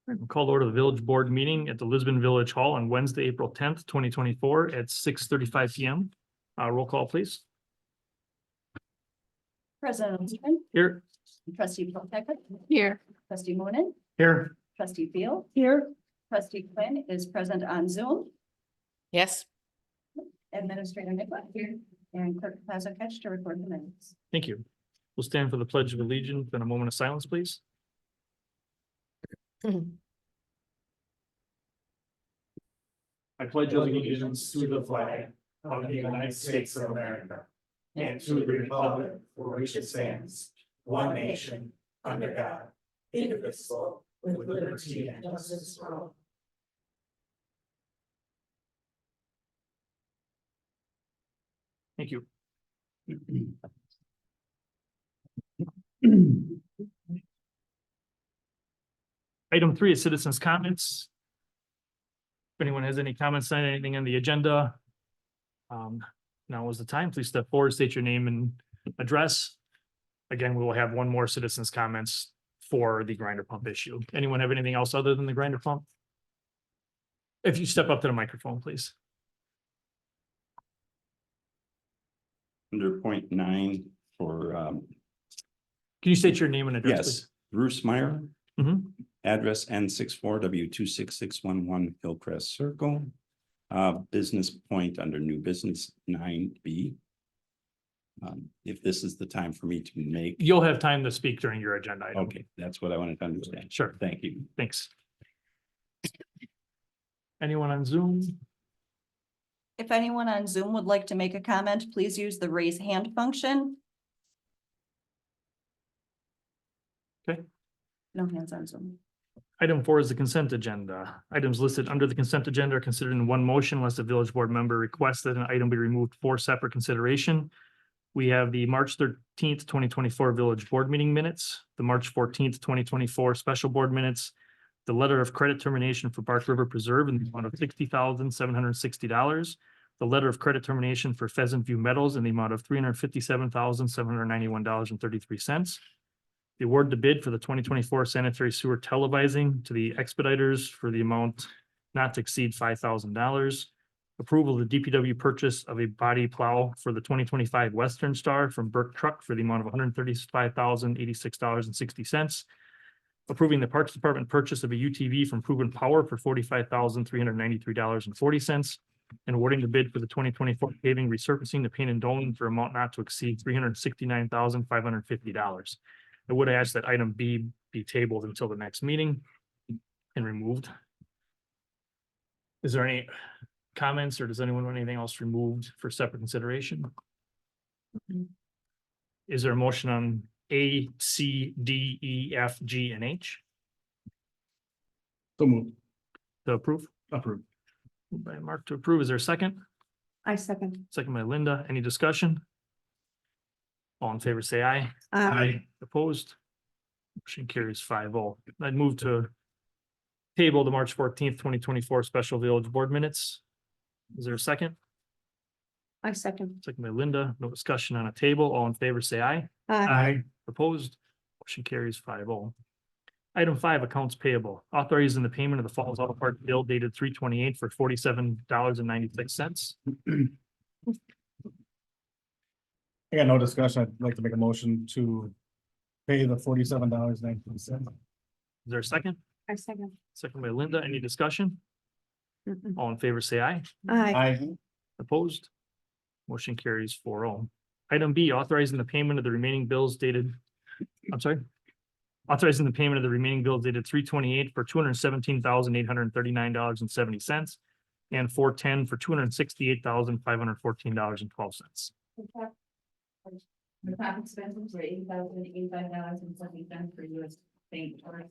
We'll call to order the village board meeting at the Lisbon Village Hall on Wednesday, April 10th, 2024 at 6:35 PM. Roll call, please. President Eastman, Here. trustee Pacheco, Here. trustee Monan, Here. trustee Field. Here. Trustee Quinn is present on Zoom, Yes. administrator Nicolak here, and clerk Pazo to record the minutes. Thank you. We'll stand for the pledge of allegiance and a moment of silence, please. I pledge allegiance to the flag of the United States of America and to the republic for which it stands, one nation, under God, indivisible, with liberty and justice for all. Thank you. Item 3 is citizens' comments. If anyone has any comments on anything on the agenda, now is the time. Please step forward, state your name and address. Again, we will have one more citizens' comments for the grinder pump issue. Anyone have anything else other than the grinder pump? If you step up to the microphone, please. Under point 9 for, Can you state your name and address, yes, Bruce Meyer. Mhm. Address N64 W26611 Hillcrest Circle. Business point under new business 9B. If this is the time for me to make, You'll have time to speak during your agenda item. okay, that's what I wanted to understand. Sure, Thank you. thanks. Anyone on Zoom? If anyone on Zoom would like to make a comment, please use the raise hand function. Okay. No hands on Zoom. Item 4 is the consent agenda. Items listed under the consent agenda are considered in one motion unless a village board member requests that an item be removed for separate consideration. We have the March 13th, 2024 village board meeting minutes, the March 14th, 2024 special board minutes, the letter of credit termination for Bark River Preserve in the amount of $60,760, the letter of credit termination for Pheasant View Metals in the amount of $357,791.33. The award to bid for the 2024 sanitary sewer televising to the expediters for the amount not to exceed $5,000. Approval of the DPW purchase of a body plow for the 2025 Western Star from Burke Truck for the amount of $135,086.60. Approving the Parks Department purchase of a UTV from Proven Power for $45,393.40. And awarding the bid for the 2024 paving resurfacing to Paint and Dolan for amount not to exceed $369,550. I would ask that item B be tabled until the next meeting and removed. Is there any comments or does anyone want anything else removed for separate consideration? Is there a motion on A, C, D, E, F, G, and H? So moved. To approve? Approved. Moved by Mark to approve. Is there a second? I second. Second by Linda. Any discussion? All in favor, say aye. Opposed? Motion carries 5-0. I'd move to table the March 14th, 2024 special village board minutes. Is there a second? I second. Second by Linda. No discussion on a table. All in favor, say aye. Opposed? Motion carries 5-0. Item 5, accounts payable. Authorizing the payment of the Falls Auto Parts bill dated 3/28 for $47.96. I got no discussion. I'd like to make a motion to pay the $47.19. Is there a second? I second. Second by Linda. Any discussion? All in favor, say aye. Aye. Opposed? Motion carries 4-0. Item B, authorizing the payment of the remaining bills dated, authorizing the payment of the remaining bills dated 3/28 for $217,839.70 and 4/10 for $268,514.12. The top expenses were $80,085.70 for US Bank or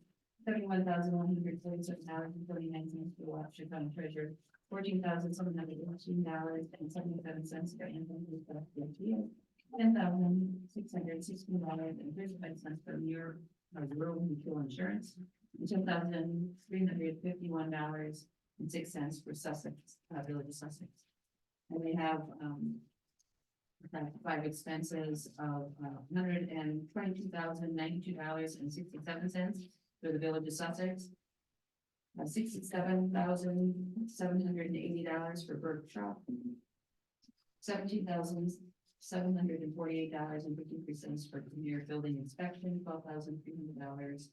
$71,146.49 for Washington County Treasurer, $14,718.77 for Anthem Blue Cross Blue Shield, $10,616.35 for rural mutual insurance, and $10,351.06 for Sussex, Village of Sussex. And we have, 5 expenses of $122,092.67 for the Village of Sussex, $67,780 for Berkshire. $17,748.53 for Premier Building Inspection, $12,300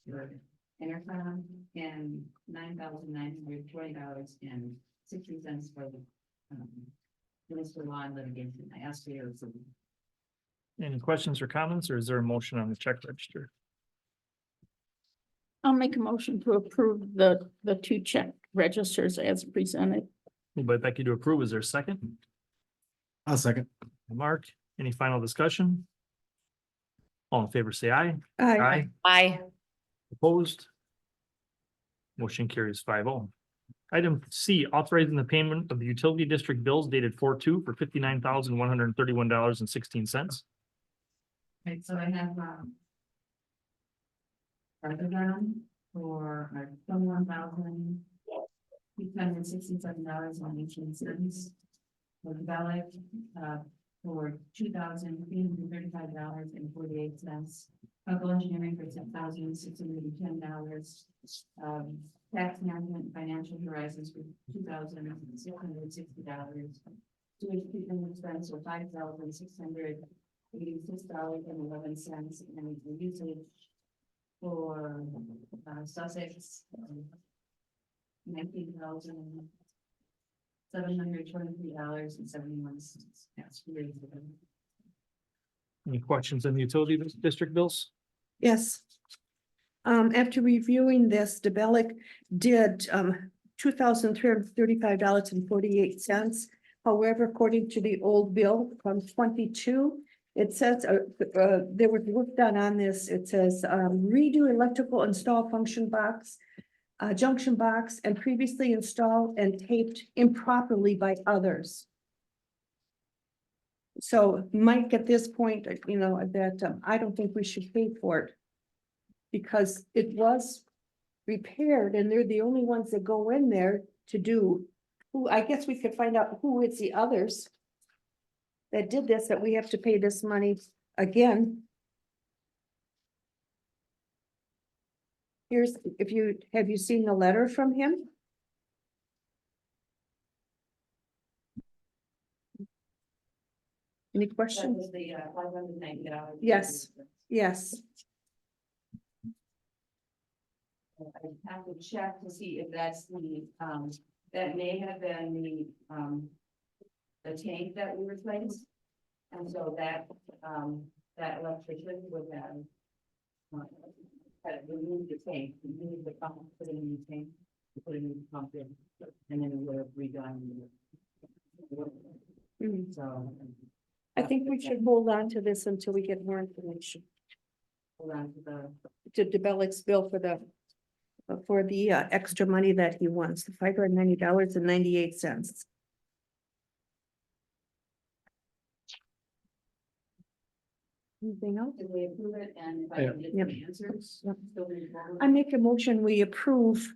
for Intercom, and $9,920.60 for the municipal law and litigation. I asked for your approval. Any questions or comments, or is there a motion on the check register? I'll make a motion to approve the two check registers as presented. Moved by Becky to approve. Is there a second? I'll second. Mark, any final discussion? All in favor, say aye. Aye. Opposed? Motion carries 5-0. Item C, authorizing the payment of the utility district bills dated 4/2 for $59,131.16. Right, so I have, Arthur for $21,667.18. For the ballot, for $2,335.48. Local engineering for $10,610. Tax management and financial horizons for $2,660. Sewage treatment expense for $5,686.11, and the usage for Sussex, $19,723.71. That's really good. Any questions on the utility district bills? Yes. After reviewing this, DeBellick did $2,335.48. However, according to the old bill from 22, it says there was work done on this. It says redo electrical install function box, junction box, and previously installed and taped improperly by others. So Mike, at this point, you know, that I don't think we should pay for it. Because it was repaired and they're the only ones that go in there to do. Who, I guess we could find out who is the others that did this, that we have to pay this money again. Here's, have you seen the letter from him? Any That questions? was the $590. Yes. Yes. I have to check to see if that's the, that may have been the tank that we replaced. And so that, that electrician would have had removed the tank, removed the pump, put in a new tank, put a new pump in, and then it would have redone. Mhm. So. I think we should hold on to this until we get more information. Hold on to the. To DeBellick's bill for the extra money that he wants, the $590.98. Anything else? Did we approve it, and if I can get Yep. the answers? Yep. still move forward? I make a motion, we approve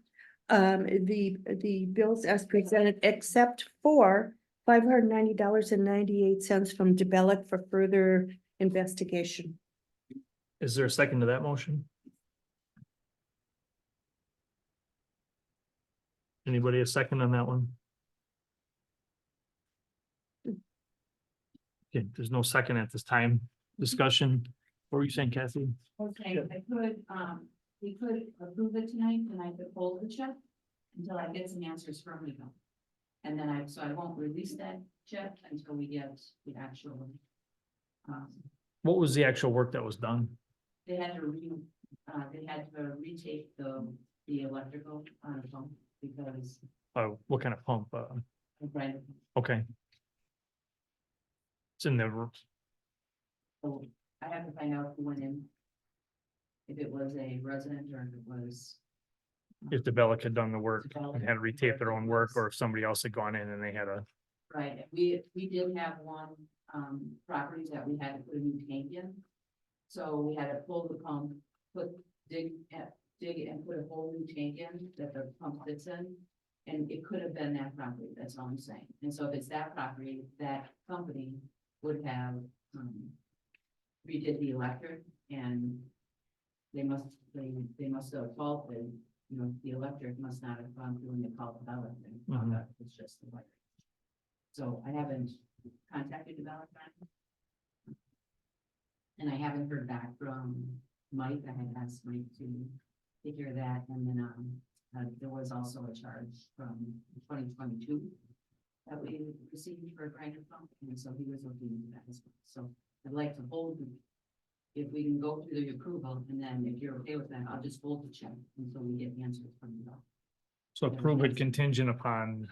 the bills as presented, except for $590.98 from DeBellick for further investigation. Is there a second to that motion? Anybody a second on that one? Okay, there's no second at this time. Discussion. What were you saying, Kathy? Okay, I could, we could approve it tonight, and I could hold the check until I get some answers from legal. And then so I won't release that check until we get the actual. What was the actual work that was done? They had to retake the electrical on the pump because. What kind of pump? Right, Okay. It's in the, so I have to find out who went in. If it was a resident or if it was. if DeBellick had done the work and had to retape their own work, or if somebody else had gone in and they had a, Right, we did have one, property that we had to put a new tank in. So we had to pull the pump, dig and put a whole new tank in that the pump fits in. And it could have been that property, that's all I'm saying. And so if it's that property, that company would have, redid the electric, and they must have faulted you know, the electric must not have gone through and they called development. Mhm. It's just the wiring. So I haven't contacted development. And I haven't heard back from Mike. I had asked Mike to take care of that, and then, there was also a charge from 2022 that we received for a grinder pump, and so he was looking into that as well. So I'd like to hold, if we can go through the approval, and then if you're okay with that, I'll just hold the check until we get answers from you. So approve it contingent upon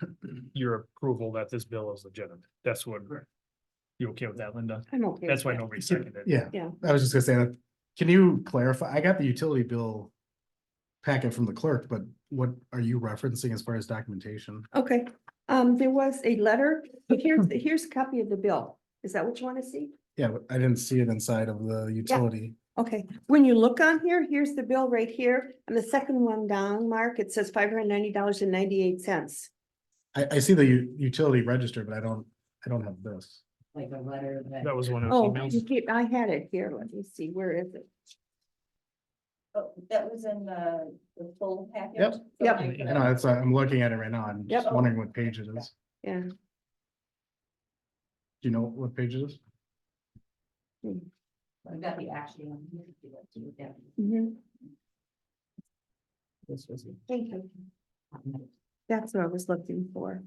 your approval that this bill is legitimate. That's what, you okay with that, Linda? I'm okay. That's why with that. nobody seconded it. Yeah. Yeah. I was just gonna say that. Can you clarify? I got the utility bill packet from the clerk, but what are you referencing as far as documentation? Okay, there was a letter, here's a copy of the bill. Is that what you want to see? Yeah, but I didn't see it inside of the utility. Okay, when you look on here, here's the bill right here, and the second one down, Mark, it says $590.98. I see the utility register, but I don't have this. Like a letter that. That was one of the Oh, emails. I had it here, let me see, where is it? Oh, that was in the full packet? Yep. Yep. I know, that's, I'm looking at it right now. I'm just Yep. wondering what page it is. Yeah. Do you know what page it is? I've got the action on here. if you'd like to look at it. Mhm. This was it. Thank you. That's what I was looking for.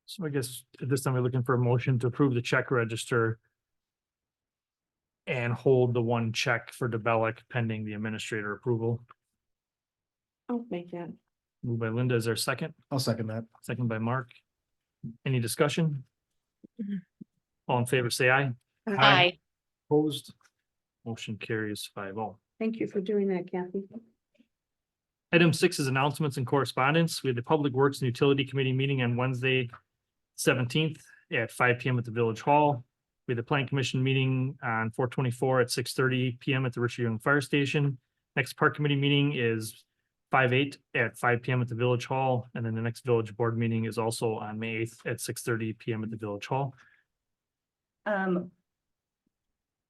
So I guess at this time we're looking for a motion to approve the check register and hold the one check for DeBellick pending the administrator approval. I'll make that. Moved by Linda, is there a second? I'll second that. Second by Mark. Any discussion? All in favor, say aye. Aye. Opposed? Motion carries 5-0. Thank you for doing that, Kathy. Item 6 is announcements and correspondence. We had the Public Works and Utility Committee meeting on Wednesday, 17th at 5 PM at the Village Hall. We had the Plan Commission meeting on 4/24 at 6:30 PM at the Richard Young Fire Station. Next Park Committee meeting is 5/8 at 5 PM at the Village Hall. And then the next Village Board meeting is also on May 8th at 6:30 PM at the Village Hall.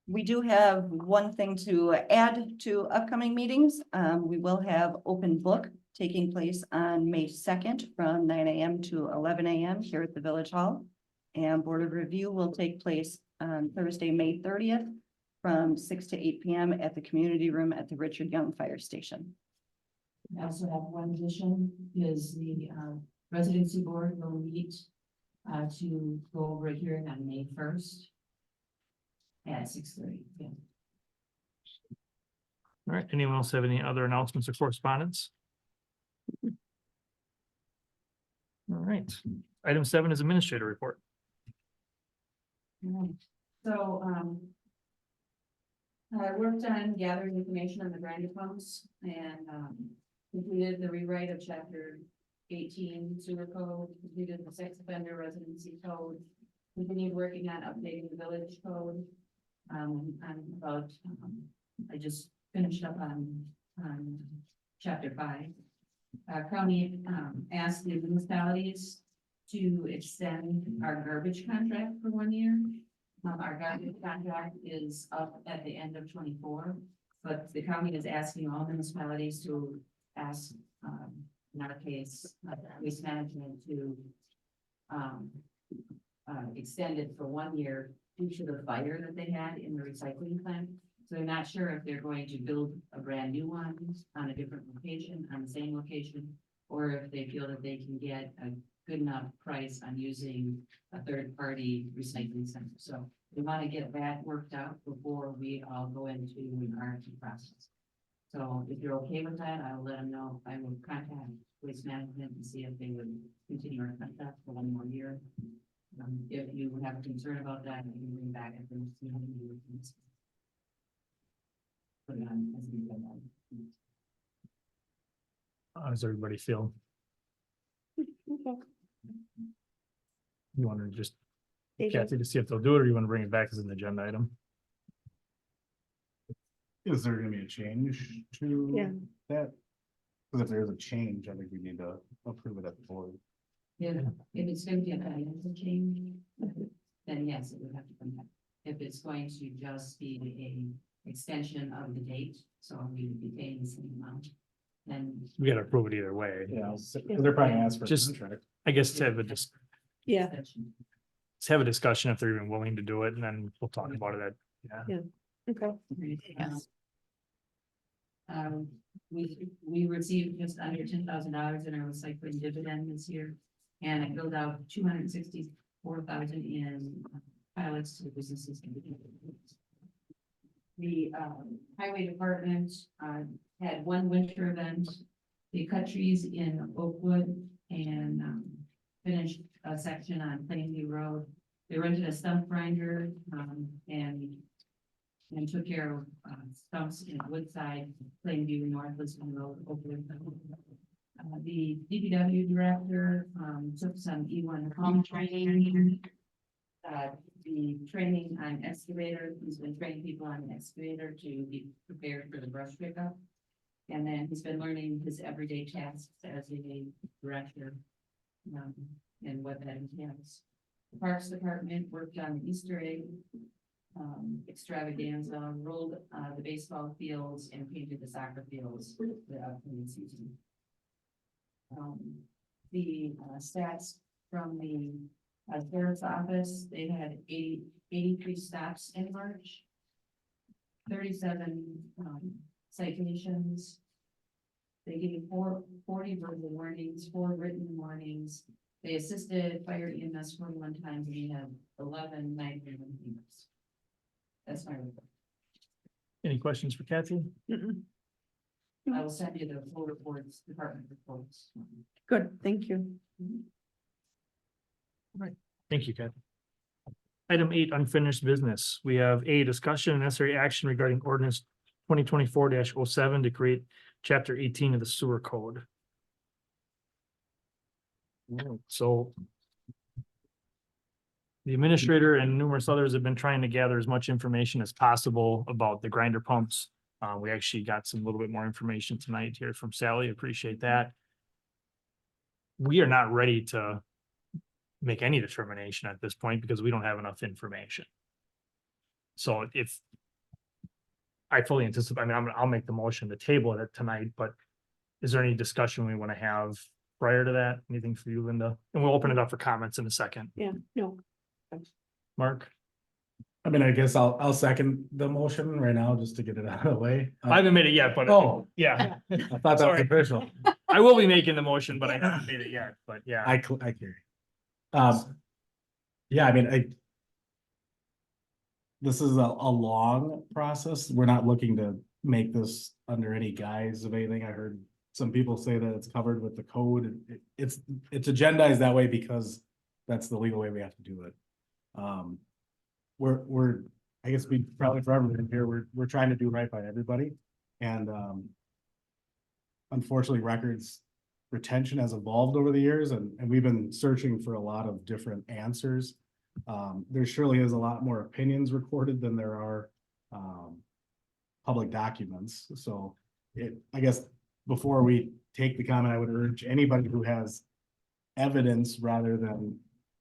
We do have one thing to add to upcoming meetings. We will have open book taking place on May 2nd from 9 AM to 11 AM here at the Village Hall. And Board of Review will take place on Thursday, May 30th from 6 to 8 PM at the Community Room at the Richard Young Fire Station. I also have one addition, is the residency board will meet to go over a hearing on May 1st at 6:30. Yeah. All right, anyone else have any other announcements or correspondence? All right, item 7 is administrator report. So, I worked on gathering information on the grinder pumps and, completed the rewrite of chapter 18 sewer code, completed the sex offender residency code. Continued working on updating the village code. I just finished up on chapter 5. County, asked the municipalities to extend our garbage contract for 1 year. Our garbage contract is up at the end of 24, but the county is asking all municipalities to ask, in our case, waste management to extend it for 1 year due to the fire that they had in the recycling plant. So they're not sure if they're going to build a brand new one on a different location, on the same location, or if they feel that they can get a good enough price on using a third-party recycling center. So we want to get that worked out before we all go into an RFP process. So if you're okay with that, I will let them know. I will contact Waste Management and see if they would continue our contract for 1 more year. If you have a concern about that, you can bring back at the next meeting. Put it on as an agenda. How does everybody feel? You want to just, They don't- Kathy, to see if they'll do it, or you want to bring it back as an agenda item? Is there gonna be a change Yeah. to that? Cause if there's a change, I think we need to approve it at the board. If it's going to be a financial change, then yes, it would have to come back. If it's going to just be a extension of the date, so we would be paying the same amount, then. We gotta approve it either way. Yeah, cause they're probably gonna ask for a Just- contract. I guess to have a just, Yeah, extension. let's have a discussion if they're even willing to do it, and then we'll talk about it at, yeah. okay. Yes. We received just under $10,000 in our recycling dividend this year. And it billed out 264,000 in pilots to the businesses. The highway department had one winter event. They cut trees in Oakwood and finished a section on Plainview Road. They rented a stump grinder and took care of stumps in Woodside, Plainview, North Lisbon Road, Oakwood. The DPW director took some E1 home training. The training on excavator, he's been training people on the excavator to be prepared for the brush pickup. And then he's been learning his everyday tasks as a director. And what that entails. The Parks Department worked on the Easter egg extravaganza, rolled the baseball fields and painted the soccer fields for the upcoming season. The stats from the sheriff's office, they had 83 stops in March. 37 citations. They gave 40 verbal warnings, 4 written warnings. They assisted fire EMS 41 times, and we had 11 911 teams. That's my report. Any questions for Kathy? Mm-mm. I will send you the full reports, department reports. Good, thank you. Thank you, Kathy. Item 8, unfinished business. We have a discussion and necessary action regarding ordinance 2024-07 to create chapter 18 of the sewer code. So the administrator and numerous others have been trying to gather as much information as possible about the grinder pumps. We actually got some little bit more information tonight here from Sally. Appreciate that. We are not ready to make any determination at this point because we don't have enough information. So if I fully anticipate, I mean, I'll make the motion to table it tonight, but is there any discussion we want to have prior to that? Anything for you, Linda? And we'll open it up for comments in a second. Yeah, no, Mark? I mean, I guess I'll second the motion right now, just to get it out of the way. I haven't made it yet, but Oh. yeah, I thought that was Sorry. official. I will be making the motion, but I haven't made it yet, but yeah. I carry. Yeah, I mean, this is a long process. We're not looking to make this under any guise of anything. I heard some people say that it's covered with the code. It's agendized that way because that's the legal way we have to do it. We're, I guess we probably for everyone here, we're trying to do right by everybody. And, unfortunately, records retention has evolved over the years and we've been searching for a lot of different answers. There surely is a lot more opinions recorded than there are, public documents. So I guess before we take the comment, I would urge anybody who has evidence rather than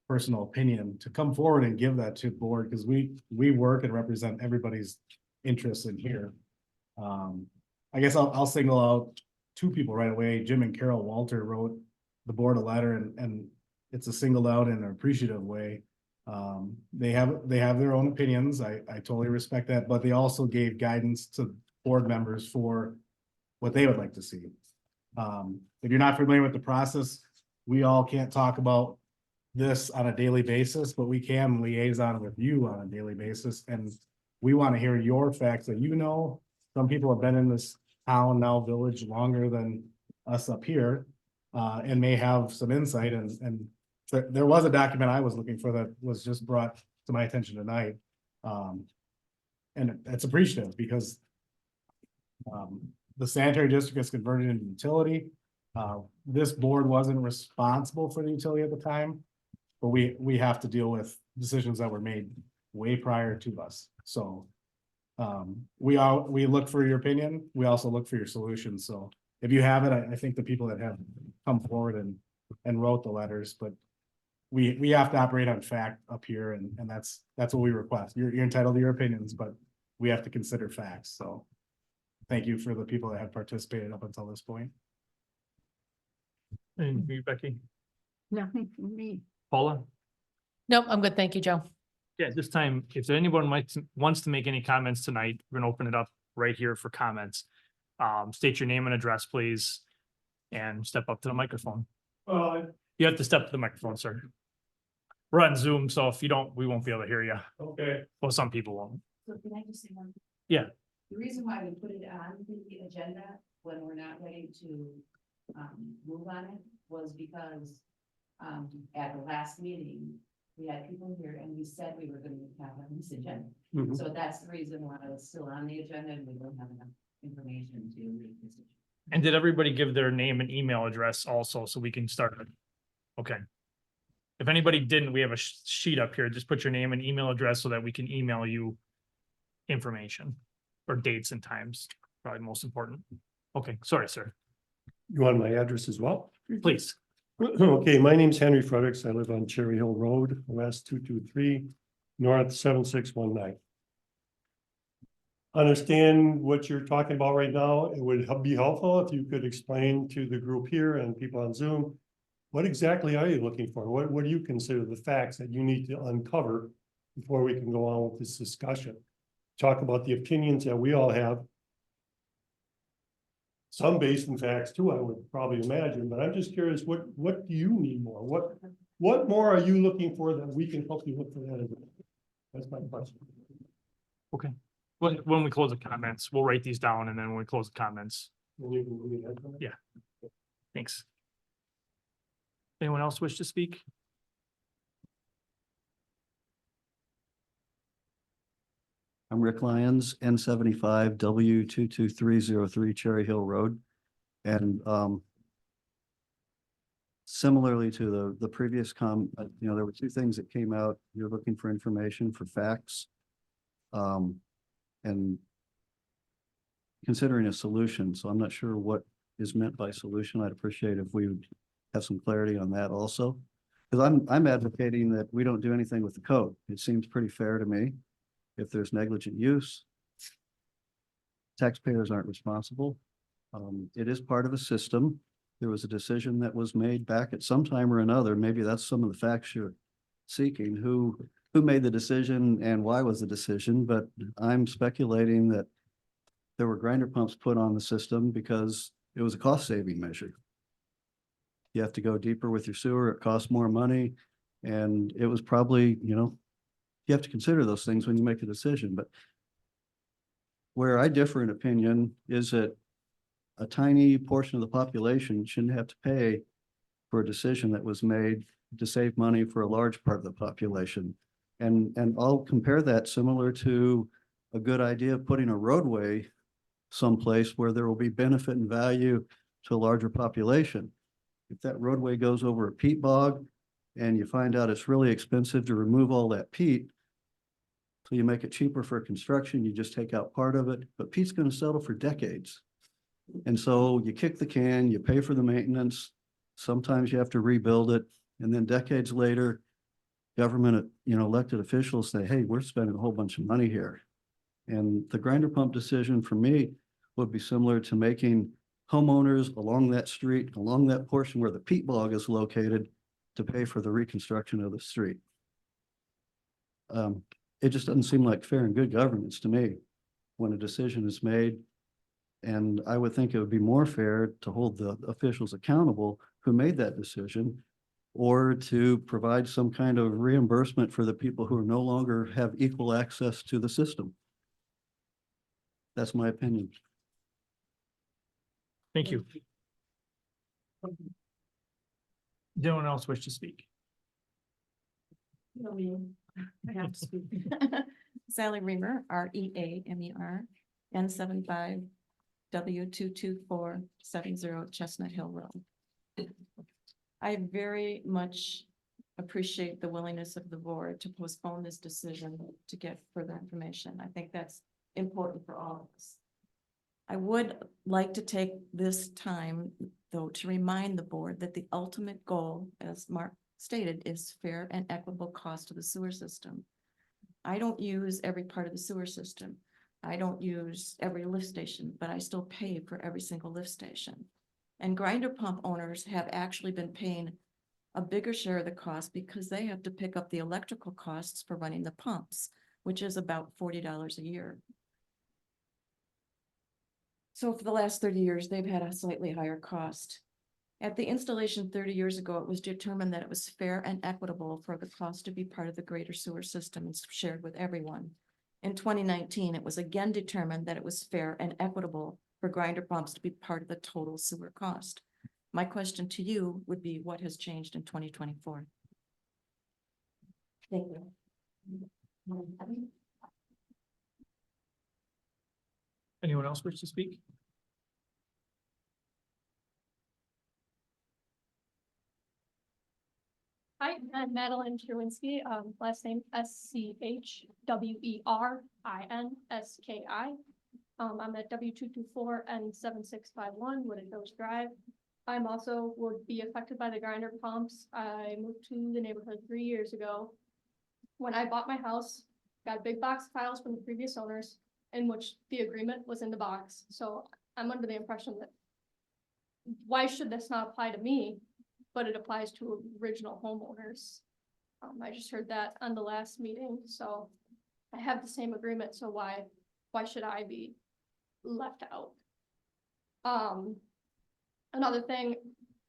personal opinion to come forward and give that to the board, because we work and represent everybody's interests in here. I guess I'll single out 2 people right away. Jim and Carol Walter wrote the board a letter and it's a singled out in an appreciative way. They have their own opinions. I totally respect that, but they also gave guidance to board members for what they would like to see. If you're not familiar with the process, we all can't talk about this on a daily basis, but we can liaison with you on a daily basis. And we want to hear your facts that you know. Some people have been in this town now village longer than us up here, and may have some insight and there was a document I was looking for that was just brought to my attention tonight. And it's appreciative because the sanitary district is converted into utility. This board wasn't responsible for the utility at the time. But we have to deal with decisions that were made way prior to us, so. We look for your opinion, we also look for your solutions, so if you have it, I think the people that have come forward and wrote the letters, but. We have to operate on fact up here, and that's what we request. You're entitled to your opinions, but we have to consider facts, so. Thank you for the people that have participated up until this point. And you, Becky, Nothing from me. Paula? Nope, I'm good. Thank you, Joe. Yeah, at this time, if anyone wants to make any comments tonight, we're gonna open it up right here for comments. State your name and address, please, and step up to the microphone. You have to step to the microphone, sir. We're on Zoom, so if you don't, we won't be able to hear you. Okay. Well, some people won't. So can I just say one? Yeah. The reason why we put it on the agenda when we're not ready to, move on it was because, at the last meeting, we had people here and we said we were gonna have on this agenda. So that's the reason why it's still on the agenda and we don't have enough information to make this. And did everybody give their name and email address also, so we can start? Okay. If anybody didn't, we have a sheet up here. Just put your name and email address so that we can email you information or dates and times, probably most important. Okay, sorry, sir. You want my address as well? Please. Okay, my name's Henry Fredericks. I live on Cherry Hill Road, West 223, North 7619. Understand what you're talking about right now. It would be helpful if you could explain to the group here and people on Zoom, what exactly are you looking for? What do you consider the facts that you need to uncover before we can go on with this discussion? Talk about the opinions that we all have. Some based in facts too, I would probably imagine, but I'm just curious, what do you need more? What more are you looking for that we can help you look for that? That's my question. Okay. When we close the comments, we'll write these down, and then when we close the comments, And you can read it. Yeah. thanks. Anyone else wish to speak? I'm Rick Lyons, N75 W22303 Cherry Hill Road. And similarly to the previous there were two things that came out. You're looking for information for facts. And considering a solution. So I'm not sure what is meant by solution. I'd appreciate if we would have some clarity on that also. Because I'm advocating that we don't do anything with the code. It seems pretty fair to me. If there's negligent use, taxpayers aren't responsible. It is part of a system. There was a decision that was made back at some time or another. Maybe that's some of the facts you're seeking. Who made the decision and why was the decision? But I'm speculating that there were grinder pumps put on the system because it was a cost-saving measure. You have to go deeper with your sewer. It costs more money. And it was probably, you have to consider those things when you make a decision. But where I differ in opinion is that a tiny portion of the population shouldn't have to pay for a decision that was made to save money for a large part of the population. And I'll compare that similar to a good idea of putting a roadway someplace where there will be benefit and value to a larger population. If that roadway goes over a peat bog and you find out it's really expensive to remove all that peat, so you make it cheaper for construction, you just take out part of it, but peat's going to settle for decades. And so you kick the can, you pay for the maintenance, sometimes you have to rebuild it, and then decades later, government, elected officials say, hey, we're spending a whole bunch of money here. And the grinder pump decision for me would be similar to making homeowners along that street, along that portion where the peat bog is located, to pay for the reconstruction of the street. It just doesn't seem like fair and good governance to me when a decision is made. And I would think it would be more fair to hold the officials accountable who made that decision, or to provide some kind of reimbursement for the people who no longer have equal access to the system. That's my opinion. Thank you. Anyone else wish to speak? I have to speak. Sally Reamer, REAMER, N75 W22470 Chestnut Hill Road. I very much appreciate the willingness of the board to postpone this decision to get further information. I think that's important for all of us. I would like to take this time, though, to remind the board that the ultimate goal, as Mark stated, is fair and equitable cost of the sewer system. I don't use every part of the sewer system. I don't use every lift station, but I still pay for every single lift station. And grinder pump owners have actually been paying a bigger share of the cost because they have to pick up the electrical costs for running the pumps, which is about $40 a year. So for the last 30 years, they've had a slightly higher cost. At the installation 30 years ago, it was determined that it was fair and equitable for the cost to be part of the greater sewer system and shared with everyone. In 2019, it was again determined that it was fair and equitable for grinder pumps to be part of the total sewer cost. My question to you would be, what has changed in 2024? Thank you. Anyone else wish to speak? Hi, I'm Madeline Kierwinski, last name SCHWERINSKI. I'm at W224 and 7651 Wooded Hills Drive. I'm also would be affected by the grinder pumps. I moved to the neighborhood 3 years ago. When I bought my house, got a big box of files from the previous owners in which the agreement was in the box. So I'm under the impression that why should this not apply to me? But it applies to original homeowners. I just heard that on the last meeting, so I have the same agreement, so why should I be left out? Another thing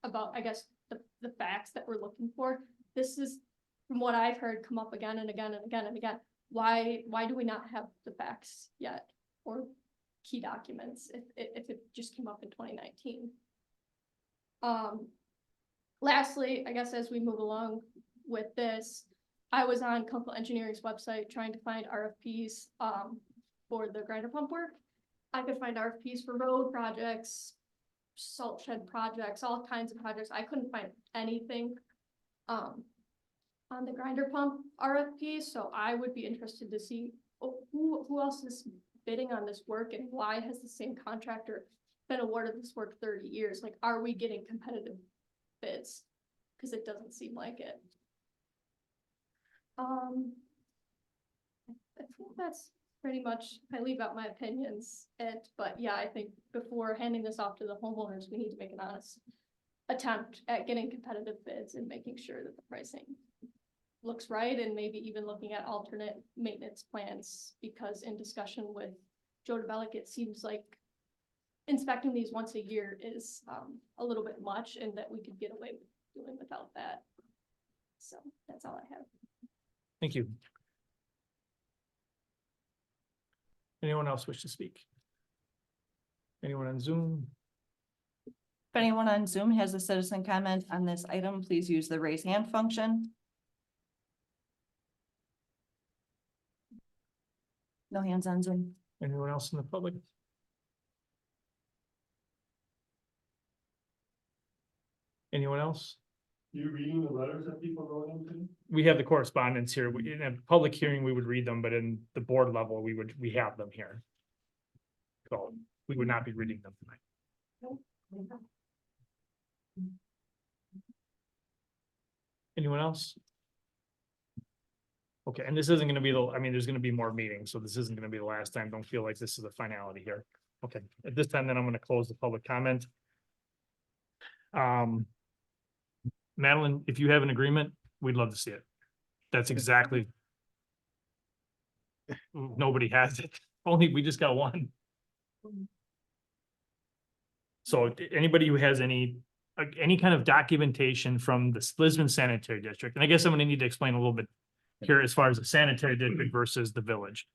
about, I guess, the facts that we're looking for, this is, from what I've heard, come up again and again and again and again. Why do we not have the facts yet, or key documents, if it just came up in 2019? Lastly, I guess as we move along with this, I was on Kunkel Engineering's website trying to find RFPs for the grinder pump work. I could find RFPs for road projects, salt shed projects, all kinds of projects. I couldn't find anything on the grinder pump RFP, so I would be interested to see who else is bidding on this work and why has the same contractor been awarded this work 30 years? Like, are we getting competitive bids? Because it doesn't seem like it. I think that's pretty much, I leave out my opinions, but yeah, I think before handing this off to the homeowners, we need to make an honest attempt at getting competitive bids and making sure that the pricing looks right, and maybe even looking at alternate maintenance plans, because in discussion with Joe DeBellick, it seems like inspecting these once a year is a little bit much, and that we could get away with doing without that. So that's all I have. Thank you. Anyone else wish to speak? Anyone on Zoom? If anyone on Zoom has a citizen comment on this item, please use the raise hand function. No hands on Zoom. Anyone else in the public? Anyone else? You reading the letters that people wrote into? We have the correspondence here. In a public hearing, we would read them, but in the board level, we have them here. So we would not be reading them tonight. Anyone else? Okay, and this isn't gonna be there's gonna be more meetings, so this isn't gonna be the last time. Don't feel like this is a finality here. Okay, at this time, then I'm gonna close the public comment. Madeline, if you have an agreement, we'd love to see it. That's exactly. Nobody has it. Only we just got one. So anybody who has any kind of documentation from the Lisbon Sanitary District, and I guess I'm gonna need to explain a little bit here as far as the sanitary district versus the village.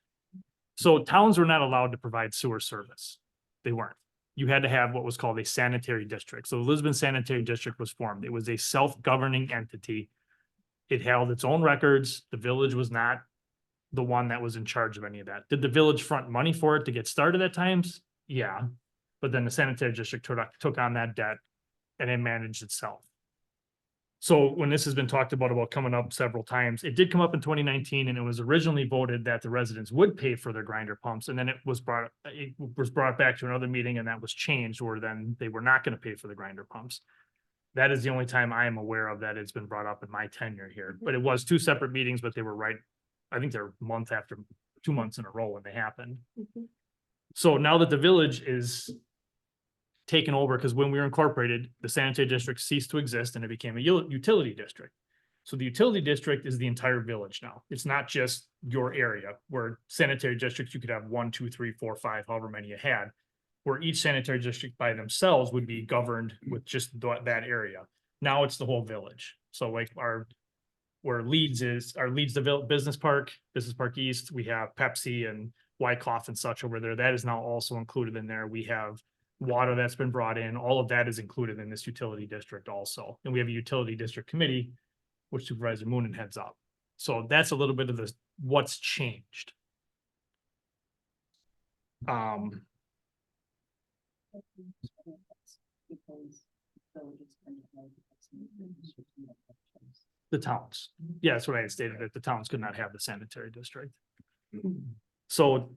So towns were not allowed to provide sewer service. They weren't. You had to have what was called a sanitary district. So the Lisbon Sanitary District was formed. It was a self-governing entity. It held its own records. The village was not the one that was in charge of any of that. Did the village front money for it to get started at times? Yeah. But then the sanitary district took on that debt and it managed itself. So when this has been talked about coming up several times, it did come up in 2019 and it was originally voted that the residents would pay for their grinder pumps. And then it was brought back to another meeting and that was changed where then they were not going to pay for the grinder pumps. That is the only time I am aware of that it's been brought up in my tenure here, but it was two separate meetings, but they were right. I think they're month after 2 months in a row when they happened. Mhm. So now that the village is taken over, because when we were incorporated, the sanitary district ceased to exist and it became a utility district. So the utility district is the entire village now. It's not just your area where sanitary districts, you could have 1, 2, 3, 4, 5, however many you had. Where each sanitary district by themselves would be governed with just that area. Now it's the whole village. So like where Leeds is, the Business Park East, we have Pepsi and Wyckoff and such over there. That is now also included in there. We have water that's been brought in. All of that is included in this utility district also. And we have a utility district committee, which Supervisor Moonen heads up. So that's a little bit of what's changed. The towns. Yeah, that's what I had stated, that the towns could not have the sanitary district. So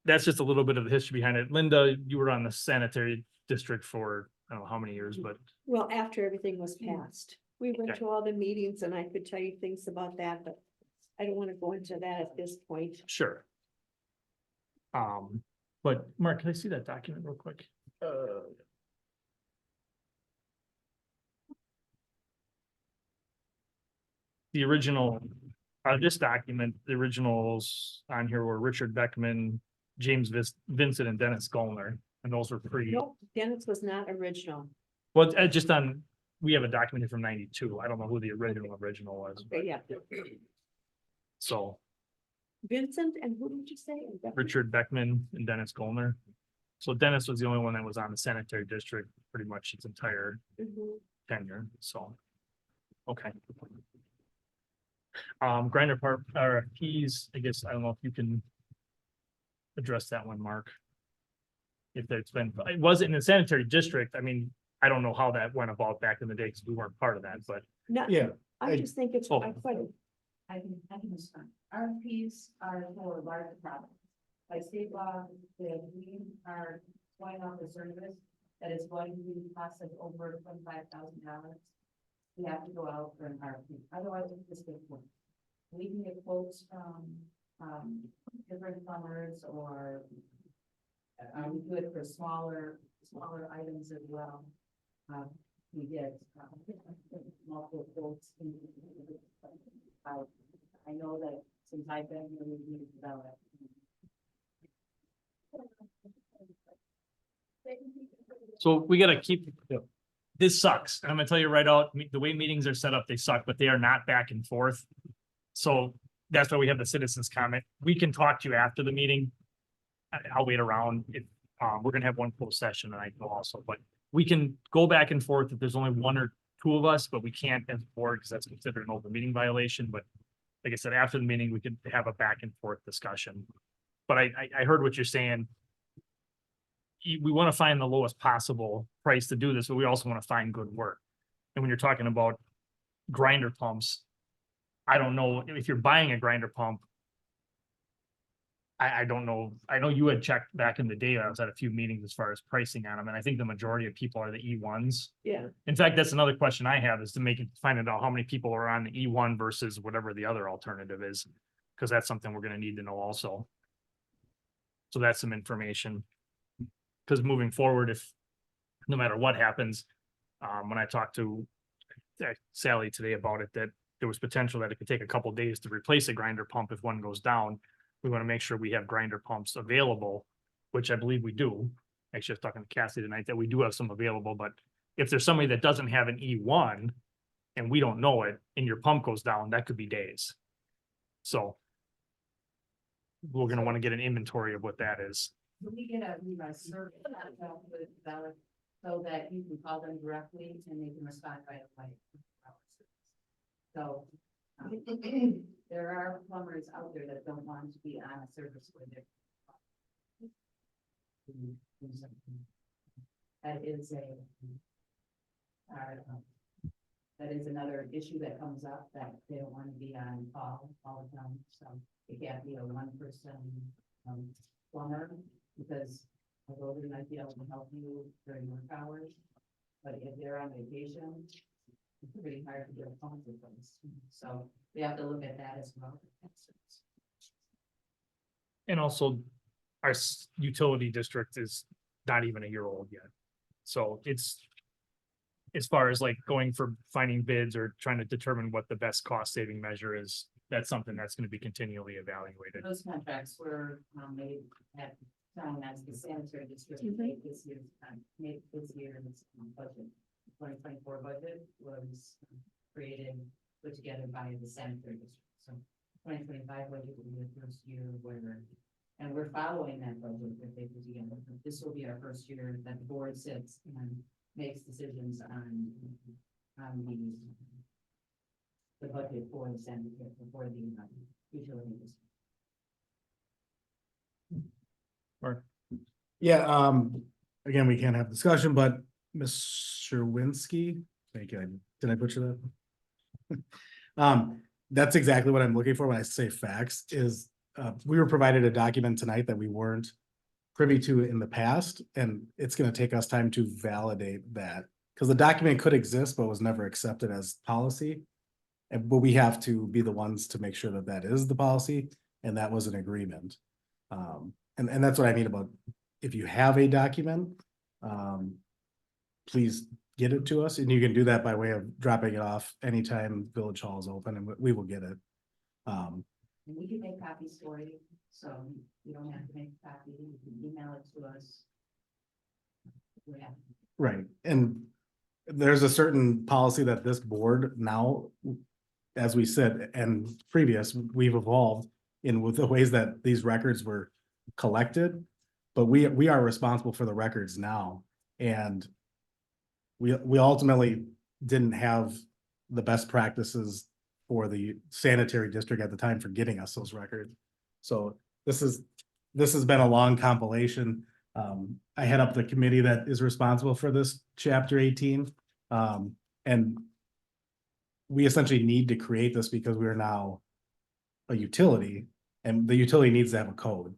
that's just a little bit of the history behind it. Linda, you were on the sanitary district for, I don't know how many years, but Well, after everything was passed, we went Okay. to all the meetings and I could tell you things about that, but I don't want to go into that at this point. sure. But Mark, can I see that document real quick? The original, this document, the originals on here were Richard Beckman, James Vincent and Dennis Gollner, and those were pretty, Nope, Dennis was not original. well, just on, we have a document here from 92. I don't know who the original was, Okay, yeah. so Vincent and who did you say? Richard Beckman and Dennis Gollner. So Dennis was the only one that was on the sanitary district pretty much its entire Mhm. tenure, so. Okay. Grinder Park RFPs, I guess, I don't know if you can address that one, Mark. If it's been, it wasn't in the sanitary district, I mean, I don't know how that went about back in the day, because we weren't part of that, but No, Yeah, I just think it's Oh. quite a I can respond. RFPs are for large projects. By state law, that we are going off the service that is going to be costing over $25,000. We have to go out for an RFP, otherwise it's just a quote. We can get quotes from, different plumbers or we do it for smaller items as well. We get, multiple quotes. I know that since I've been here, we've needed to develop. so we gotta keep. This sucks. I'm gonna tell you right out, the way meetings are set up, they suck, but they are not back and forth. So that's why we have the citizens comment. We can talk to you after the meeting. I'll wait around. We're gonna have one closed session tonight also, but we can go back and forth if there's only 1 or 2 of us, but we can't as a board because that's considered an open meeting violation. But like I said, after the meeting, we could have a back and forth discussion. But I heard what you're saying. We want to find the lowest possible price to do this, but we also want to find good work. And when you're talking about grinder pumps, I don't know if you're buying a grinder pump. I don't know. I know you had checked back in the day. I was at a few meetings as far as pricing on them, and I think the majority of people are the E1s. Yeah, In fact, that's another question I have is to find out how many people are on the E1 versus whatever the other alternative is. Because that's something we're gonna need to know also. So that's some information. Because moving forward, if, no matter what happens, when I talked to Sally today about it, that there was potential that it could take a couple days to replace a grinder pump if one goes down. We want to make sure we have grinder pumps available, which I believe we do. Actually, I was talking to Cassie tonight that we do have some available, but if there's somebody that doesn't have an E1 and we don't know it and your pump goes down, that could be days. So we're going to want to get an inventory of what that is. When we get a service, with valid, so that you can call them directly and they can respond right away. So, there are plumbers out there that don't want to be on a service where they're. That is a. that is another issue that comes up, that they don't want to be on call all the time, so it can't be a one-person, plumber, because although they might be able to help you during work hours, but if they're on vacation, it's pretty hard to get a phone replaced, so we have to look at that as well. And also, our utility district is not even a year old yet. So it's, as far as like going for finding bids or trying to determine what the best cost saving measure is, that's something that's gonna be continually evaluated. Those contracts were, made at the time as the sanitary district Mhm. made this year's, budget. 2024 budget was created, put together by the sanitary district, so 2025 budget will be the first year where, and we're following that budget that they put together. This will be our first year that the board sits and makes decisions on the budget for the sanitary, for the utility district. Mark? Yeah, again, we can't have discussion, but Ms. Sherwinski, thank you, did I butcher that? That's exactly what I'm looking for when I say facts, is, we were provided a document tonight that we weren't privy to in the past, and it's gonna take us time to validate that. Cause the document could exist, but was never accepted as policy. But we have to be the ones to make sure that that is the policy, and that was an agreement. And that's what I mean about, if you have a document, please get it to us, and you can do that by way of dropping it off anytime Village Hall is open, and we will get it. And we can make copies for you, so you don't have to make a copy, you can email it to us. Yeah. Right, and there's a certain policy that this board now, as we said, and previous, we've evolved in with the ways that these records were collected. But we are responsible for the records now, and we ultimately didn't have the best practices for the sanitary district at the time for getting us those records. So this has been a long compilation. I head up the committee that is responsible for this chapter 18. And we essentially need to create this because we are now a utility, and the utility needs to have a code.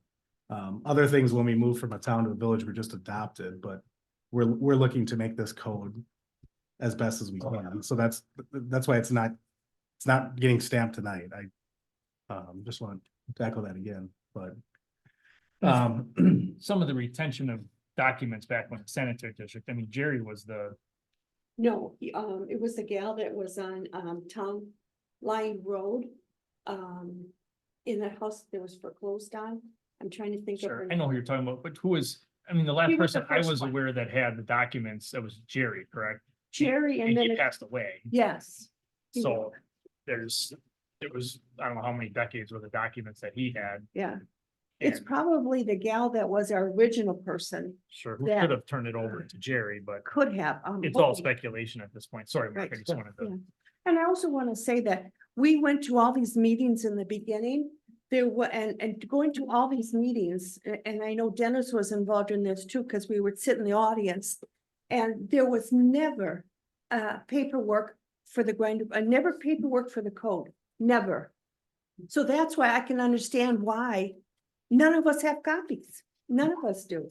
Other things, when we move from a town to a village, we're just adopted, but we're looking to make this code as best as we can. So that's why it's not getting stamped tonight. I just want to echo that again, but Some of the retention of documents back when the sanitary district, I mean, Jerry was the, No, it was the gal that was on, Town Line Road. In that house that was foreclosed on. I'm trying to think of sure, her. I know who you're talking about, but who was, I mean, the last He was the person I first was one. aware that had the documents, that was Jerry, correct? Jerry, and And then, he it- passed away, yes. he so there was, I don't know how many decades worth of documents that he had. Yeah, it's and probably the gal that was our original person, Sure, who that- could have turned it over to Jerry, but could have. it's all hoping- speculation at this point. Sorry, Mark, I Right, just wanted Yeah. to. And I also want to say that we went to all these meetings in the beginning. There were, and going to all these meetings, and I know Dennis was involved in this too, because we would sit in the audience. And there was never paperwork for the never paperwork for the code, never. So that's why I can understand why none of us have copies. None of us do.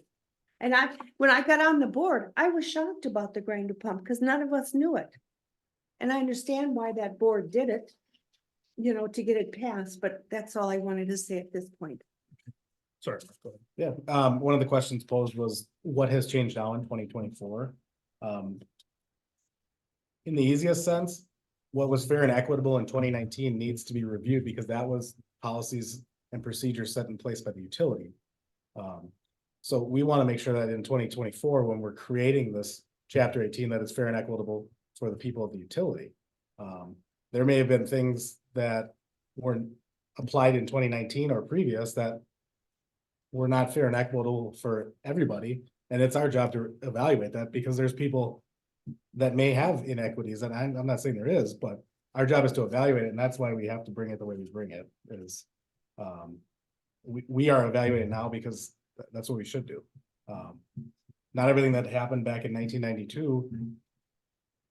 And when I got on the board, I was shocked about the grinder pump because none of us knew it. And I understand why that board did it, to get it passed, but that's all I wanted to say at this point. Sorry. Mark, go ahead. yeah, one of the questions posed was, what has changed now in 2024? In the easiest sense, what was fair and equitable in 2019 needs to be reviewed, because that was policies and procedures set in place by the utility. So we want to make sure that in 2024, when we're creating this chapter 18, that it's fair and equitable for the people of the utility. There may have been things that weren't applied in 2019 or previous that were not fair and equitable for everybody. And it's our job to evaluate that, because there's people that may have inequities, and I'm not saying there is, but our job is to evaluate it, and that's why we have to bring it the way we bring it, is we are evaluating now because that's what we should do. Not everything that happened back in 1992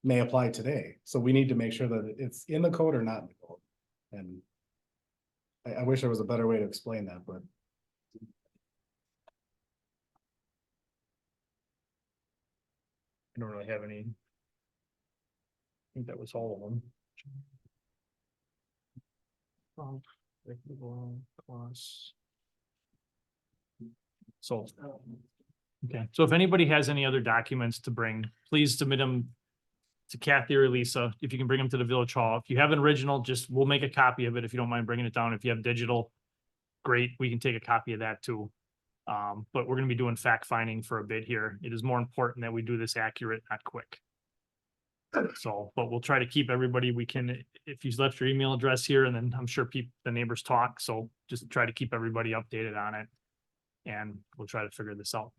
may apply today. So we need to make sure that it's in the code or not in the code. And I wish there was a better way to explain that, but I don't really have any. I think that was all of them. Class. So. Okay, so if anybody has any other documents to bring, please submit them to Kathy or Lisa, if you can bring them to the village hall. If you have an original, just, we'll make a copy of it if you don't mind bringing it down. If you have digital, great, we can take a copy of that too. But we're gonna be doing fact finding for a bit here. It is more important that we do this accurate, not quick. So, but we'll try to keep everybody, we can, if you left your email address here, and then I'm sure the neighbors talk, so just try to keep everybody updated on it. And we'll try to figure this out.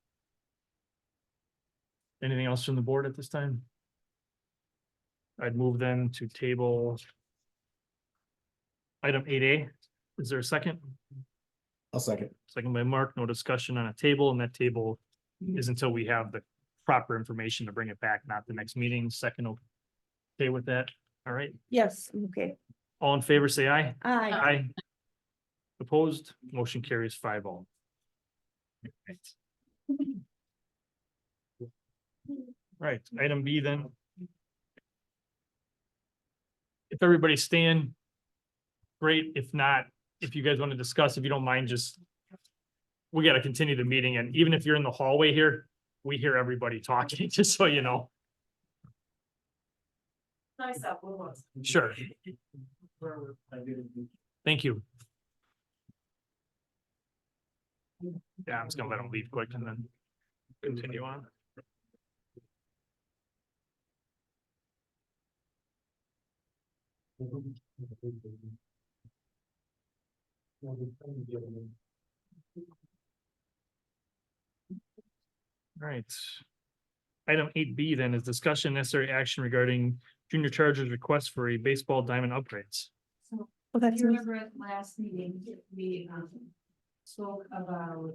Anything else from the board at this time? I'd move then to table item 8A. Is there a second? I'll second. Second by Mark, no discussion on a table, and that table is until we have the proper information to bring it back, not the next meeting. Second, okay with that? All right, Yes, okay. all in favor, say aye. Aye. Aye. Opposed, motion carries 5-0. Right, item B then. If everybody's staying, great. If not, if you guys want to discuss, if you don't mind, just. We got to continue the meeting, and even if you're in the hallway here, we hear everybody talking, just so you know. Sure. Thank you. Yeah, I'm just gonna let them leave quick and then continue on. Right. Item 8B then is discussion necessary action regarding Junior Chargers request for a baseball diamond upgrades. Well, that's You me. remember at last meeting, we spoke about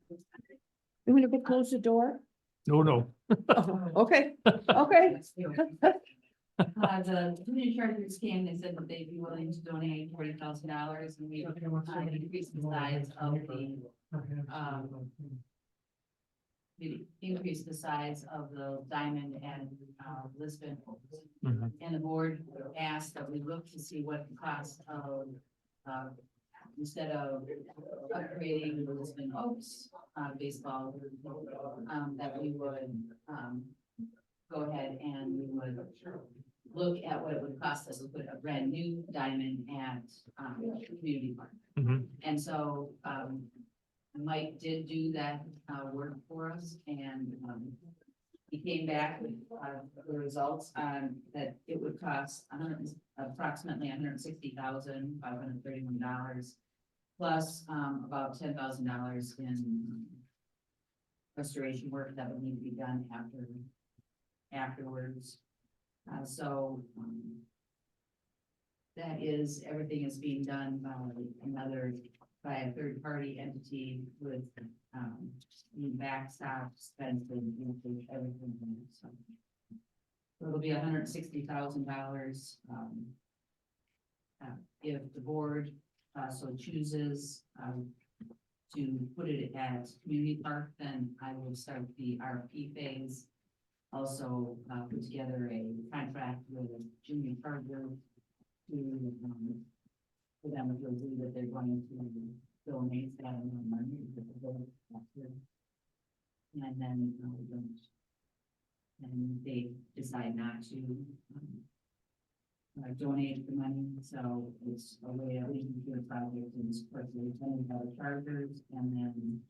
You want to close the door? No. Oh, okay, okay. The junior chargers came, they said that they'd be willing to donate $40,000 and we increased the size of increase the size of the diamond and Lisbon. Mhm. And the board asked that we look to see what the cost of instead of upgrading the Lisbon Oaks baseball, that we would go ahead and we would look at what it would cost us to put a brand new diamond at Community Park. Mhm. And so Mike did do that work for us, and he came back with the results on that it would cost approximately $160,531 plus about $10,000 in restoration work that would need to be done afterwards. That is, everything is being done by a third party entity with backstop spends and everything. So it'll be $160,000 if the board so chooses to put it at Community Park, then I will start the RFP phase. Also put together a contract with Junior Charger to for them to agree that they're going to donate that amount of money to the village. And then and they decide not to donate the money, so it's a way of leading to the project and support the attendant by the chargers, and then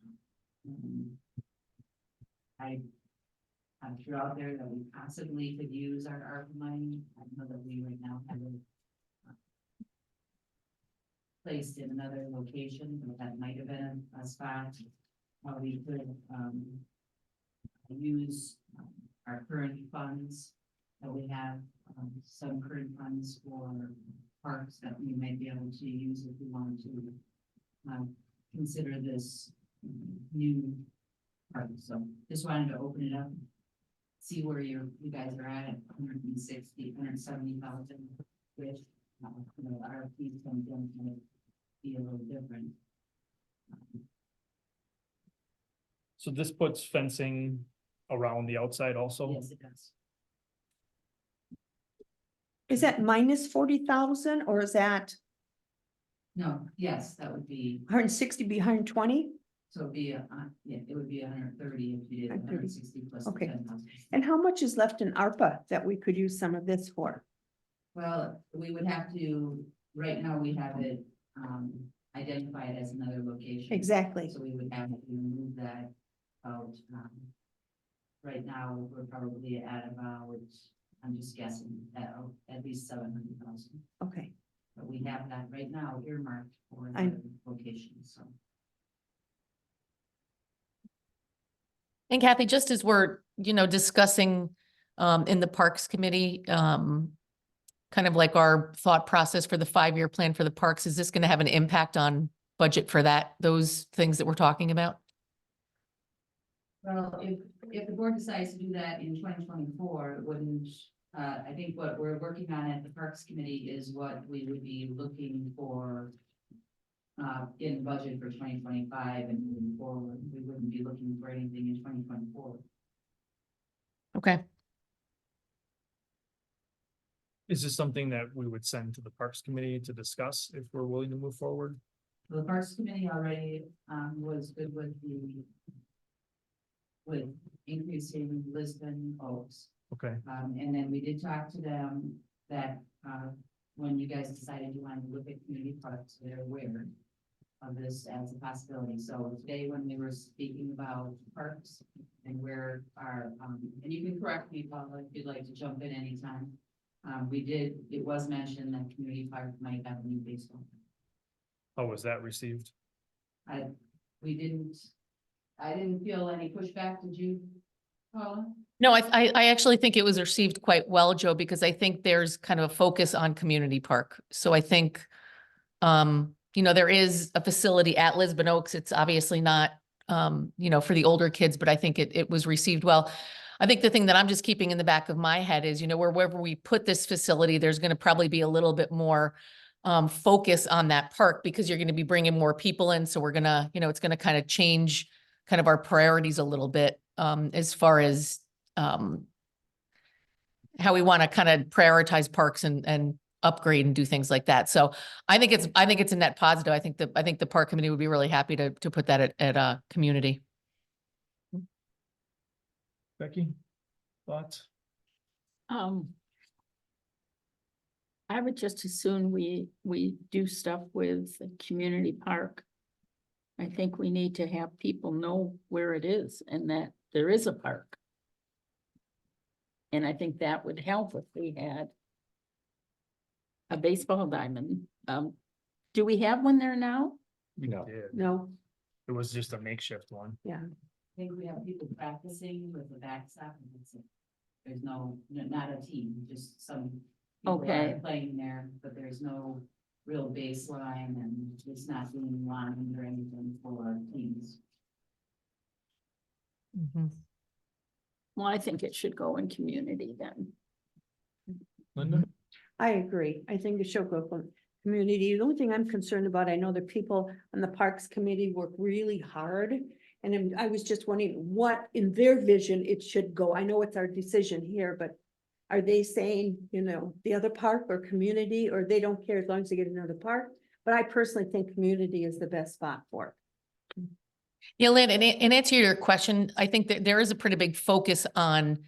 I'm sure out there that we possibly could use our ARPA money. I know that we right now have it placed in another location, but that might have been a spot. We could use our current funds that we have, some current funds for parks that we might be able to use if we want to consider this new park. So just wanted to open it up, see where you guys are at 160, 170,000, which, you know, our fees come down to be a little different. So this puts fencing around the outside also? Yes, it does. Is that minus 40,000 or is that No, yes, that would be, 160 be 120? so it'd be, yeah, it would be 130 if you did 130. 160 plus the Okay. 10,000. And how much is left in ARPA that we could use some of this for? Well, we would have to, right now, we have it, identified as another location. Exactly. So we would have to move that out, right now, we're probably at about, I'm just guessing, at least 700,000. Okay, But we have that right now earmarked for I- another location, so. And Kathy, just as we're, discussing in the Parks Committee, kind of like our thought process for the 5-year plan for the parks, is this going to have an impact on budget for those things that we're talking about? Well, if the board decides to do that in 2024, it wouldn't, I think what we're working on at the Parks Committee is what we would be looking for in budget for 2025 and moving forward. We wouldn't be looking for anything in 2024. Okay. Is this something that we would send to the Parks Committee to discuss if we're willing to move forward? The Parks Committee already was good with increasing Lisbon Oaks. Okay, And then we did talk to them that when you guys decided you wanted to look at community parks, they're aware of this as a possibility. So today, when we were speaking about parks and where our, and you can correct me, Paula, if you'd like to jump in anytime. It was mentioned that community park might have a new baseball. how was that received? I didn't feel any pushback, did you, Paula? No, I actually think it was received quite well, Joe, because I think there's kind of a focus on community park. So I think, there is a facility at Lisbon Oaks. It's obviously not, for the older kids, but I think it was received well. I think the thing that I'm just keeping in the back of my head is, wherever we put this facility, there's going to probably be a little bit more focus on that park because you're going to be bringing more people in. So we're going to, it's going to kind of change kind of our priorities a little bit as far as how we want to kind of prioritize parks and upgrade and do things like that. So I think it's a net positive. I think the park committee would be really happy to put that at a community. Becky, thoughts? I would just as soon we do stuff with the community park. I think we need to have people know where it is and that there is a park. And I think that would help if we had a baseball diamond. Do we have one there now? We No. did. no, It was just a makeshift one. I think we have people practicing with the backstop and that's it. There's not a team, just some people Okay. are playing there, but there's no real baseline and it's not being lined or anything for teams. Well, I think it should go in community then. Linda? I agree. I think it should go from community. The only thing I'm concerned about, I know the people on the Parks Committee work really hard. And I was just wondering what in their vision it should go. I know it's our decision here, but are they saying, the other park or community, or they don't care as long as they get another park? But I personally think community is the best spot for it. Yeah, Lynn, and in answer to your question, I think that there is a pretty big focus on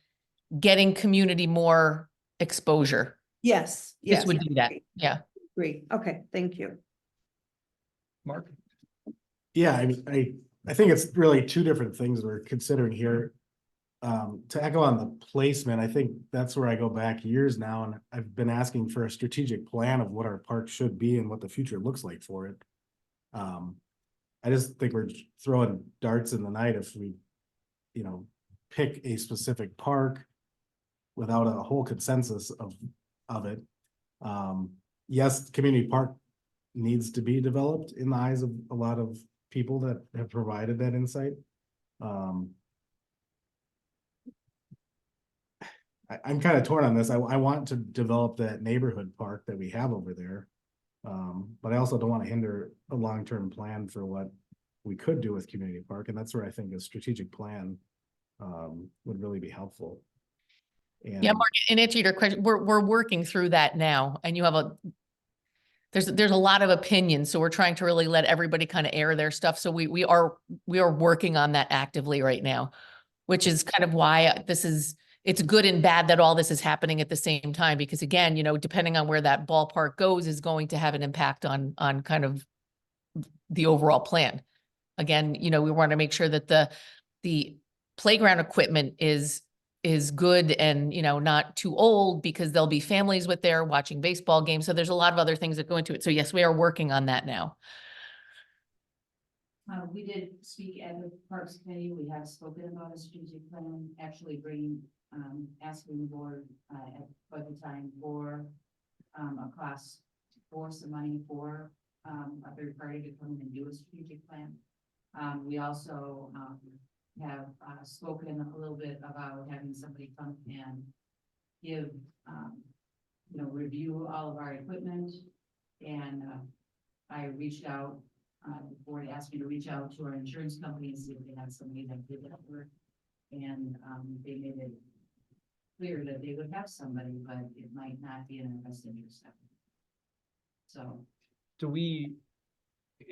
getting community more exposure. Yes, This yes. would do that. Yeah. Agree. Okay, thank you. Mark? Yeah, I think it's really two different things we're considering here. To echo on the placement, I think that's where I go back years now, and I've been asking for a strategic plan of what our park should be and what the future looks like for it. I just think we're throwing darts in the night if we, pick a specific park without a whole consensus of it. Yes, community park needs to be developed in the eyes of a lot of people that have provided that insight. I'm kind of torn on this. I want to develop that neighborhood park that we have over there. But I also don't want to hinder a long-term plan for what we could do with community park, and that's where I think a strategic plan would really be helpful. Yeah, And Mark, in answer to your question, we're working through that now, and you have there's a lot of opinions, so we're trying to really let everybody kind of air their stuff. So we are working on that actively right now, which is kind of why it's good and bad that all this is happening at the same time, because again, you know, depending on where that ballpark goes is going to have an impact on kind of the overall plan. Again, you know, we want to make sure that the playground equipment is good and, you know, not too old, because there'll be families with there watching baseball games. So there's a lot of other things that go into it. So yes, we are working on that now. We did speak at the Parks Committee. We have spoken about a strategic plan, actually asking the board, at budget time for, a cost for some money for, a third party to come in and do a strategic plan. We also, have, spoken a little bit about having somebody come and give, review all of our equipment. And, I reached out, the board asked me to reach out to our insurance company and see if they had somebody that did that work. And, they made it clear that they would have somebody, but it might not be in our best interest. So. Do we,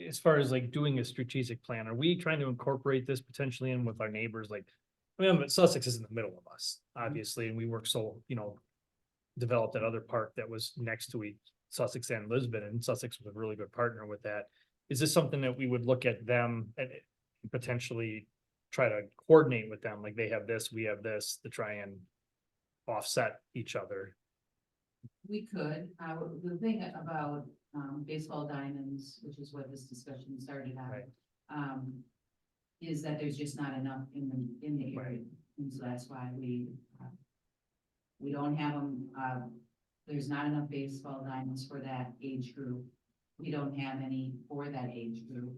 as far as like doing a strategic plan, are we trying to incorporate this potentially in with our neighbors? Like, I mean, but Sussex is in the middle of us, obviously, and we work so, you know, developed that other park that was next to Sussex and Lisbon, and Sussex was a really good partner with that. Is this something that we would look at them and potentially try to coordinate with them? Like they have this, we have this, to try and offset each other. We could, the thing about, baseball diamonds, which is what this discussion started on. Right. Is that there's just not enough in the area, and so that's why we don't have them, there's not enough baseball diamonds for that age group. We don't have any for that age group.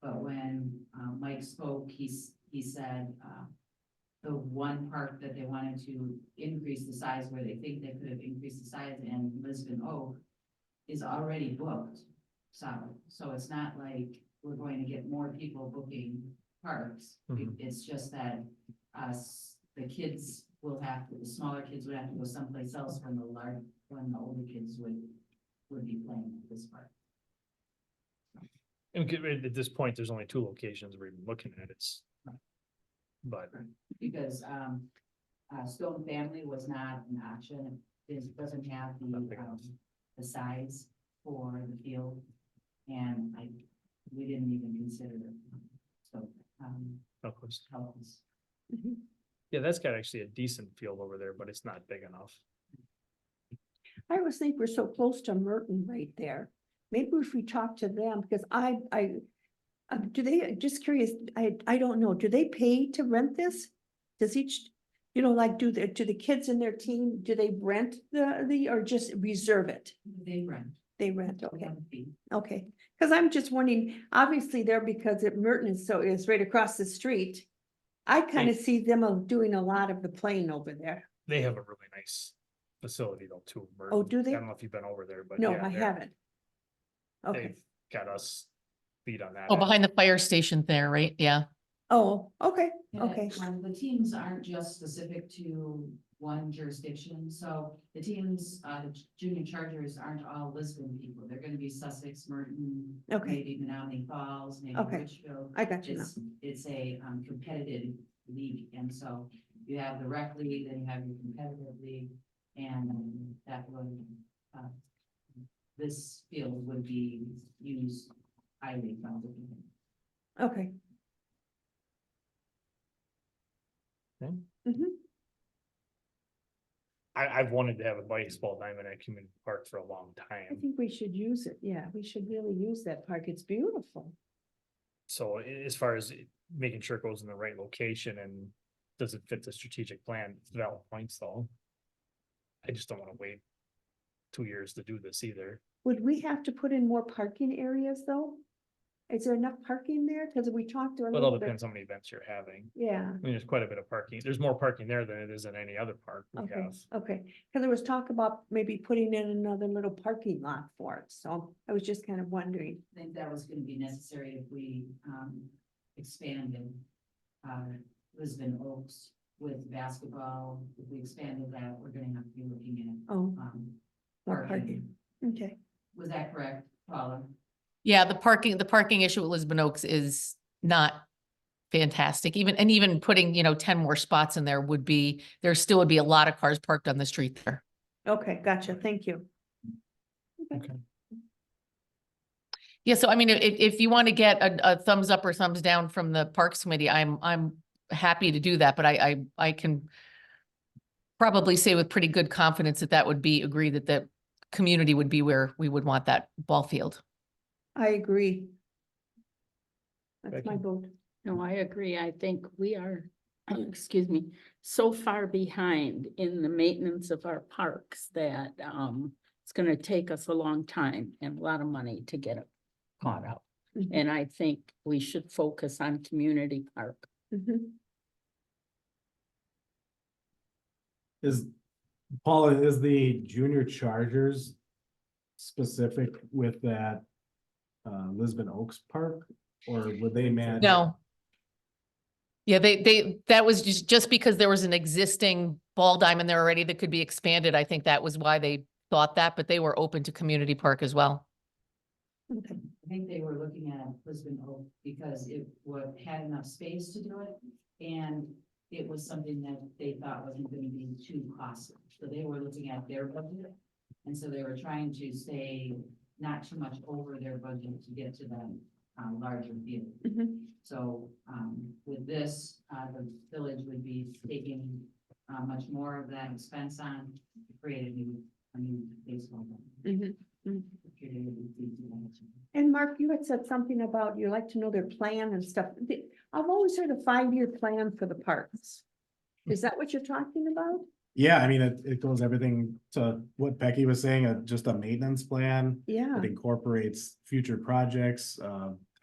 But when, Mike spoke, he said, the one park that they wanted to increase the size, where they think they could have increased the size, and Lisbon Oak is already booked solid. So it's not like we're going to get more people booking parks. Mhm. It's just that the kids will have to, the smaller kids would have to go someplace else when the older kids would be playing at this park. And at this point, there's only 2 locations we're even looking at. But Because, Stone Family was not an option. It doesn't have the size for the field, and we didn't even consider it. So, of course, helps. yeah, that's got actually a decent field over there, but it's not big enough. I always think we're so close to Merton right there. Maybe if we talk to them, because do they, just curious, I don't know, do they pay to rent this? Does each, you know, like, do the kids in their team, do they rent or just reserve it? They rent. They rent, They okay, have a fee. okay. Because I'm just wondering, obviously there, because Merton is right across the street. I kind of see them doing a lot of the playing over there. They have a really nice facility though too. Oh, do they? I don't know if you've been over there, but No, yeah, I haven't. Okay, they've got us beat on that. Oh, behind the fire station there, right? Yeah. oh, okay, And okay, the teams aren't just specific to one jurisdiction, so the teams, junior chargers aren't all Lisbon people. They're gonna be Sussex, Merton, okay, maybe Menominee Falls, maybe Okay. Richfield. I got you now. It's a competitive league, and so you have the rec league, then you have your competitive league, and that would, this field would be used highly probably. okay. Okay. Mhm. I've wanted to have a baseball diamond at Community Park for a long I time. think we should use it. Yeah, we should really use that park. It's beautiful. So as far as making sure it goes in the right location and does it fit the strategic plan, it's valid points though. I just don't want to wait 2 years to do this either. Would we have to put in more parking areas though? Is there enough parking there? Cause we talked a But it all little bit. depends how many events you're having. Yeah, I mean, there's quite a bit of parking. There's more parking there than it is in any other park we okay, have. okay. Cause there was talk about maybe putting in another little parking lot for it, so I was just kind of wondering. I think that was gonna be necessary if we, expanded, Lisbon Oaks with basketball. If we expanded that, we're gonna have to be looking Oh, at, more parking. parking. Okay, Was that correct, Paula? Yeah, the parking issue at Lisbon Oaks is not fantastic. Even putting, 10 more spots in there there still would be a lot of cars parked on the street there. okay, gotcha. Thank you. Yeah, so I mean, if you want to get a thumbs up or thumbs down from the Parks Committee, I'm happy to do that, but I can probably say with pretty good confidence that would be agree that the community would be where we would want that ball field. I agree. That's my Becky? vote. No, I agree. I think we are, excuse me, so far behind in the maintenance of our parks that it's gonna take us a long time and a lot of money to get it caught up. Mhm. And I think we should focus on community park. Mhm. Is, Paula, is the junior Chargers specific with that Lisbon Oaks Park, or would they manage? No. Yeah, that was just because there was an existing ball diamond there already that could be expanded. I think that was why they thought that, but they were open to community park as well. Okay. I think they were looking at Lisbon Oak because it had enough space to do it, and it was something that they thought wasn't gonna be too costly. So they were looking at their budget, and so they were trying to stay not too much over their budget to get to that larger field. Mhm. So, with this, the village would be taking, much more of that expense on to create a new baseball. Mhm. Mhm. Computer would be doing that. And Mark, you had said something about you like to know their plan and stuff. I've always heard a 5-year plan for the parks. Is that what you're talking about? Yeah, I mean, it goes everything to what Becky was saying, just a maintenance plan. Yeah. It incorporates future projects,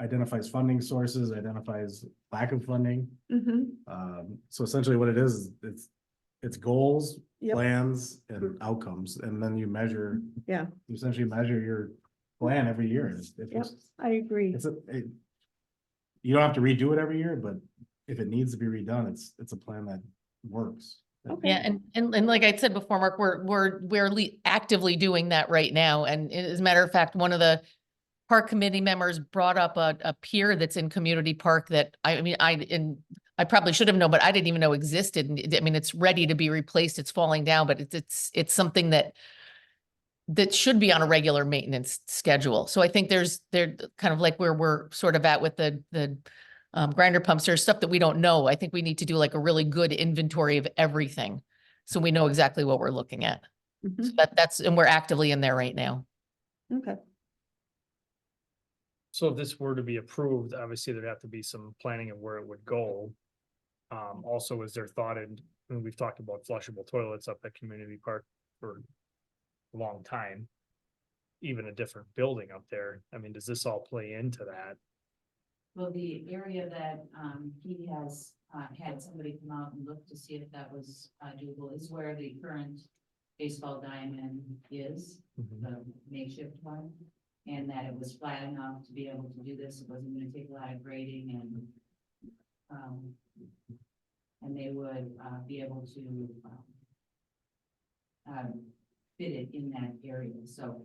identifies funding sources, identifies lack of funding. Mm-hmm. So essentially what it is, it's goals, Yep. plans and outcomes, and then you measure. Yeah. You essentially measure your plan every year. Yep, I agree. You don't have to redo it every year, but if it needs to be redone, it's a plan that works. Okay. Yeah, and like I said before, Mark, we're actively doing that right now. And as a matter of fact, one of the park committee members brought up a pier that's in Community Park that I probably should have known, but I didn't even know existed. And I mean, it's ready to be replaced. It's falling down, but it's something that should be on a regular maintenance schedule. So I think they're kind of like where we're sort of at with the grinder pumps. There's stuff that we don't know. I think we need to do like a really good inventory of everything, so we know exactly what we're looking at. Mhm. So and we're actively in there right now. Okay. So if this were to be approved, obviously there'd have to be some planning of where it would go. Also, is there thought in, and we've talked about flushable toilets up at Community Park for a long time. Even a different building up there. I mean, does this all play into that? Well, the area that, he has, had somebody come out and look to see if that was, doable is where the current baseball diamond is, the makeshift one. And that it was flat enough to be able to do this. It wasn't gonna take a lot of grading and they would, be able to, fit it in that area. So,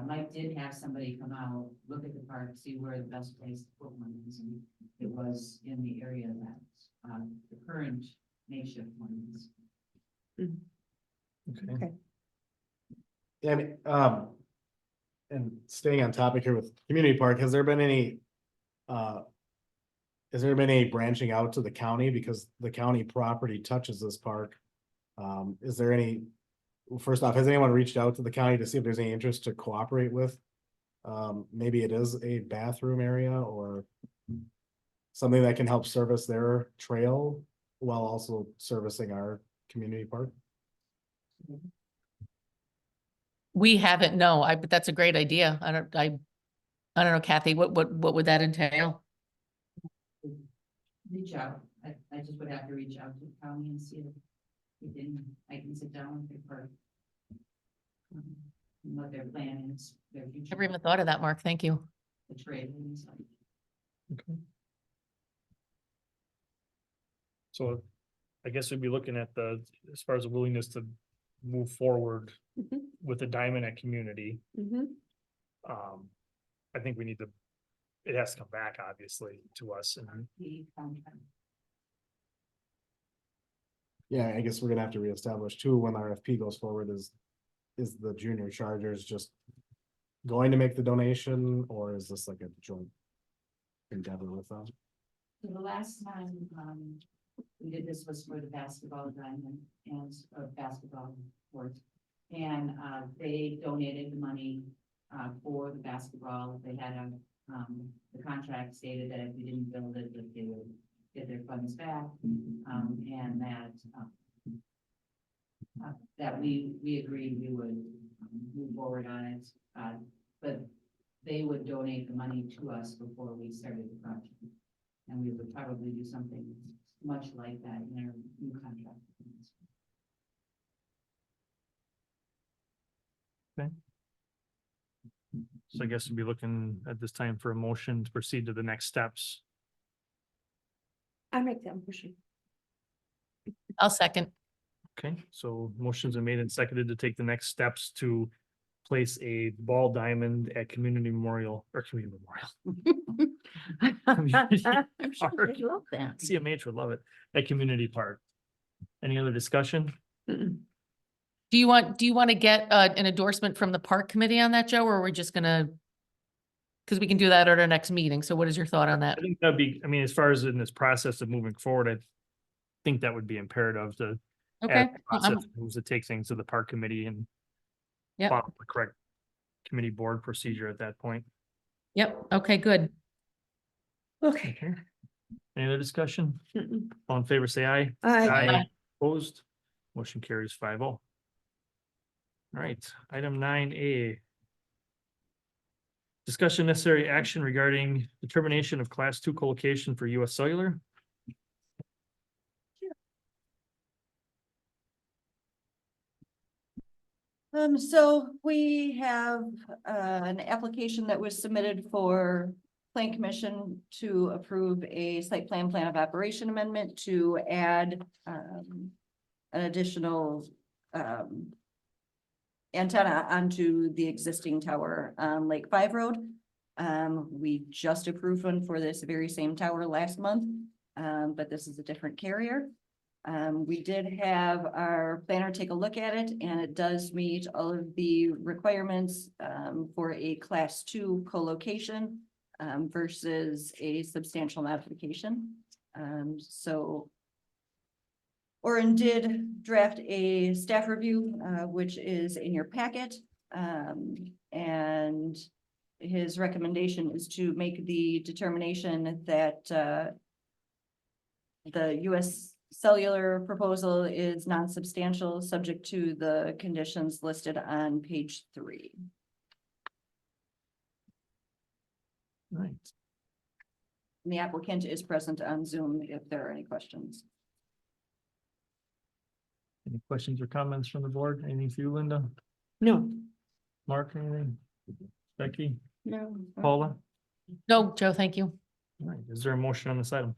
Mike did have somebody come out, look at the park, see where the best place to put one is, and it was in the area that, the current makeshift one is. Okay. Yeah, I mean, and staying on topic here with community park, has there been any branching out to the county, because the county property touches this park? Is there any, well, first off, has anyone reached out to the county to see if there's any interest to cooperate with? Maybe it is a bathroom area or something that can help service their trail while also servicing our community park? We haven't, no, but that's a great idea. I don't know, Kathy, what would that entail? Reach out, I just would have to reach out to the county and see if I can sit down with their part. And what their plan is, their future. Never even thought of that, Mark. Thank you. The trade and stuff. Okay. So I guess we'd be looking at as far as the willingness to move forward Mhm. with the Diamond at community. Mhm. I think we need to, it has to come back obviously to us and The contract. Yeah, I guess we're gonna have to reestablish too, when RFP goes forward, is the junior chargers just going to make the donation, or is this like a joint endeavor with them? So the last time, we did this was for the basketball diamond and basketball court. And, they donated the money, for the basketball. They had the contract stated that if we didn't build it, that they would get their funds back. And that we agreed we would move forward on it. But they would donate the money to us before we started the project. And we would probably do something much like that in our new contract. so I guess we'd be looking at this time for a motion to proceed to the next steps. I make that motion. I'll second. Okay, so motions are made and seconded to take the next steps to place a ball diamond at Community Memorial or Community Memorial. I'm sure Park. they love that. CMH would love it at Community Park. Any other discussion? Mm-mm. Do you want to get an endorsement from the park committee on that, Joe, or are we just gonna? Because we can do that at our next meeting. So what is your thought on that? I think that'd be, I mean, as far as in this process of moving forward, I think that would be imperative to Okay. add the Well, I'm- process moves to take things to the park committee and Yep. follow the correct committee board procedure at that point. Yep. Okay, good. Okay. Okay. Any other discussion? Mm-mm. All in favor, say aye. Aye. Opposed? Motion carries 5-0. All right, item 9A. Discussion necessary action regarding determination of class 2 colocation for US Cellular. So we have, an application that was submitted for Plan Commission to approve a site plan of operation amendment to add, an additional, antenna onto the existing tower on Lake 5 Road. We just approved one for this very same tower last month, but this is a different carrier. We did have our planner take a look at it, and it does meet all of the requirements for a class 2 co-location versus a substantial modification. So Orin did draft a staff review, which is in your packet. And his recommendation is to make the determination that the US Cellular proposal is non-substantial, subject to the conditions listed on page 3. Right. And the applicant is present on Zoom if there are any questions. Any questions or comments from the board? Anything for you, Linda? No. Mark, anything? Becky, No. Paula? No, Joe, thank you. All right, is there a motion on this item?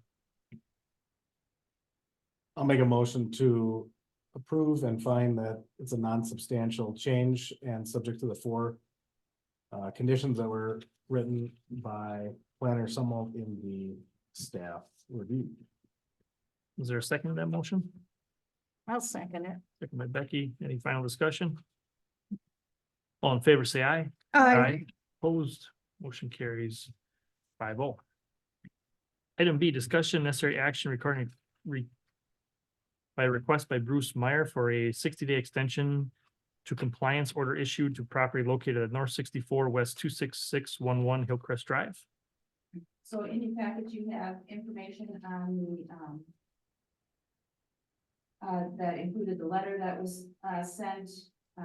I'll make a motion to approve and find that it's a non-substantial change and subject to the 4 conditions that were written by planner Sumwalt in the staff review. Is there a second to that motion? I'll second it. Second by Becky. Any final discussion? All in favor, say aye. Aye. Opposed, motion carries 5-0. Item B, discussion necessary action regarding by request by Bruce Meyer for a 60-day extension to compliance order issued to property located at North 64 West 26611 Hillcrest Drive. So in your package, you have information on the that included the letter that was sent,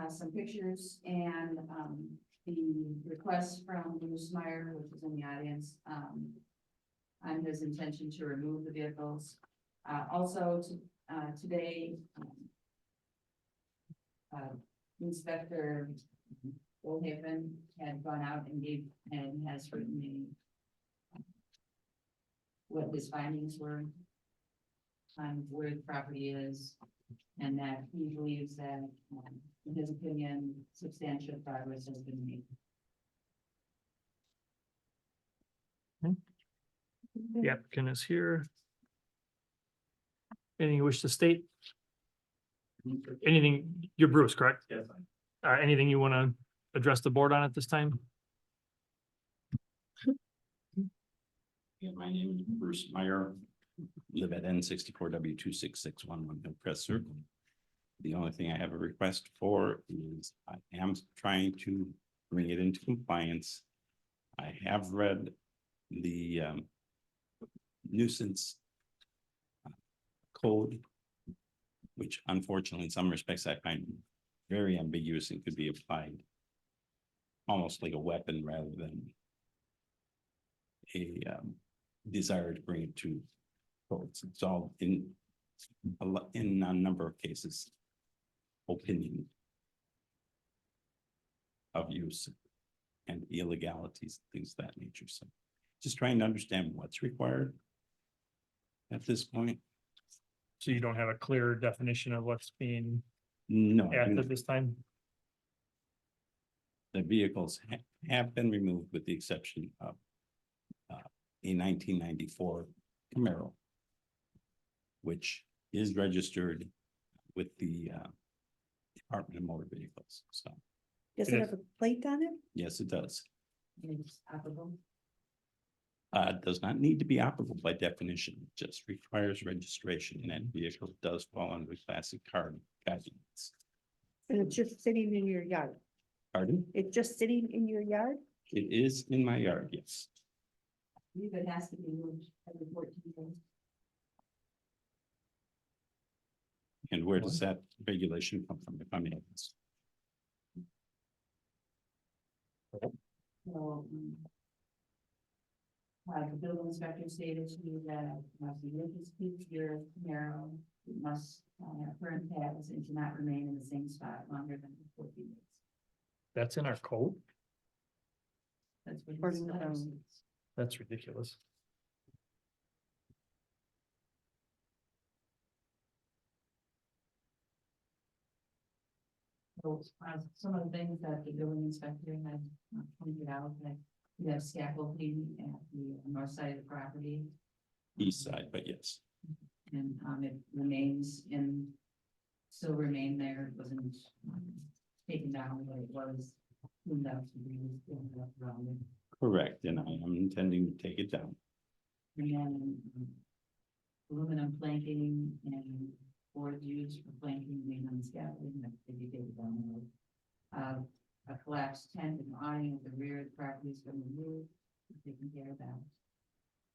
some pictures and the request request from Bruce Meyer, which is in the audience, on his intention to remove the vehicles. Today, Inspector Oldhaven had gone out and has written me what his findings were on where the property is, and that he believes that, in his opinion, substantial progress has been made. The applicant is here. Anything you wish to state? Anything, you're Bruce, correct? Yes. Anything you want to address the board on at this time? Yeah, my name is Bruce Meyer, live at N64 W26611 Hillcrest Circle. The only thing I have a request for is I am trying to bring it into compliance. I have read the nuisance code, which unfortunately in some respects I find very ambiguous and could be applied almost like a weapon rather than a desire to bring it to courts. It's all in a number of cases, opinion of use and illegalities, things of that nature. So just trying to understand what's required at this point. So you don't have a clear definition of what's being No, asked at this time? the vehicles have been removed with the exception of a 1994 Camaro, which is registered with the Department of Motor Vehicles. So, Does It it is. have a plate on it? yes, it does. It's operable. Does not need to be operable by definition, just requires registration, and that vehicle does fall under classic car guidelines. And it's just sitting in your yard? Pardon? It's just sitting in your yard? It is in my yard, yes. I believe it has to be moved every 14 days. And where does that regulation come from, if I may ask? So, the building inspector stated to me that must be with his your Camaro, it must have current tags and to not remain in the same spot longer than 14 days. That's in our code? That's what According his to letter them. says. That's ridiculous. So, some of the things that the building inspector had pointed out, that we have scaffolding at the north side of the property. East side, but yes. And, it remains still remain there, it wasn't taken down, but it was cleaned up to be cleaned up around it. Correct, and I am intending to take it down. And then aluminum planking and boards used for planking, being on scaffolding, that could be taken down. A collapsed tent and awning at the rear of the property has been removed, taking care of that.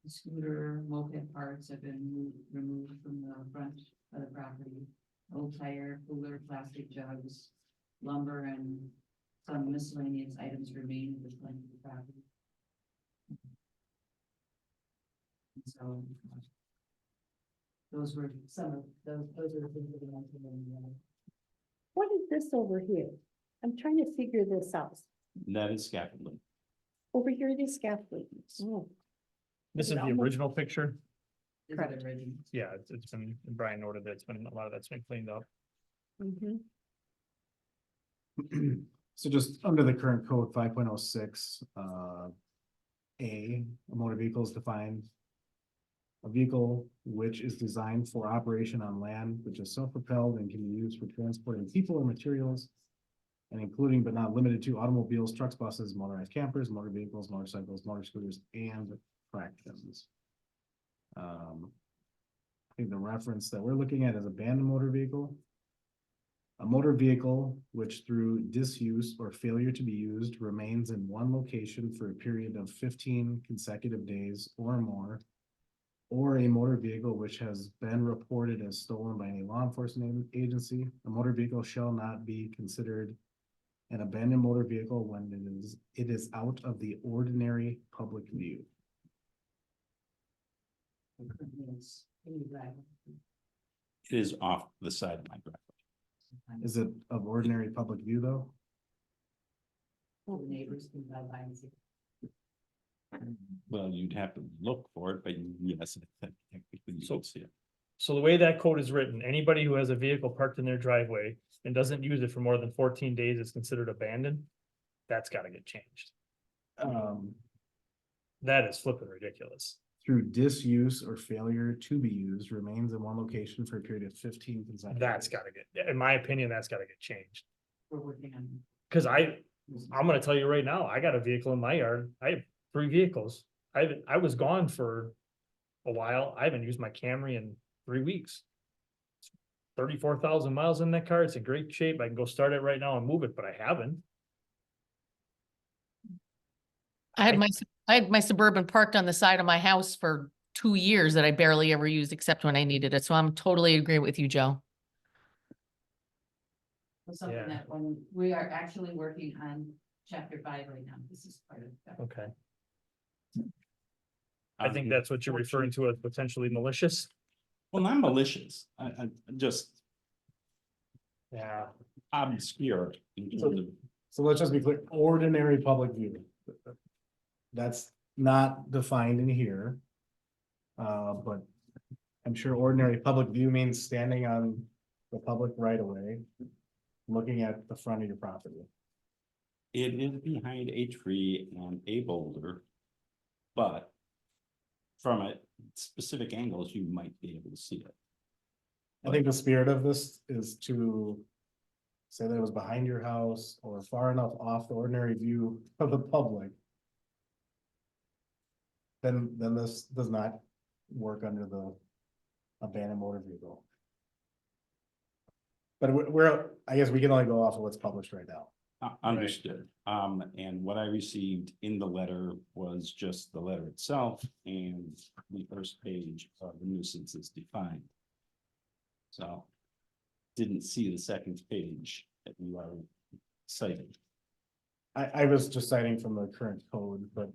The scooter moped parts have been removed from the front of the property. Old tire, cooler, plastic jugs, lumber, and some miscellaneous items remain at the front of the property. So those were some of those are the things that we mentioned in the What is this over here? I'm trying to figure this out. That is scaffolding. Over here, it is scaffolding. Oh, This is the Almost- original ppicture? is Correct. the original. Yeah, it's been, Brian noted that it's been, a lot of that's been cleaned up. mhm. So just under the current code 5.06, a motor vehicle is defined. A vehicle which is designed for operation on land, which is self-propelled and can be used for transporting people or materials. And including but not limited to automobiles, trucks, buses, motorized campers, motor vehicles, motorcycles, motor scooters, and tractors. I think the reference that we're looking at is abandoned motor vehicle. A motor vehicle which through disuse or failure to be used remains in one location for a period of 15 consecutive days or more. Or a motor vehicle which has been reported as stolen by any law enforcement agency. A motor vehicle shall not be considered an abandoned motor vehicle when it is out of the ordinary public view. It is off the side of my driveway. Is it of ordinary public view though? Neighbors can drive by and see. Well, you'd have to look for it, but yes, technically you So- can see it. So the way that code is written, anybody who has a vehicle parked in their driveway and doesn't use it for more than 14 days is considered abandoned. That's gotta get changed. That is flipping ridiculous. Through disuse or failure to be used remains in one location for a period of 15 consecutive. That's days. gotta get, in my opinion, that's gotta get changed. We're working on. Cause I'm gonna tell you right now, I got a vehicle in my yard. I have 3 vehicles. I was gone for a while. I haven't used my Camry in 3 weeks. 34,000 miles in that car. It's in great shape. I can go start it right now and move it, but I haven't. I had my Suburban parked on the side of my house for 2 years that I barely ever used except when I needed it. So I'm totally agree with you, Joe. Something Yeah. that when we are actually working on chapter 5 right now, this is part of that. Okay. I think that's what you're referring to as potentially malicious. Well, not malicious, I just Yeah. obscure. in terms of- So let's just be clear, ordinary public view. That's not defined in here. But I'm sure ordinary public view means standing on the public right of way, looking at the front of your property. It is behind a tree and a boulder. But from a specific angles, you might be able to see it. I think the spirit of this is to say that it was behind your house or far enough off the ordinary view of the public. Then this does not work under the abandoned motor vehicle. But I guess we can only go off of what's published right now. Understood. And what I received in the letter was just the letter itself and the first page of the nuisance is defined. So didn't see the second page that you are citing. I was just citing from the current code, but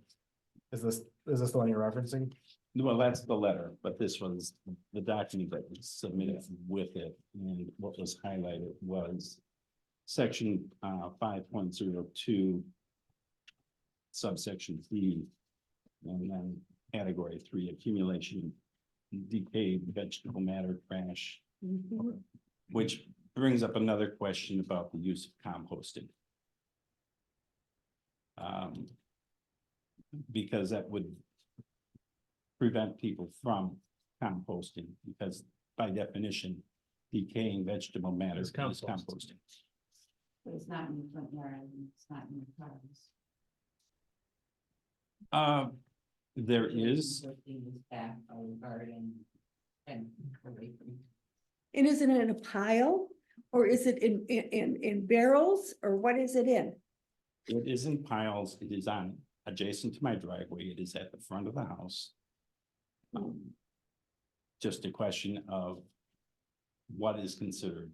is this the one you're referencing? Well, that's the letter, but this was the document that was submitted with it, and what was highlighted was section 5.02 subsection D, and then category 3, accumulation, decayed vegetable matter, trash, which brings up another question about the use of composting. Because that would prevent people from composting, because by definition, decaying vegetable matter Is is compost. composting. But it's not in the front yard, and it's not in the cars. There is, Is back by the garden and away from. And is it in a pile or is it in barrels or what is it in? it is in piles, it is on adjacent to my driveway, it is at the front of the house. Just a question of what is considered.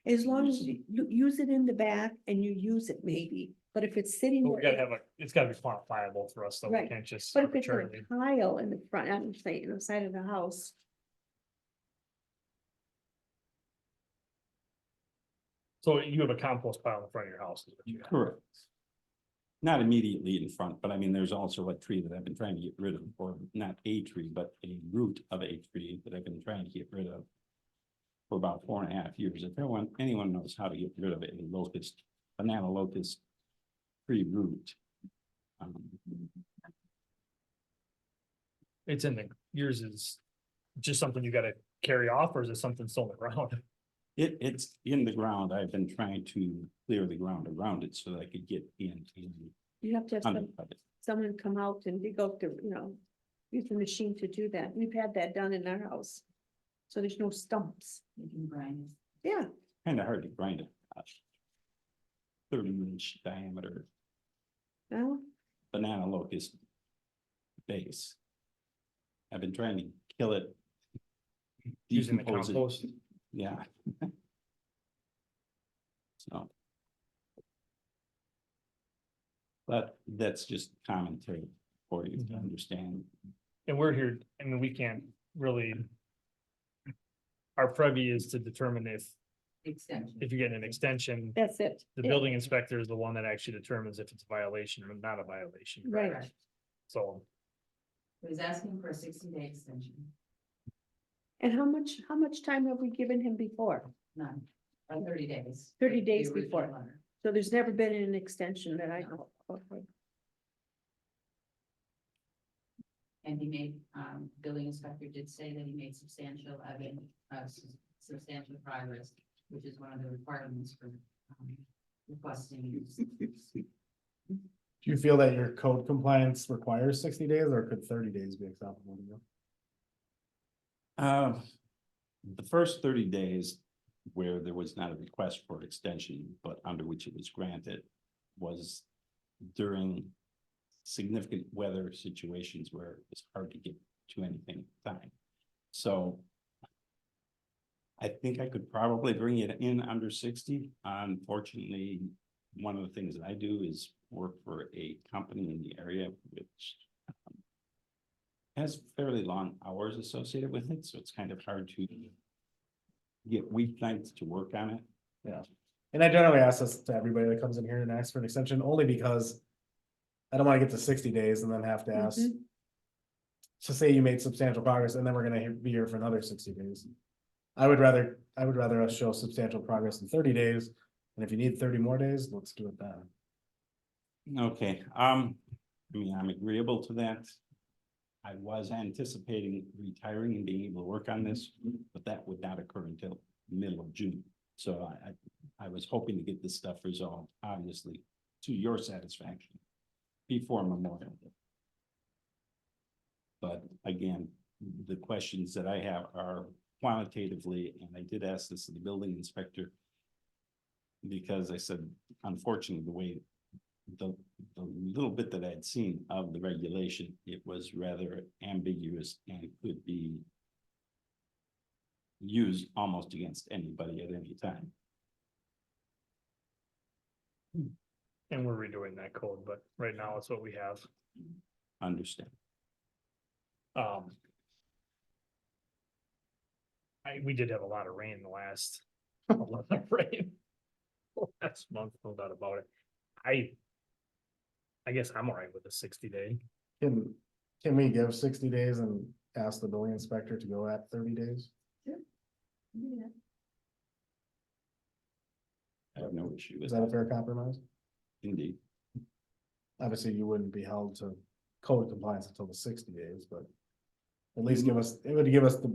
As long as you use it in the back and you use it maybe, but if it's sitting But we gotta there, have it's gotta be quantifiable for us, though. We Right. can't just but if it's in arbitrarily. a pile in the front, I'm saying, in the side of the house. So you have a compost pile in front of your house. Is what you have. Correct. Not immediately in front, but I mean, there's also a tree that I've been trying to get rid of, or not a tree, but a root of a tree that I've been trying to get rid of. For about 4.5 years. If anyone knows how to get rid of a locust, banana locust tree root. It's in yours is just something you gotta carry off, or is it something stolen around? It's in the ground. I've been trying to clear the ground around it so that I could get in. You have to have Under of it. someone come out and dig out the, use the machine to do that. We've had that done in our house. So there's no stumps. You can grind Yeah, Kind of hard to grind it. 30-inch diameter well, banana locust base. I've been trying to kill it. Using the decompose it. compost. Yeah. So. But that's just commentary for you to understand. And we're here, I mean, we can't really. Our privy is to determine Extension. if you get an extension, That's it. the Yeah. building inspector is the one that actually determines if it's a violation or not a violation. Right. So, He's asking for a 60-day extension, And how much time have we given him before? none, 30 days. 30 The days original before. letter. So there's never been an extension that I know of. And he made, building inspector did say that he made substantial progress, which is one of the requirements for, requesting use. Do you feel that your code compliance requires 60 days or could 30 days be acceptable to you? The first 30 days where there was not a request for extension, but under which it was granted, was during significant weather situations where it was hard to get to anything at the time. So I think I could probably bring it in under 60. Unfortunately, one of the things that I do is work for a company in the area which has fairly long hours associated with it, so it's kind of hard to get weeknights to work on it. Yeah. And I generally ask this to everybody that comes in here and asks for an extension, only because I don't want to get to 60 days and then have to ask. Mhm. So say you made substantial progress and then we're gonna be here for another 60 days. I would rather us show substantial progress in 30 days. And if you need 30 more days, let's do it then. Okay, I mean, I'm agreeable to that. I was anticipating retiring and being able to work on this, but that would not occur until middle of June. So I was hoping to get this stuff resolved, obviously, to your satisfaction before Memorial Day. But again, the questions that I have are quantitatively, and I did ask this of the building inspector. Because I said, unfortunately, the way the little bit that I had seen of the regulation, it was rather ambiguous and could be used almost against anybody at any time. and we're redoing that code, but right now it's what we have. Understand? We did have a lot of rain the last, last month, no doubt about it. I guess I'm all right with a 60-day. Can we give 60 days and ask the building inspector to go at 30 days? I have no issue with Is that a that, fair compromise? indeed. Obviously, you wouldn't be held to code compliance until the 60 days, but at least it would give us the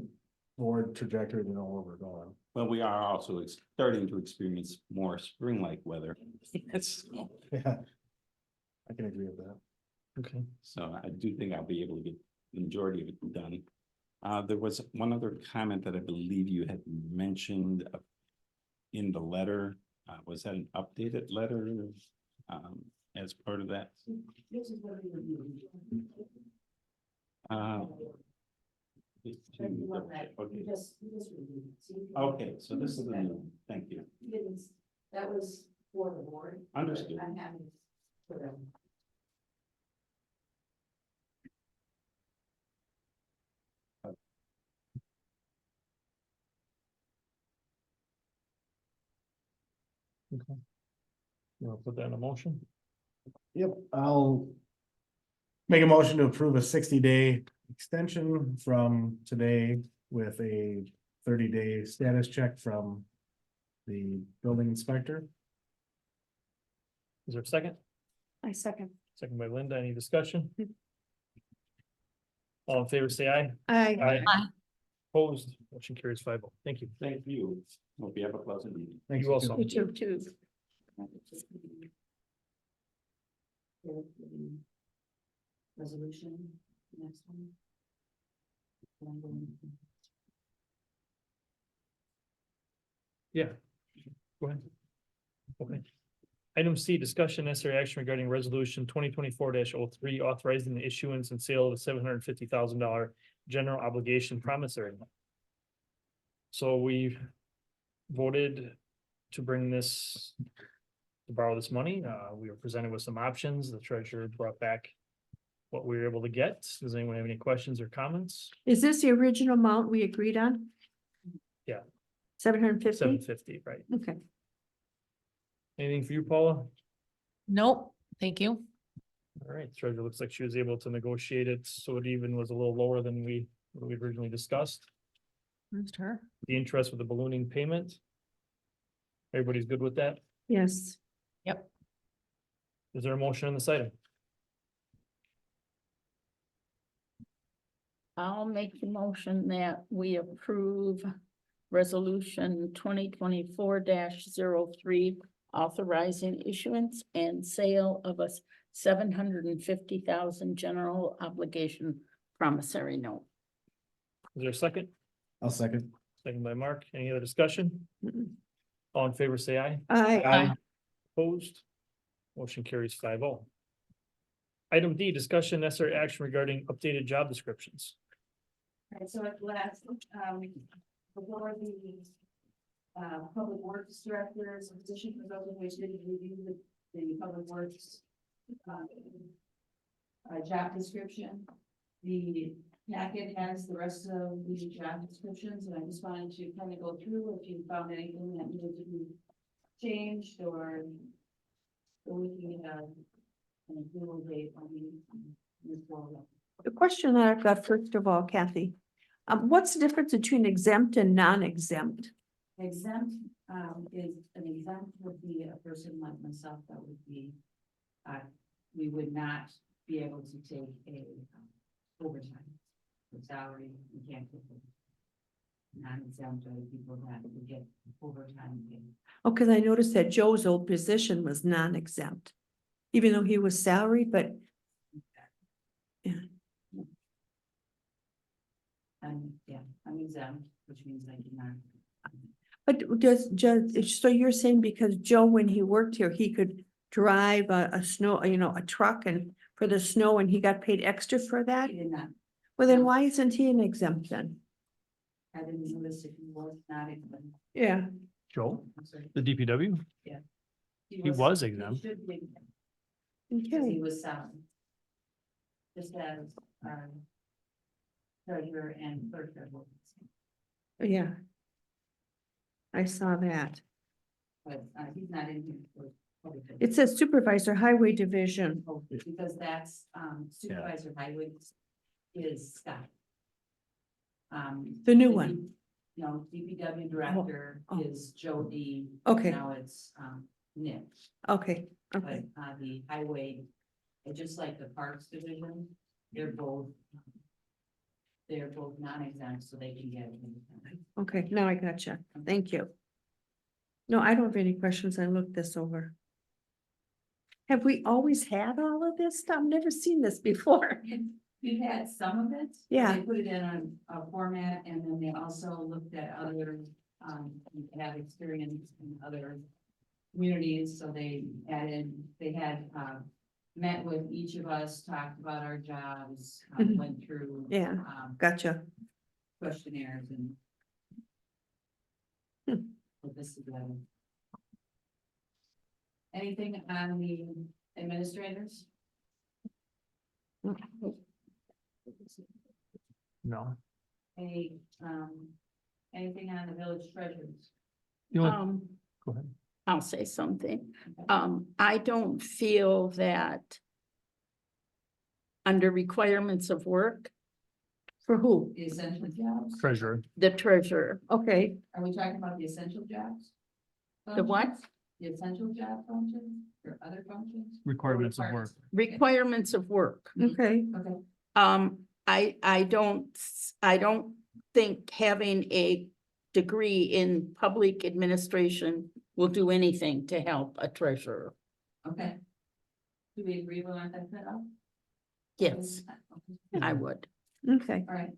board trajectory to know where we're going. Well, we are also starting to experience more spring-like weather. It's, Yeah. I can agree with that. Okay. so I do think I'll be able to get the majority of it done. There was one other comment that I believe you had mentioned in the letter. Was that an updated letter, as part of that? This is what we reviewed. The one that Okay. you just reviewed. See if you- Okay, so this is the new, thank you. You didn't, that was for the board. but Understood. I'm happy for them. Okay. You wanna put that in a motion? Yep, I'll make a motion to approve a 60-day extension from today with a 30-day status check from the building inspector. Is there a second? I second. Second by Linda, any discussion? All in favor, say aye. I, Opposed, motion carries 5-0. Thank you. Thank you. Hope you have a pleasant evening. Thanks, You also. you too. Resolution, next one. Yeah. Go ahead. Okay. Item C, discussion necessary action regarding resolution 2024-03, authorizing the issuance and sale of a $750,000 general obligation promissory note. So we voted to bring this to borrow this money. We were presented with some options. The treasurer brought back what we were able to get. Does anyone have any questions or comments? Is this the original amount we agreed on? Yeah. 750? 750, right? Okay. Anything for you, Paula? Nope, thank you. All right, treasurer looks like she was able to negotiate it, so it even was a little lower than what we originally discussed. Where's her? The interest with the ballooning payment. Everybody's good with that? Yes. Yep. Is there a motion on this item? I'll make the motion that we approve resolution 2024-03, authorizing issuance and sale of a 750,000 general obligation promissory note. Is there a second? I'll second. Second by Mark. Any other discussion? All in favor, say aye. Aye. Opposed? Motion carries 5-0. Item D, discussion necessary action regarding updated job descriptions. Right, so at last, before the public works director's position for those of which didn't review the public works job description. The packet has the rest of the job descriptions, and I just wanted to kind of go through if you found anything that needed to be changed or we can an approval date on the forward. The question that I've got, first of all, Kathy, what's the difference between exempt and non-exempt? Exempt, is an exempt would be a person like myself that would be, we would not be able to take a overtime. The salary, we can't take it. Non-exempt are the people that would get overtime pay. Oh, because I noticed that Joe's old position was non-exempt, even though he was salary, but Yeah, I'm exempt, which means I cannot. But so you're saying because Joe, when he worked here, he could drive a snow, a truck and for the snow and he got paid extra for that? He did not, Well, then why isn't he an exempt then? I didn't notice if he was not exempt. Yeah. Joe, I'm sorry. the DPW? He was exempt. He should be exempt, because Okay, he was salary. Just as, treasurer and clerk are both, yeah. I saw that. but, he's not in here for public. It says supervisor highway division. Oh, because that's, supervisor highway is Scott. The new one. No, DPW director Oh. is Joe D. Okay, Now it's, Nick, okay, but, okay. the highway, just like the parks division, they're both non-exempt, so they can get it. Okay, now I gotcha. Thank you. No, I don't have any questions. I looked this over. Have we always had all of this stuff? I've never seen this before. We've had some of it. Yeah. They put it in a format, and then they also looked at other, have experience in other communities, so they had, met with each of us, talked about our jobs, Mhm. went through. Yeah. Gotcha. Questionnaires and. Hmm. Put this together. Anything on the administrators? No. Any, anything on the village treasurers? The only- Go ahead. I'll say something. I don't feel that under requirements of work, For who? The essential jobs? Treasurer. the treasurer, Okay, Are we talking about the essential jobs? the what? Functions? The essential job functions or other functions? Requirements of work. Requirements of work. okay. Okay, I don't think having a degree in public administration will do anything to help a treasurer. okay. Do we agree we'll let that set up? Yes, Okay. I would. Okay, All right,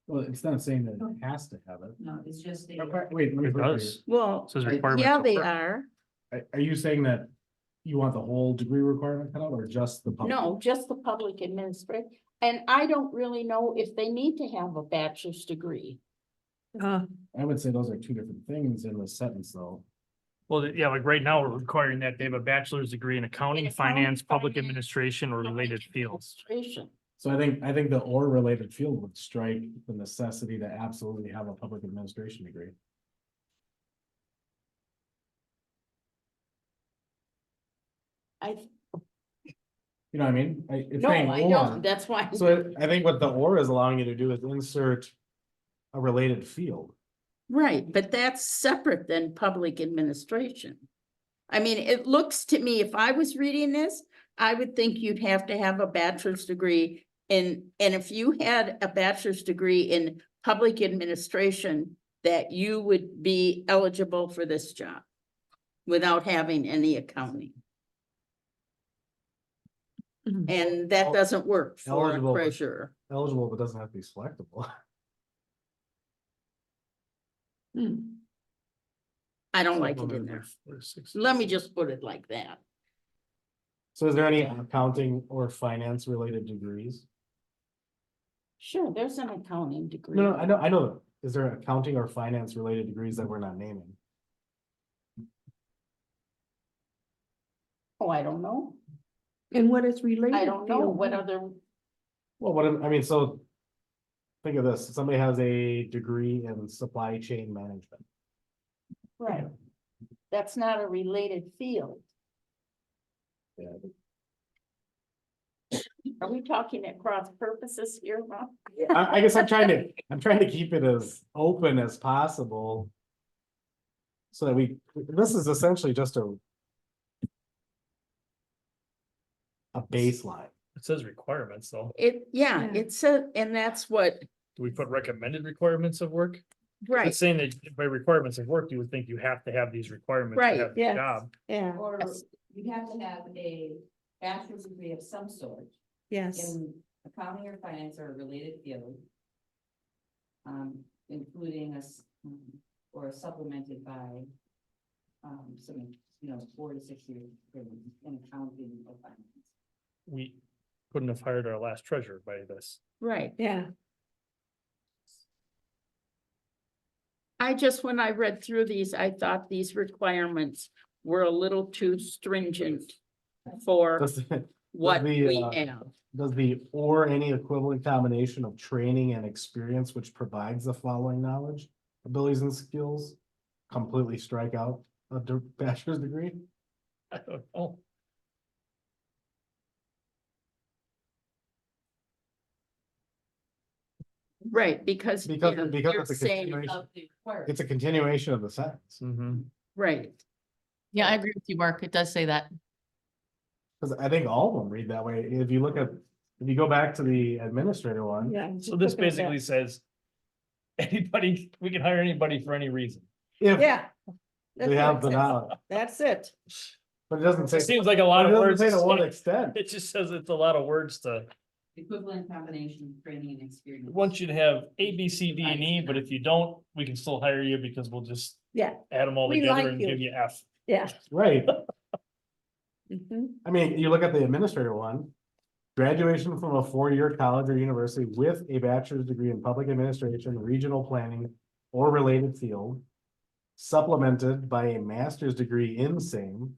Well, it's not saying that it has to have it. no, it's just the. Wait, let me It clarify. does. Well, Says I- requirements. yeah, of they work. are. Are you saying that you want the whole degree requirement cut out or just the public? No, just the public administration. And I don't really know if they need to have a bachelor's degree. I would say those are two different things in the sentence though. Well, yeah, like right now, we're requiring that they have a bachelor's degree in accounting, In accounting, finance, public finance, administration, or related fields. Administration. So I think the or related field would strike the necessity to absolutely have a public administration degree. You know what I mean? It's No, saying I or. don't, that's why. So I think what the or is allowing you to do is insert a related field. Right, but that's separate than public administration. I mean, it looks to me, if I was reading this, I would think you'd have to have a bachelor's degree in, and if you had a bachelor's degree in public administration, that you would be eligible for this job without having any accounting. And that doesn't work for a Eligible. treasurer. Eligible, but doesn't have to be selectable. I don't like it in there. Let me just put it like that. So is there any accounting or finance related degrees? Sure, there's an accounting degree. No, I know. Is there accounting or finance related degrees that we're not naming? Oh, I don't know. And what is related? I don't know field? what other, Well, I mean, so. Think of this, somebody has a degree in supply chain management. right. That's not a related field. Yeah. Are we talking at cross purposes here, Ron? I guess I'm trying to keep it as open as possible. So that this is essentially just a baseline. It says requirements, though. Yeah, Yeah. it's a, and that's what, Do we put recommended requirements of work? right, It's saying that by requirements of work, you would think you have to have these requirements to Right, have the yes. job. Yeah, Or Yes. you have to have a bachelor's degree of some sort yes, in accounting or finance or a related field. Including or supplemented by, some, 4 to 6 years experience in accounting or finance. We couldn't have hired our last treasurer by this. right. yeah. I just, when I read through these, I thought these requirements were a little too stringent for Does what the, we uh, have. does the or any equivalent combination of training and experience which provides the following knowledge, abilities and skills completely strike out a bachelor's degree? I don't know. Right, because. Because yeah, because you're it's a saying continuation, Of the requirement. it's a continuation of the sentence. Right, Yeah, I agree with you, Mark. It does say that. Because I think all of them read that way. If you go back to the administrator one. Yeah. So this basically says anybody, we can hire anybody for any reason. If Yeah. they have the knowledge, That's it. but it doesn't say. It seems like a lot But of it words. doesn't say to to what say. extent. It just says it's a lot of words to, Equivalent combination of training and experience. we want you to have A, B, C, D, and E, but if you don't, we can still hire you because we'll just Yeah, add them all We together like and you. give you F. yeah. Right. Mhm. I mean, you look at the administrator one. Graduation from a 4-year college or university with a bachelor's degree in public administration, regional planning, or related field. Supplemented by a master's degree in same.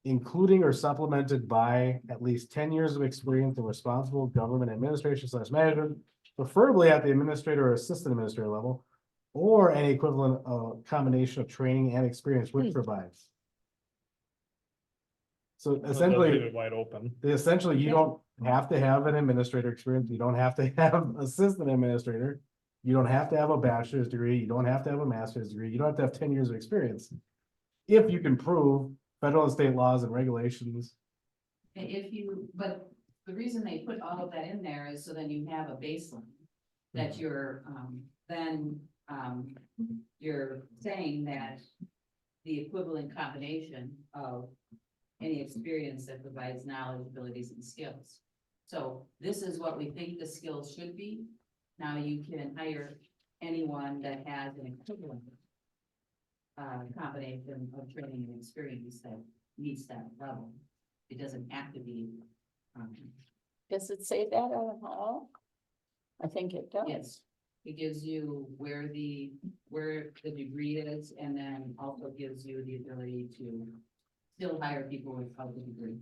Including or supplemented by at least 10 years of experience in responsible government administration / management. Preferably at the administrator or assistant administrator level. Or an equivalent combination of training and experience which provides. So Leave essentially. it wide open. Essentially, you don't have to have an administrator experience, you don't have to have assistant administrator. You don't have to have a bachelor's degree, you don't have to have a master's degree, you don't have to have 10 years of experience. If you can prove federal and state laws and regulations. But the reason they put all of that in there is so then you have a baseline. That you're, you're saying that the equivalent combination of any experience that provides knowledge, abilities, and skills. So this is what we think the skills should be. Now you can hire anyone that has an equivalent combination of training and experience that meets that level. It doesn't have to be, does it say that at all? I think it does. yes. It gives you where the degree is, and then also gives you the ability to still hire people without the degree.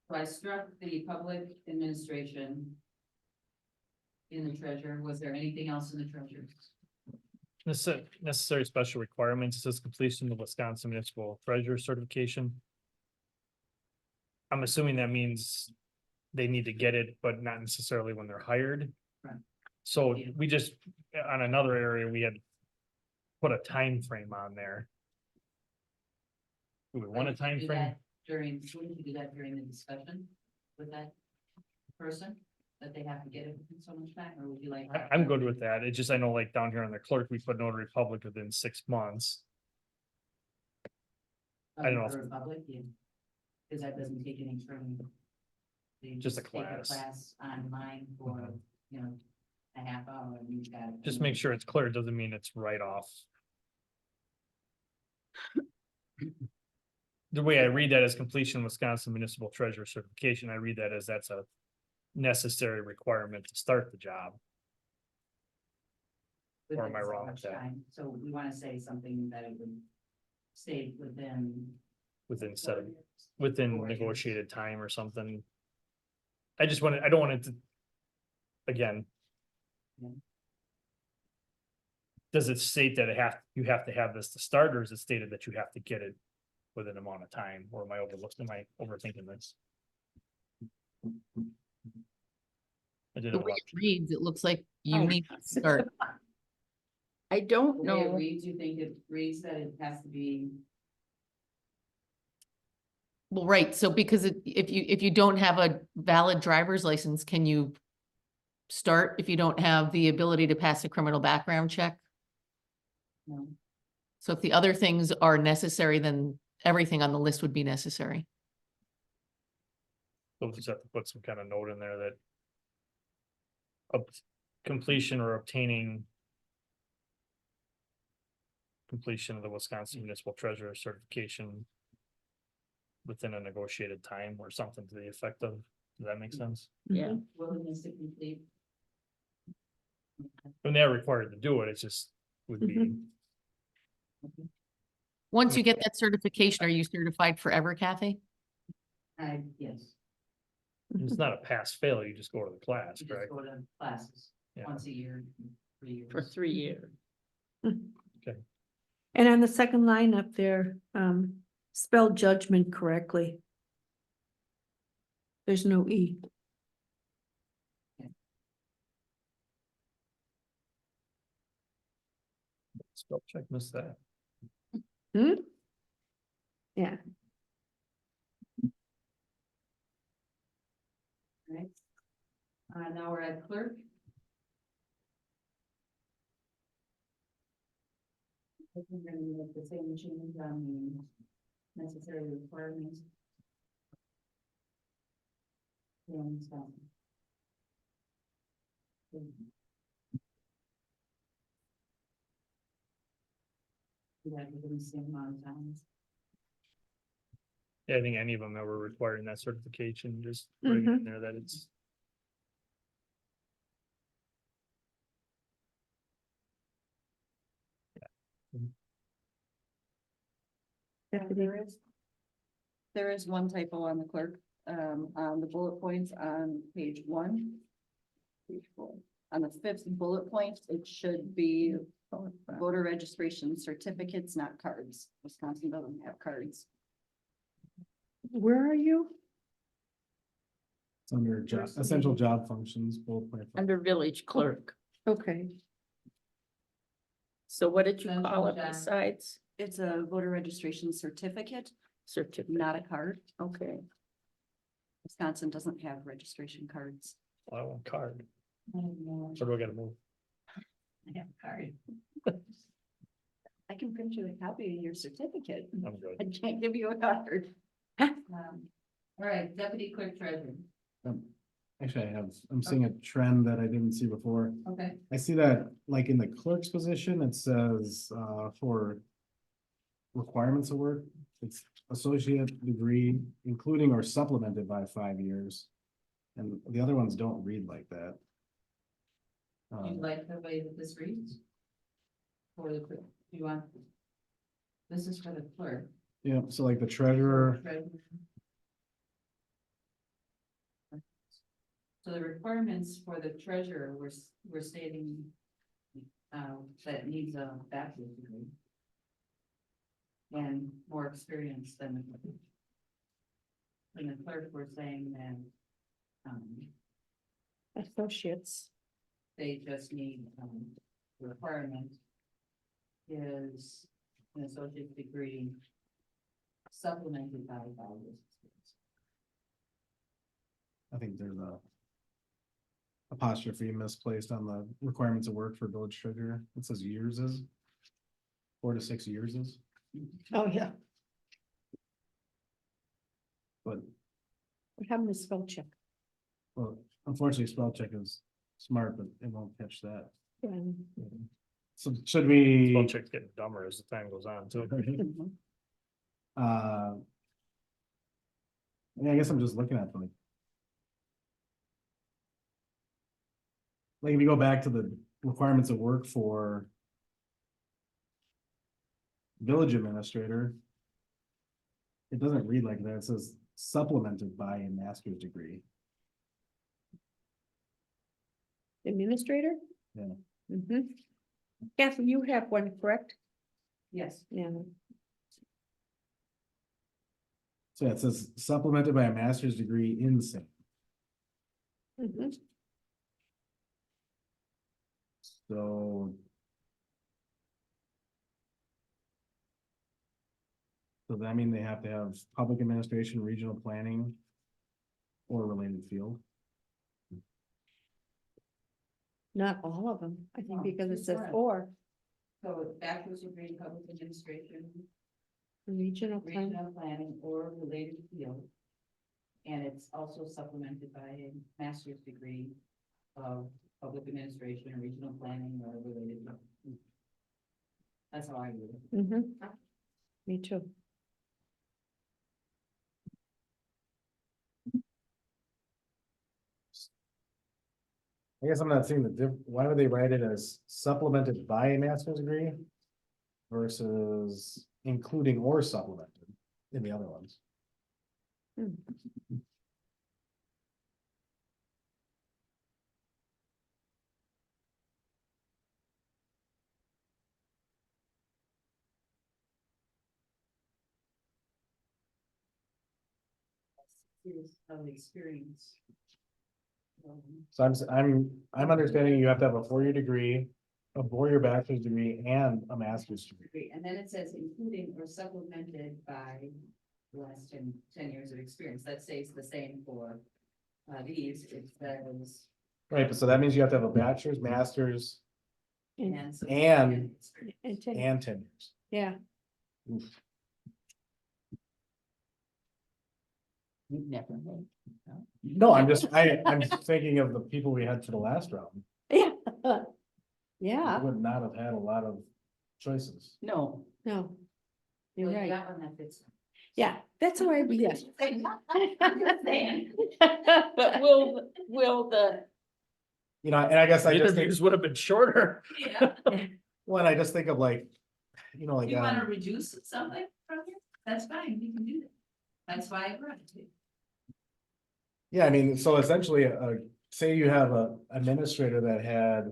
So I struck the public administration in the treasurer. Was there anything else in the treasurer? Necessary special requirements, it says completion of Wisconsin Municipal Treasurer certification. I'm assuming that means they need to get it, but not necessarily when they're hired. Right. So we just, on another area, we had put a time frame on there. Do we want a Did you time do frame? that wouldn't you do that during the discussion with that person? That they have to get it within so much time, or would you like? I'm good with that. It's just, I know like down here on the clerk, we put notary public within 6 months. I don't know. For Republic, yeah. Cause that doesn't take any training. They Just a take class. Class online for, you know, a half hour and you've got. Just make sure it's clear. It doesn't mean it's right off. The way I read that is completion of Wisconsin Municipal Treasurer certification. I read that as that's a necessary requirement to start the job. Or am I within so wrong much with that? time. So we wanna say something that it would stay within. Within 7, 4 years. within 4 years. negotiated time or something. I just want to, I don't want it to. Again. Yeah. Does it state that you have to have this to start, or is it stated that you have to get it within an amount of time, or am I overthinking this? I did The it way it reads, it looks like you Oh. need to start. I don't The way it know. reads, you think it reads that it has to be, Well, right, so because if you don't have a valid driver's license, can you start if you don't have the ability to pass a criminal background check? you know, So if the other things are necessary, then everything on the list would be necessary. So we'll just have to put some kind of note in there that. Completion or obtaining. Completion of the Wisconsin Municipal Treasurer certification. Within a negotiated time or something to the effect of, does that make sense? Yeah, willingness to complete. When they're required to do it, it's just would be, Once you get that certification, are you certified forever, Kathy? Yes, it's not a pass fail, you just go to the class, you just correct? go to classes Yeah. once a year, 3 years. for 3 years. And on the second line up there, spell judgment correctly. There's no E. Spell check, missed that. Yeah. Right. Now we're at clerk. I think we're gonna make the same change on the necessary requirements. And so. You have to do the same amount of times. Yeah, I think any of them that were requiring that certification, just bring it in there that it's. There is one typo on the clerk, on the bullet points on page 1. Page 4. On the 5th bullet point, it should be voter registration certificates, not cards. Wisconsin doesn't have cards. Where are you? It's under job, essential job functions, bullet point. Under village clerk. Okay, So what did you Central call it job. besides It's a voter registration certificate, certificate? not a card. Okay, Wisconsin doesn't have registration cards. I want card, I don't know. so do I gotta move? I have a card. I can print you a copy of your certificate. I'm good. I can't give you a card. All right, deputy clerk treasurer. Actually, I'm seeing a trend that I didn't see before. Okay. I see that like in the clerk's position, it says, for requirements of work, It's associate degree, including or supplemented by 5 years. And the other ones don't read like that. You like the way that this reads? For the, clerk? You want? This is for the clerk. Yeah, so like the treasurer, So the requirements for the treasurer, we're stating. That it needs a bachelor's degree. And more experience than the clerk. And the clerk, we're saying that. Associates. They just need, the requirement. Is an associate's degree. Supplemented by 5 years. experience. I think there's a apostrophe misplaced on the requirements of work for village treasurer. It says years is 4 to 6 years is, Oh, yeah. but What happened to spell check? well, unfortunately, spell check is smart, but it won't catch that. Yeah. So should we? Spell check's getting dumber as the time goes on, too. I mean, I guess I'm just looking at them. Like if you go back to the requirements of work for village administrator, it doesn't read like that. It says supplemented by a master's degree. Administrator? Yeah. Mm-hmm. Kathy, you have one, correct? Yes, Yeah. So it says supplemented by a master's degree in same. Mm-hmm. So. Does that mean they have to have public administration, regional planning? Or related field? Not all of them, I think, No, because it it's says correct. 4, so bachelor's degree in public administration, regional plan. regional planning or related field. And it's also supplemented by a master's degree of public administration, regional planning or related. field. That's how I read it. Mm-hmm. Me too. I guess I'm not seeing why would they write it as supplemented by a master's degree? Versus including or supplemented in the other ones. Hmm. Years of experience. So I'm understanding you have to have a 4-year degree, a 4-year bachelor's degree and a master's degree. And then it says including or supplemented by less than 10 years of experience. That stays the same for these. It says. Right, but so that means you have to have a bachelor's, master's And, And. And- experience. and 10, and 10 years. yeah, Oof. You've never made. No, I'm thinking of the people we had for the last round. yeah. We Yeah, would not have had a lot of choices. No. no, you're Well, you right. got one that fits. Yeah, that's why we, yes. But will the, You know, and I guess I The just think, interviews would have been shorter. Yeah. well, I just think of like, you know, like. You wanna reduce something from here? That's fine, you can do that. That's why I brought it to you. Yeah, I mean, so essentially, say you have a administrator that had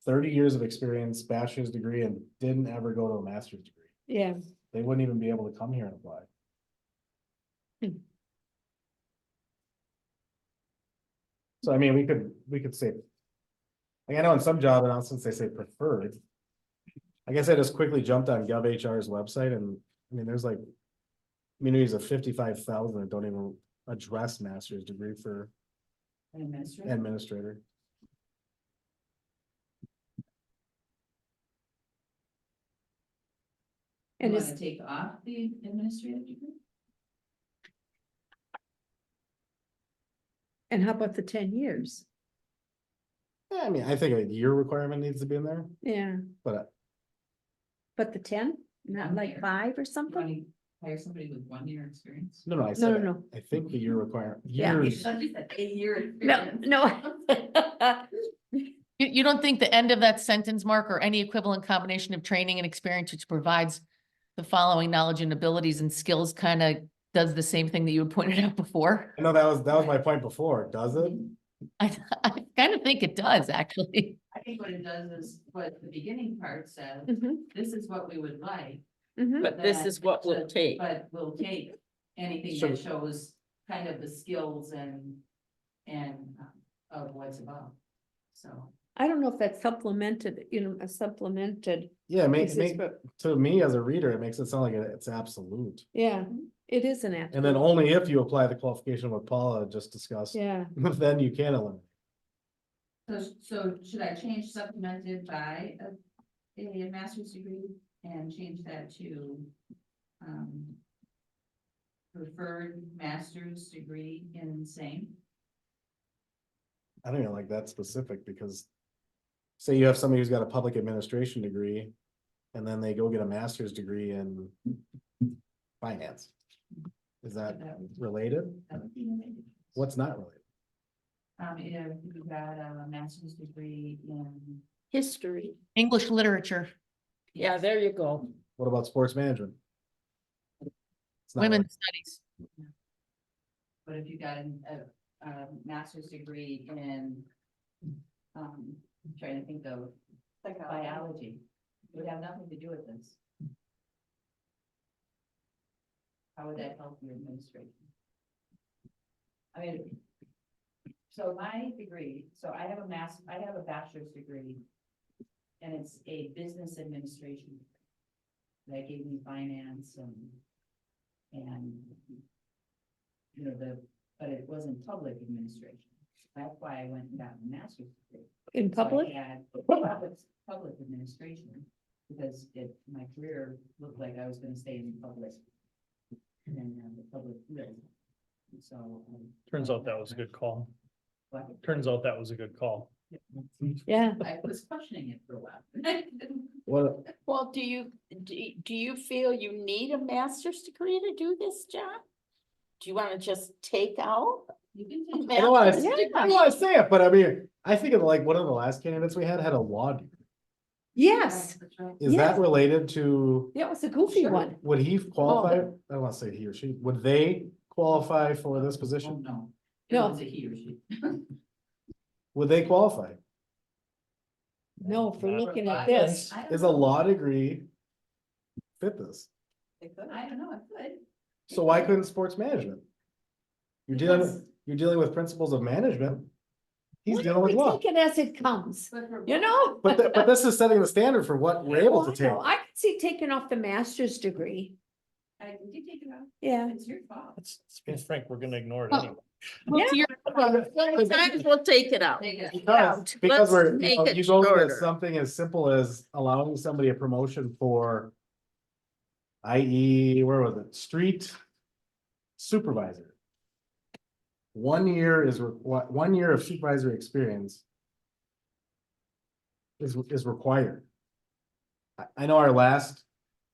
30 years of experience, bachelor's degree, and didn't ever go to a master's degree. Yeah, They wouldn't even be able to come here and apply. Hmm. So I mean, we could say. Like I know in some job announcements, they say preferred. I guess I just quickly jumped on GovHR's website and, I mean, there's like. Communities of 55,000 that don't even address master's degree for An administrator. administrator. You and wanna it's, take off the administrative degree? and how about the 10 years? Yeah, I mean, I think a year requirement needs to be in there, Yeah, but but the 10, not Not like there. 5 or something? hire somebody with 1 year experience? No, no, I No, said, no. I think the year require, Yeah. years. Somebody said 8 year No, experience. no. You don't think the end of that sentence, Mark, or any equivalent combination of training and experience which provides the following knowledge and abilities and skills kind of does the same thing that you had pointed out before? I know that was my point before, does it? I kind of think it does, actually. I think what it does is what the beginning part says, Mhm, this is what we would like. mhm. But this then is what we'll to- take. But we'll take anything So- that shows kind of the skills and of what's above. So. I don't know if that's supplemented, a supplemented. Yeah, basis, but to me as a reader, it makes it sound like it's absolute. Yeah, it is an And then only if you apply the qualification what Paula just discussed, Yeah, then you can eliminate. So should I change supplemented by a master's degree and change that to preferred master's degree in same? I don't even like that specific because. Say you have somebody who's got a public administration degree. And then they go get a master's degree in finance. Is that related? That would be related. What's not related? If you got a master's degree in. History. English literature, Yeah, there you go. What about sports management? It's not women's studies. But if you got a master's degree in, I'm trying to think of biology, it would have nothing to do with this. How would that help your administration? I mean, so my degree, so I have a bachelor's degree. And it's a business administration. That gave me finance and. You know, but it wasn't public administration. That's why I went and got a master's degree. in So I public, had public administration, because my career looked like I was gonna stay in public. And the public, so. Turns out that was a good call. What? Turns out that was a good call. yeah. I was questioning it for a while. What, Well, do you feel you need a master's degree to do this job? Do you want to just take out? You can a take. I don't wanna, master's I degree? don't wanna say it, but I mean, I think of like one of the last candidates we had a law degree. Yes, Is Yes. that related to, that was a goofy one. would he qualify? I don't wanna say he or she, would they qualify for this Oh, position? no. No. It was a he or she. Would they qualify? No, for looking at Yes. this. I don't Is a know. law degree fit this? I don't know, it could. So why couldn't sports management? Because- You're dealing with principles of management. He's Why dealing don't with we law. take it as it comes, But for you both- know? But this is setting the standard for what we're able Well, to I take. know. I could see taking off the master's degree, You take it out, yeah. it's your fault. Let's be frank, we're gonna ignore it Oh. anyway. Well, to your point, sometimes we'll take it out. Take it. Because Let's we're, make it you go to shorter. something as simple as allowing somebody a promotion for. i.e., where was it, street supervisor. 1 year is, 1 year of supervisory experience. Is required. I know our last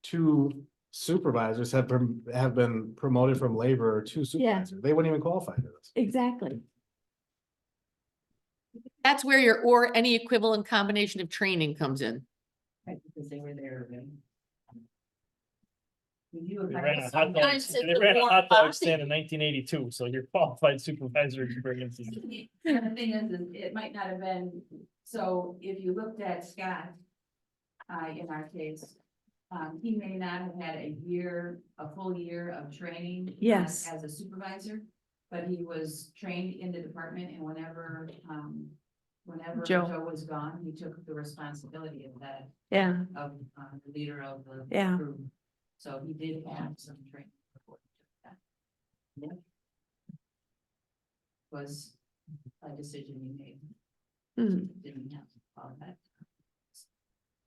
two supervisors have been promoted from laborer to supervisor, they wouldn't even qualify for this. Exactly. That's where your or any equivalent combination of training comes in. Right, because they were there already. You They have ran a hot dog, Sometimes they it's ran a more hot dog bossy. stand in 1982, so your qualified supervisor experience is. And the thing is, it might not have been, so if you looked at Scott. In our case, he may not have had a full year of training. Yes. As a supervisor, but he was trained in the department and whenever Joe. Joe was gone, he took the responsibility of that, Yeah, of the leader of the Yeah. group. So he did have some training before he took that. Yeah. Was a decision he made. Hmm. Didn't have all that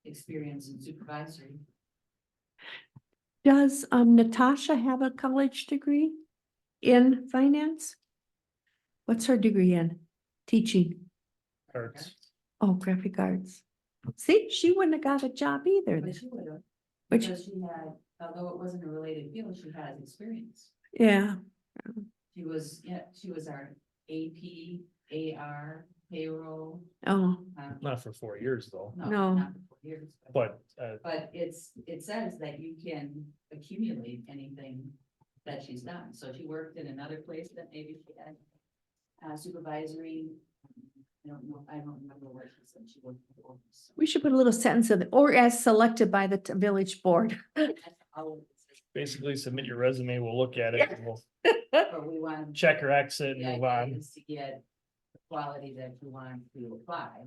experience in supervisory. Does Natasha have a college degree in finance? What's her degree in? Teaching. Arts. Oh, graphic arts. See, she wouldn't have got a job either. But then. she would have. Which, Because she had, although it wasn't a related field, she has experience. yeah, She was, yeah, she was our AP, AR, payroll. oh, Not for 4 years though, No. Not for 4 years. but, But it says that you can accumulate anything that she's done. So she worked in another place that maybe she had supervisory. I don't remember where she said she worked before. So we should put a little sentence of, or as selected by the village board. that's all it says. basically submit your resume, we'll look at it, Yeah. and we'll But we want. check or exit The and move idea on. is to get the quality that you want to apply.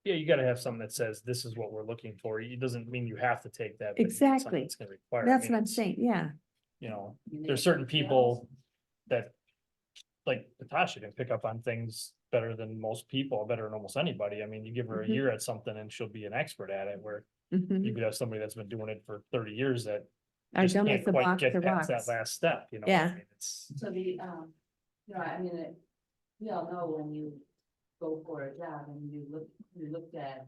Yeah, you gotta have something that says, this is what we're looking for. It doesn't mean you have to take that. but it's something Exactly. It's gonna require. I That's mean, what I'm it's, saying, yeah. You know, I mean, there's they- certain they people that, like Natasha can pick up on things better than most people, better than almost anybody. I mean, you give her a Mhm. year at something and she'll be an expert at it, where Mhm. you could have somebody that's been doing it for 30 years that I just done can't with the quite box, get the past that rocks. last step, you know? Yeah. I mean, it's, So I mean, we all know when you go for a job and you looked at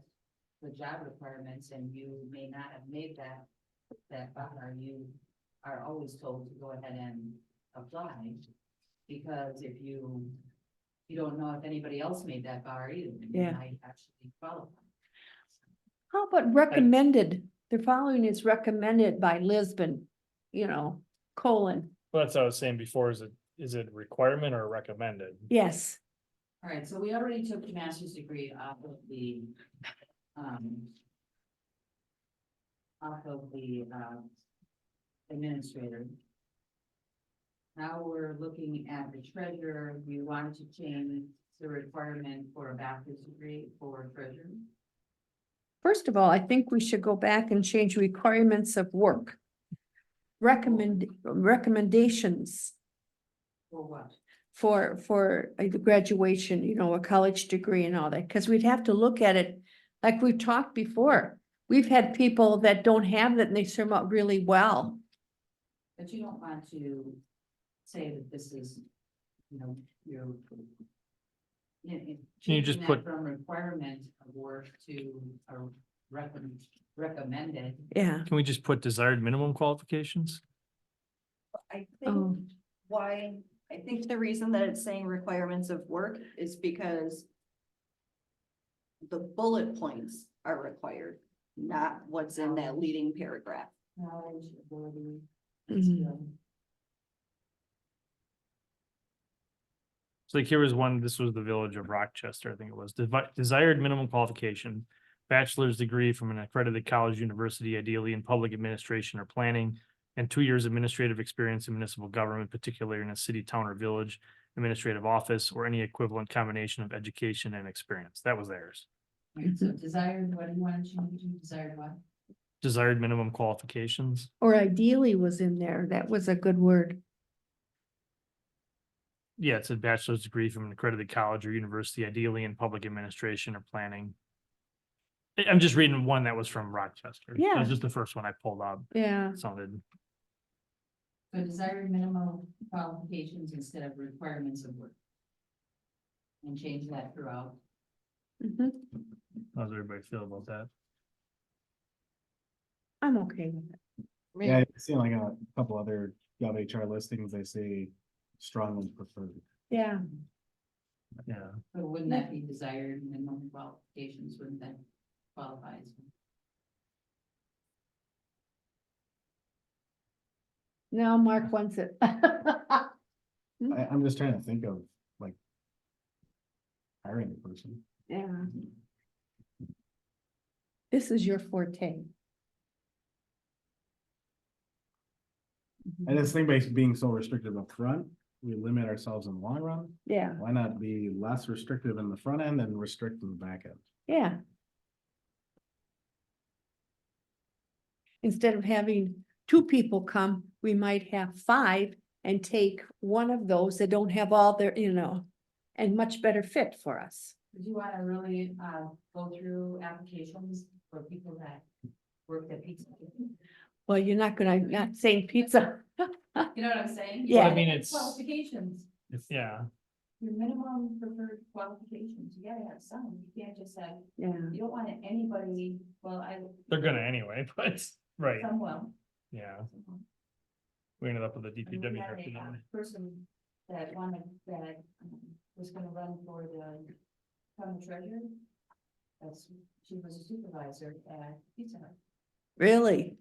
the job requirements and you may not have made that bar, you are always told to go ahead and apply. Because if you don't know if anybody else made that bar either, and you Yeah. might actually qualify. How about recommended? The following is recommended by Lisbon, colon, well, that's what I was saying before, is it a requirement or recommended? yes. All right, so we already took the master's degree off of the, um, administrator. Now we're looking at the treasurer. We wanted to change the requirement for a bachelor's degree for treasurer. First of all, I think we should go back and change requirements of work. Recommendations For what? for the graduation, a college degree and all that, because we'd have to look at it. Like we've talked before, we've had people that don't have that and they turn out really well. But you don't want to say that this is, your. Can you just changing that put- From requirement of work to a recommended. Yeah. Can we just put desired minimum qualifications? I Oh. think I think the reason that it's saying requirements of work is because the bullet points are required, not what's in that leading paragraph. Knowledge, ability. Mhm. skill. So like here was one, this was the village of Rochester, I think it was, desired minimum qualification. Bachelor's degree from an accredited college, university, ideally in public administration or planning. And 2 years administrative experience in municipal government, particularly in a city, town, or village administrative office, or any equivalent combination of education and experience. That was theirs. Right, so desired, what do you want to change to desired what? Desired minimum qualifications. Or ideally was in there. That was a good word. Yeah, it's a bachelor's degree from an accredited college or university, ideally in public administration or planning. I'm just reading one that was from Rochester. That Yeah. was just the first one I pulled up. Yeah. Sounded, So desired minimum qualifications instead of requirements of work. And change that throughout. Mhm. how does everybody feel about that? I'm okay with it. Yeah, I've seen like a couple other GovHR listings, they say strongly preferred. Yeah. Yeah. So wouldn't that be desired minimum qualifications, wouldn't that qualify as? Now Mark wants it. I'm just trying to think of like hiring a person. Yeah. This is your forte. I just think by being so restrictive up front, we limit ourselves in the long run. Yeah, Why not be less restrictive in the front end and restrict in the back end? yeah. Instead of having 2 people come, we might have 5 and take one of those that don't have all their, and much better fit for us. Would you want to really, go through applications for people that work at Pizza? Well, you're not saying pizza. You know what I'm saying? Yeah. Well, I mean, it's- Qualifications, Yeah, your minimum preferred qualifications, you gotta have some, you can't just have, Yeah. you don't want anybody, they're gonna anyway, but Right, Some will. yeah, some won't. we ended up with a And we DPW had director. a didn't we? person that wanted, that was gonna run for the county treasurer. She was a supervisor at Pizza Hut. Really?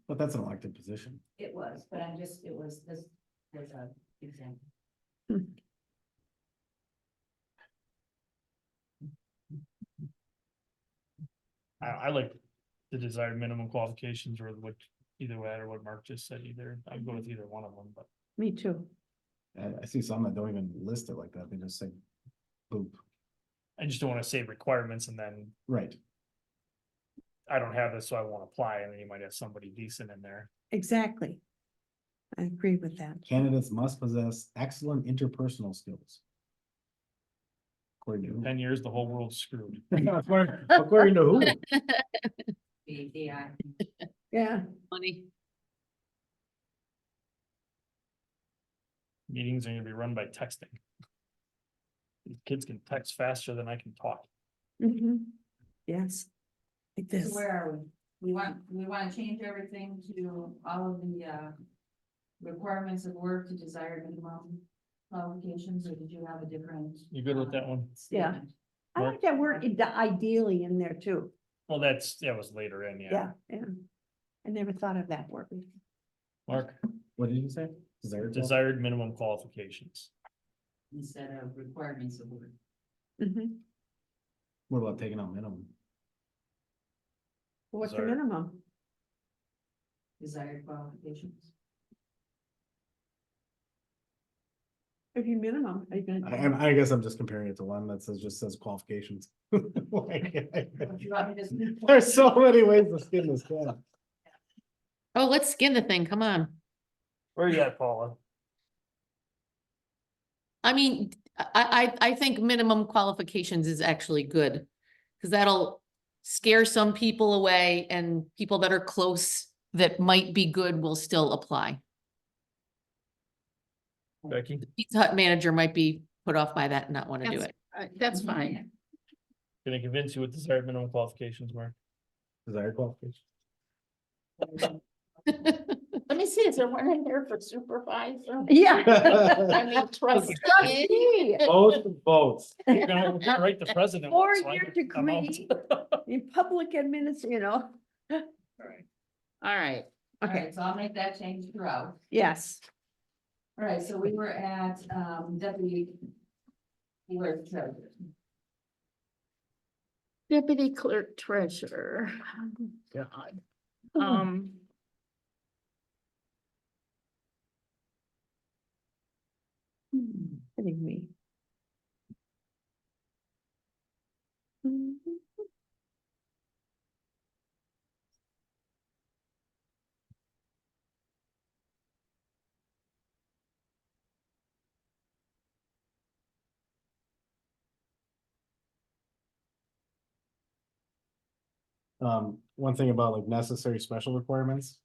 But that's an elected position. It was, but it was this, as a example. I like the desired minimum qualifications or what, either way, or what Mark just said either. I'd go with either one of them, but. Me too. I see some that don't even list it like that. They just say boop. I just don't wanna say requirements and then Right. I don't have this, so I won't apply, and then you might have somebody decent in there. Exactly. I agree with that. Candidates must possess excellent interpersonal skills. According to who? 10 years, the whole world's screwed. According to who? The, Yeah. Money. Meetings are gonna be run by texting. These kids can text faster than I can talk. Yes. Like So this. where are we? We wanna change everything to all of the, requirements of work to desired minimum qualifications, or did you have a different? You good with that one? Yeah. statement? I like that word ideally in there too. Well, that was later in, yeah. Yeah. I never thought of that word. Mark, What did you say? Desired. desired minimum qualifications. Instead of requirements of work. What about taking out minimum? What's the Desired. minimum? Desired qualifications. If you minimum, are you gonna? I guess I'm just comparing it to one that just says qualifications. Like, Don't you want me to? there's so many ways to skin this cat. Oh, let's skin the thing, come on. Where you at, Paula? I mean, I think minimum qualifications is actually good. Cause that'll scare some people away and people that are close that might be good will still apply. Becky, Pizza Hut manager might be put off by that and not want to do That's- it. That's fine. can I convince you with desired minimum qualifications, Mark? Desired qualifications. Let me see, is there one in here for supervisor? Yeah. I mean, trustee. Both votes. You're gonna write the president. Or so I your can come out. degree in public administration, All right, Okay, Alright, so I'll make that change throughout. yes. Alright, so we were at, deputy. Clerk treasurer. deputy clerk treasurer. God. Kidding me. One thing about like necessary special requirements.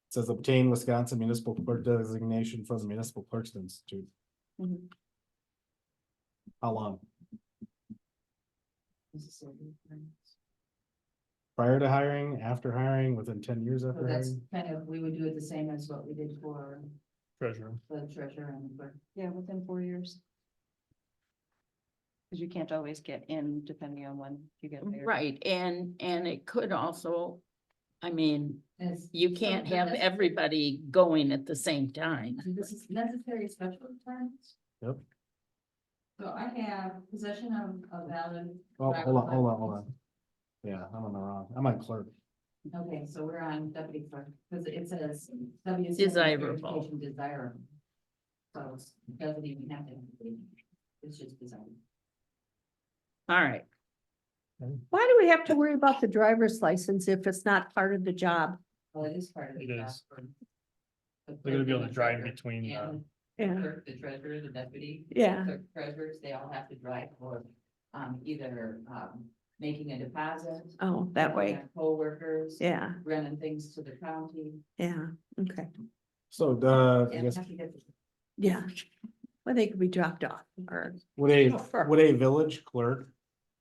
It says obtain Wisconsin municipal clerk designation from the Municipal Clerks Institute. Mhm. How long? Necessary requirements. Prior to hiring, after hiring, within 10 years So after that's hiring? kind of, we would do it the same as what we did for Treasurer. the treasurer and the clerk. Yeah, within 4 years. Cause you can't always get in depending on when you get hired. Right, and it could also, I mean, As- you can't so have that's- everybody going at the same time. This is necessary special requirements. Yep. So I have possession of a valid. Oh, driver's hold on. license. Yeah, I'm on the wrong, I'm on clerk. Okay, so we're on deputy clerk, because it says. WC Desirable. certification Desirable. So it doesn't even have to. It's just desirable. All right, Why do we have to worry about the driver's license if it's not part of the job? Well, it is part of the It job. is. for the They're gonna be able clerk to drive and the between, treasurer, and Yeah, the clerk, the treasurer, the deputy. yeah, Clerk, treasurers, they all have to drive for, either, making a deposit. oh, that way, Co-workers. yeah, Running things to the county. yeah, okay, So, I And guess, have to get the yeah. Well, they could be dropped off or, would a village clerk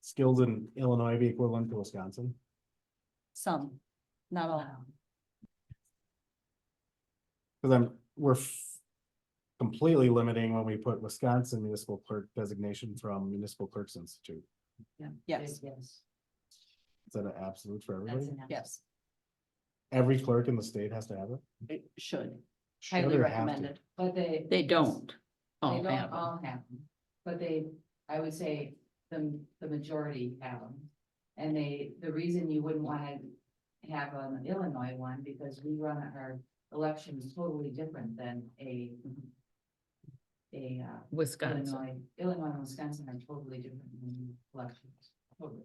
skills in Illinois be equivalent to Wisconsin? Some, not all. Cause we're completely limiting when we put Wisconsin municipal clerk designation from Municipal Clerks Institute. Yes. Yes. Is that an absolute for That's everybody? an Yes, Every clerk in the state has to have it? it should, Should highly or have to? recommended. But They don't. They all don't have them. all have them, but they, I would say, the majority have them. And the reason you wouldn't wanna have an Illinois one, because we run our elections totally different than a Wisconsin. Illinois and Wisconsin are totally different than elections, totally.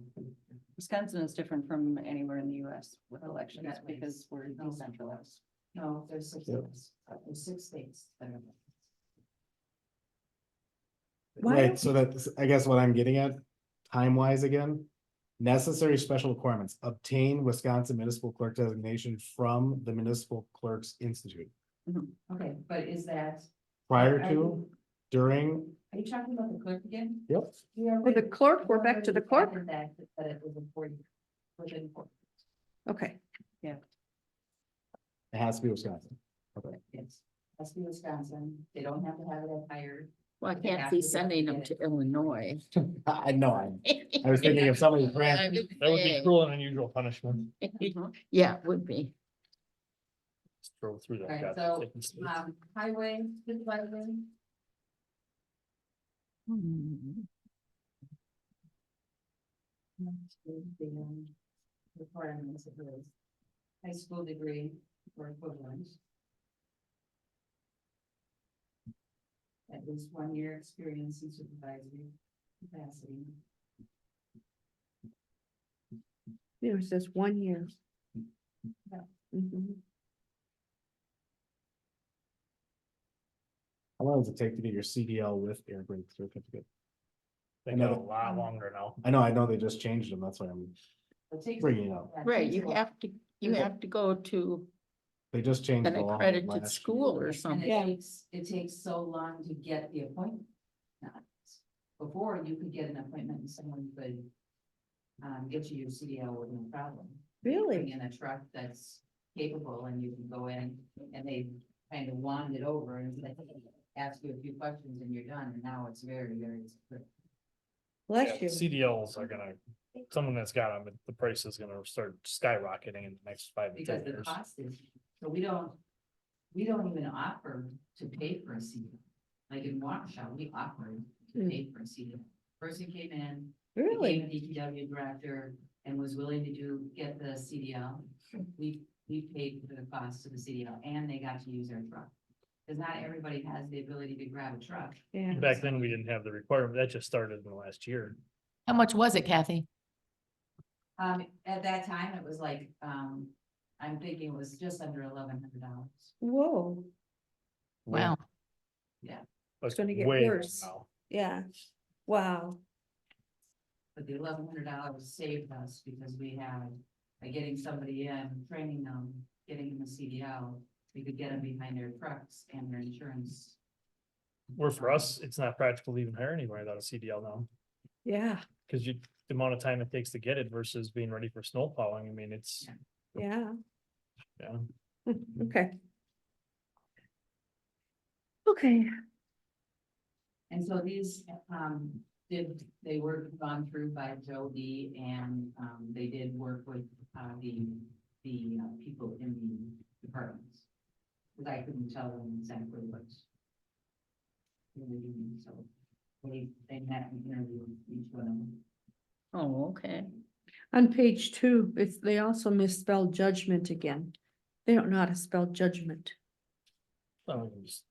Wisconsin is different from anywhere in the US with elections That makes- because we're no. decentralized. No, there's six Yep. of us, there's 6 states that are. Why Right, don't- so that's, I guess what I'm getting at, time wise again. Necessary special requirements, obtain Wisconsin municipal clerk designation from the Municipal Clerks Institute. Okay, but is that, Prior Are to, you- during, are you talking about the clerk again? yep, For the clerk, we're back to the clerk. That it was important, within 4 Okay, it has to be Wisconsin. Okay. Yes, that's in Wisconsin, they don't have to have it at hired. Well, I They can't have be to sending them get to it. Illinois. I know, I was thinking of somebody. I would That would be say. cruel and unusual punishment. Yeah, it would be. Just throw through that. Right, gotcha. so, Taking states. Highway supervisor. Requirements of those. High school degree or equivalent. At least 1 year experience in supervisory capacity. it says 1 year. Yeah. Mhm. How long does it take to get your CDL with air brake certificate? They got a lot longer now. I know they just changed them, that's why It takes- bringing it up. yeah, it Right, takes you a- have to go to They just changed an the law accredited last school year. or And something. it takes so long to get the appointment. Now, before, you could get an appointment and someone could get you your CDL with no problem. Bring Really? in a truck that's capable and you can go in and they kind of wand it over and they ask you a few questions and you're done. And now it's very, very quick. Bless you. CDLs are gonna, someone that's got them, the price is gonna start skyrocketing in the next 5 to 10 Because the years. cost is, so we don't even offer to pay for a CDL. Like in Waukesha, we offered to Hmm. pay for a CDL. Person came in, Really? became a DPW director and was willing to get the CDL. We paid for the cost of the CDL and they got to use our truck. Because not everybody has the ability to grab a truck. Yeah. Back then, we didn't have the requirement. That just started in the last year. How much was it, Kathy? At that time, it was like, I'm thinking it was just under $1,100. Whoa, Wow. It's gonna get way more worse. now. yeah. Wow. But the $1,100 saved us because we had, by getting somebody in, training them, getting them a CDL, we could get them behind their trucks and their insurance. Where for us, it's not practical to even hire anybody without a CDL now. Yeah, Cause the amount of time it takes to get it versus being ready for snow plowing. I mean, it's, yeah. yeah. Okay. Okay, And so these, they were gone through by Jody and, they did work with, the people in the departments. Cause I couldn't tell them exactly what. They were doing, so they met and interviewed each one of them. Oh, okay. on page 2, they also misspelled judgment again. They don't know how to spell judgment. So we can just-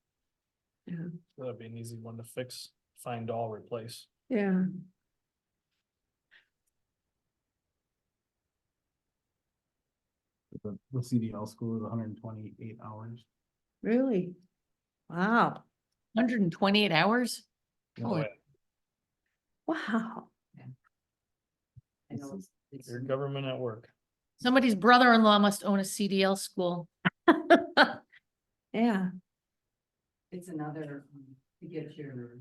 Yeah. That'd be an easy one to fix, find all, replace. Yeah, The CDL school is 128 hours. really? Wow, 128 hours? Oh, Holy- yeah. wow. I know it's- Your government at work. Somebody's brother-in-law must own a CDL school. Yeah, It's another, to get your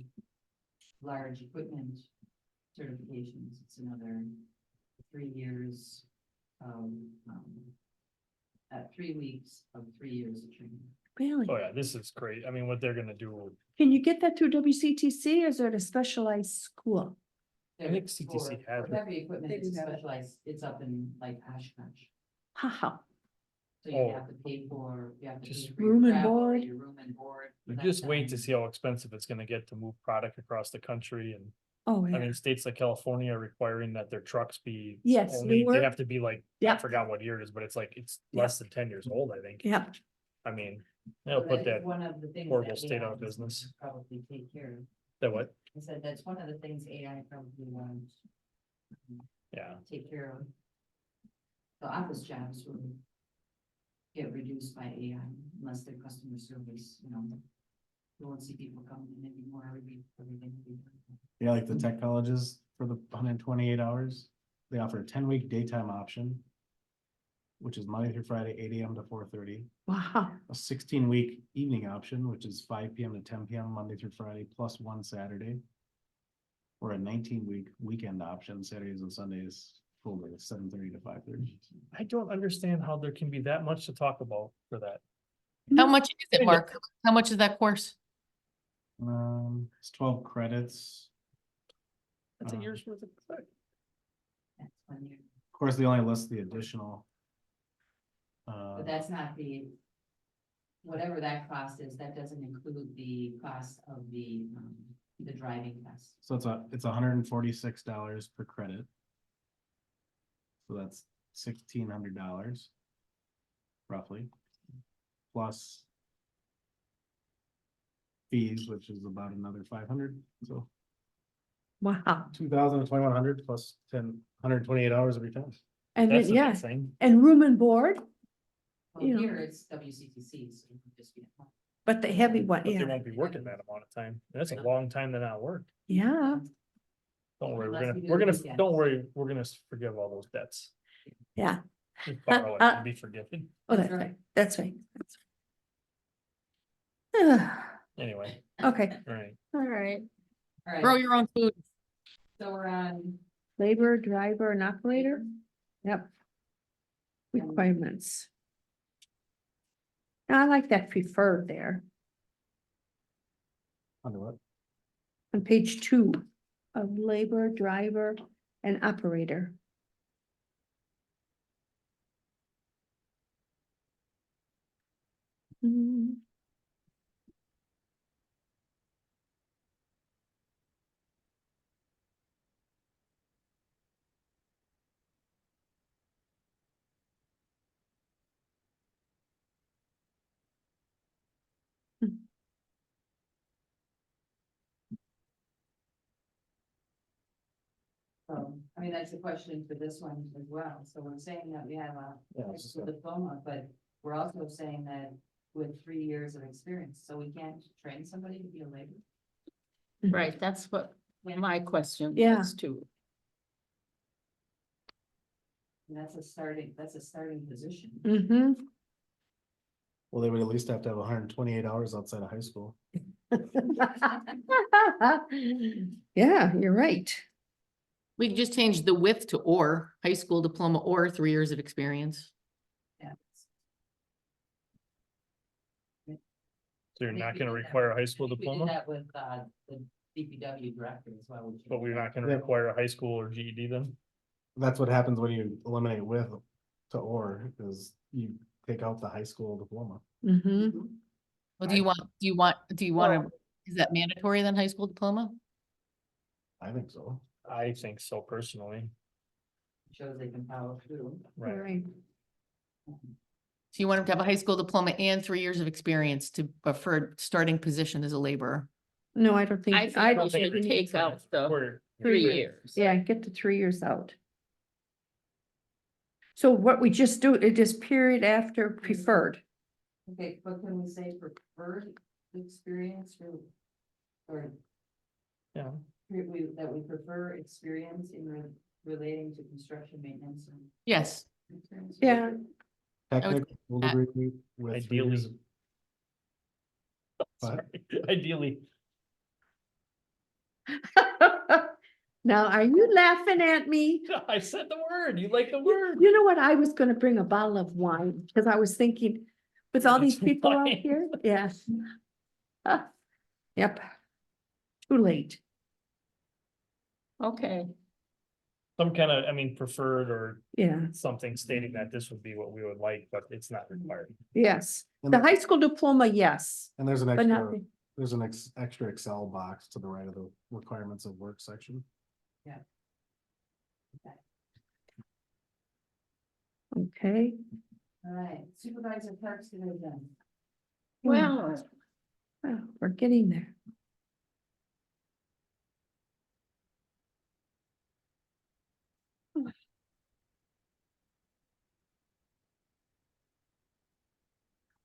large equipment certifications, it's another 3 years of, 3 weeks of 3 years of training. Really? Oh yeah, this is great. I mean, what they're gonna do, Can you get that through WCTC or is it a specialized school? I think CTC has it. Heavy equipment They is do have it. specialized, it's up in like Oshkosh. Haha, So you Oh. have to pay for, you have to. Just pay for your room and travel, board. Your room and board. for we that just wait to time. see how expensive it's gonna get to move product across the country and. oh, I yeah, mean, states like California are requiring that their trucks be. Yes, only- newer. They have to be like, I Yeah. forgot what year it is, but it's like, it's Yeah. less than 10 years old, I think. yeah, I mean, they'll So put that is that, one of the things horrible that state out of AI business. would Probably take care of. that what, I said that's one of the things AI probably wants. yeah, Take care of. The office jobs will get reduced by AI unless their customer service, you won't see people coming in anymore, everything will be done. Yeah, like the tech colleges for the 128 hours, they offer a 10-week daytime option, which is Monday through Friday, 8 AM to 4:30. wow, A 16-week evening option, which is 5 PM to 10 PM, Monday through Friday, plus one Saturday. Or a 19-week weekend option, Saturdays and Sundays, full day, 7:30 to 5:30. I don't understand how there can be that much to talk about for that. How much is it, Mark? How much is that course? It's 12 credits. That's a Um, year's worth of. That's when you, Of course, they only list the additional. but that's not whatever that cost is, that doesn't include the cost of the driving test. So it's $146 per credit. So that's $1,600. Roughly. Plus. Fees, which is about another 500, so wow. 2,000 to 2,100 plus 128 hours every time. And That's then, the yeah, big thing. and room and board, Well, You know. here it's WCTC, so you can just be at home. but the heavy one, But they yeah, won't be working that amount of time. That's a long time to not work. yeah, Don't worry, Unless you do we're gonna, weekends. don't worry, we're gonna forgive all those debts. yeah. Just borrow it and be forgiven. Oh, that's right, that's right. That's right. Anyway, Okay, all right. All right. All Grow right, your own food. so we're on. labor, driver, and operator, yep. Requirements. Now, I like that preferred there Under what? on page 2 of labor, driver, and operator. Hmm. So, I mean, that's a question for this one as well. So we're saying that we have a Yeah, high it's just school diploma, but we're also saying that with 3 years of experience, so we can't train somebody to be a laborer. Right, that's what my question Yeah. was too. And that's a starting position. Mm-hmm. Well, they would at least have to have 128 hours outside of high school. Yeah, you're right. We could just change the width to or, high school diploma or 3 years of experience. Yeah. So you're not gonna require a high school We did diploma, that with the DPW director as well. which- but we're not gonna Yeah. require a high school or GED then? That's what happens when you eliminate with to or, is you take out the high school diploma. Mm-hmm. Well, do you want to, is that mandatory then, high school diploma? I think so. I think so personally, Shows they can follow through. right? Right. So you want them to have a high school diploma and 3 years of experience for a starting position as a laborer? No, I don't think. I think we should take out the Or- 3 years. Yeah, get the 3 years out. So what we just do, it is period after preferred. Okay, but can we say preferred experience or Yeah, that we prefer experience in relating to construction maintenance and Yes. experience? Yeah. Technical school uh, degree with 3 years. ideally. What? Sorry, ideally, Now, are you laughing at me? I said the word. You like the word. You know what? I was gonna bring a bottle of wine, because I was thinking, with all these It's people out wine. here, yes. Yep. Too late. Okay, Some kind of, I mean, preferred or Yeah, something stating that this would be what we would like, but it's not required. yes. And The high school diploma, yes, And there's an but extra, not, the- there's an extra Excel box to the right of the requirements of work section. okay. All right, Supervisor Parks Division. well, Well, we're getting there.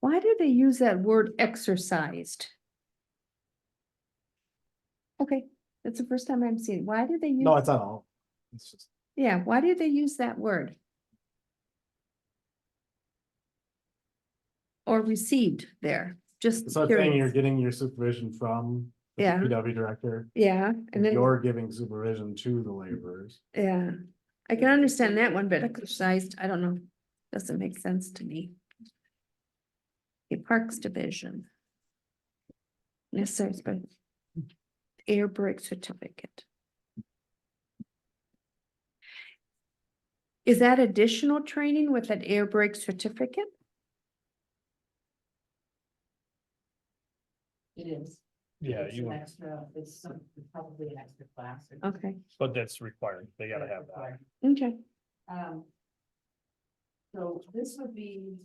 Why do they use that word exercised? Okay, that's the first time I'm seeing. Why do they use? No, it's not all. It's just, Yeah, why do they use that word? Or received there, just so it's saying you're curious. getting your supervision from the Yeah. PW director. Yeah, and And then, you're giving supervision to the laborers. yeah, I can understand that one, but exercised, I don't know, doesn't make sense to me. A Parks Division. Necessary, but air brake certificate. Is that additional training with an air brake certificate? It is. Yeah, It's you an want, extra, it's probably an extra class. or- Okay, but that's required. They gotta have that. Required. okay, Um. So this would be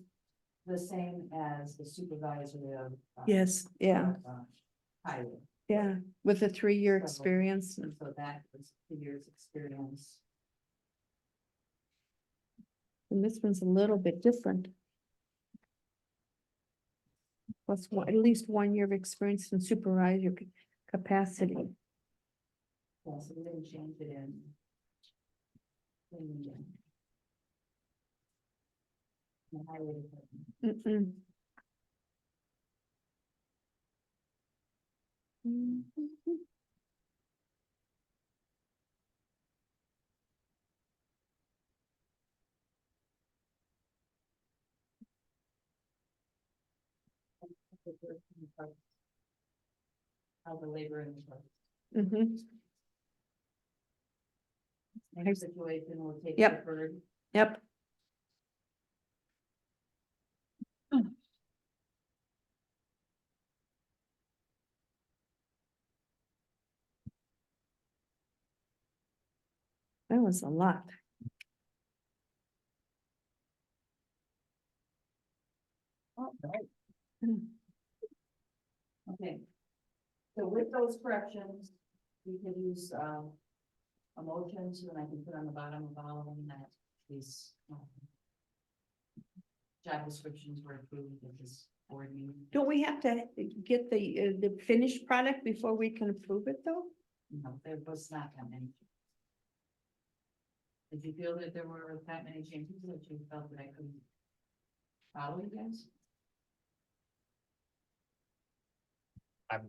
the same as the supervisor of. yes, yeah, Highway, yeah, with a 3-year So- experience. and so that was 2 years' experience. And this one's a little bit different. Plus one, at least 1 year of experience in supervisor capacity. Yeah, so we didn't change it in. The highway department. Mm-mm. Mhm. How the labor and the park. Mhm. Next situation will take. Yep. deferred. Yep. That was a lot. All right. Mm. Okay. So with those corrections, we could use, a motion, so that I can put on the bottom of all of them that these, job descriptions were approved at this board meeting. Don't we have to get the finished product before we can approve it, though? No, there was not that many. Did you feel that there were that many changes that you felt that I couldn't follow you guys? I'm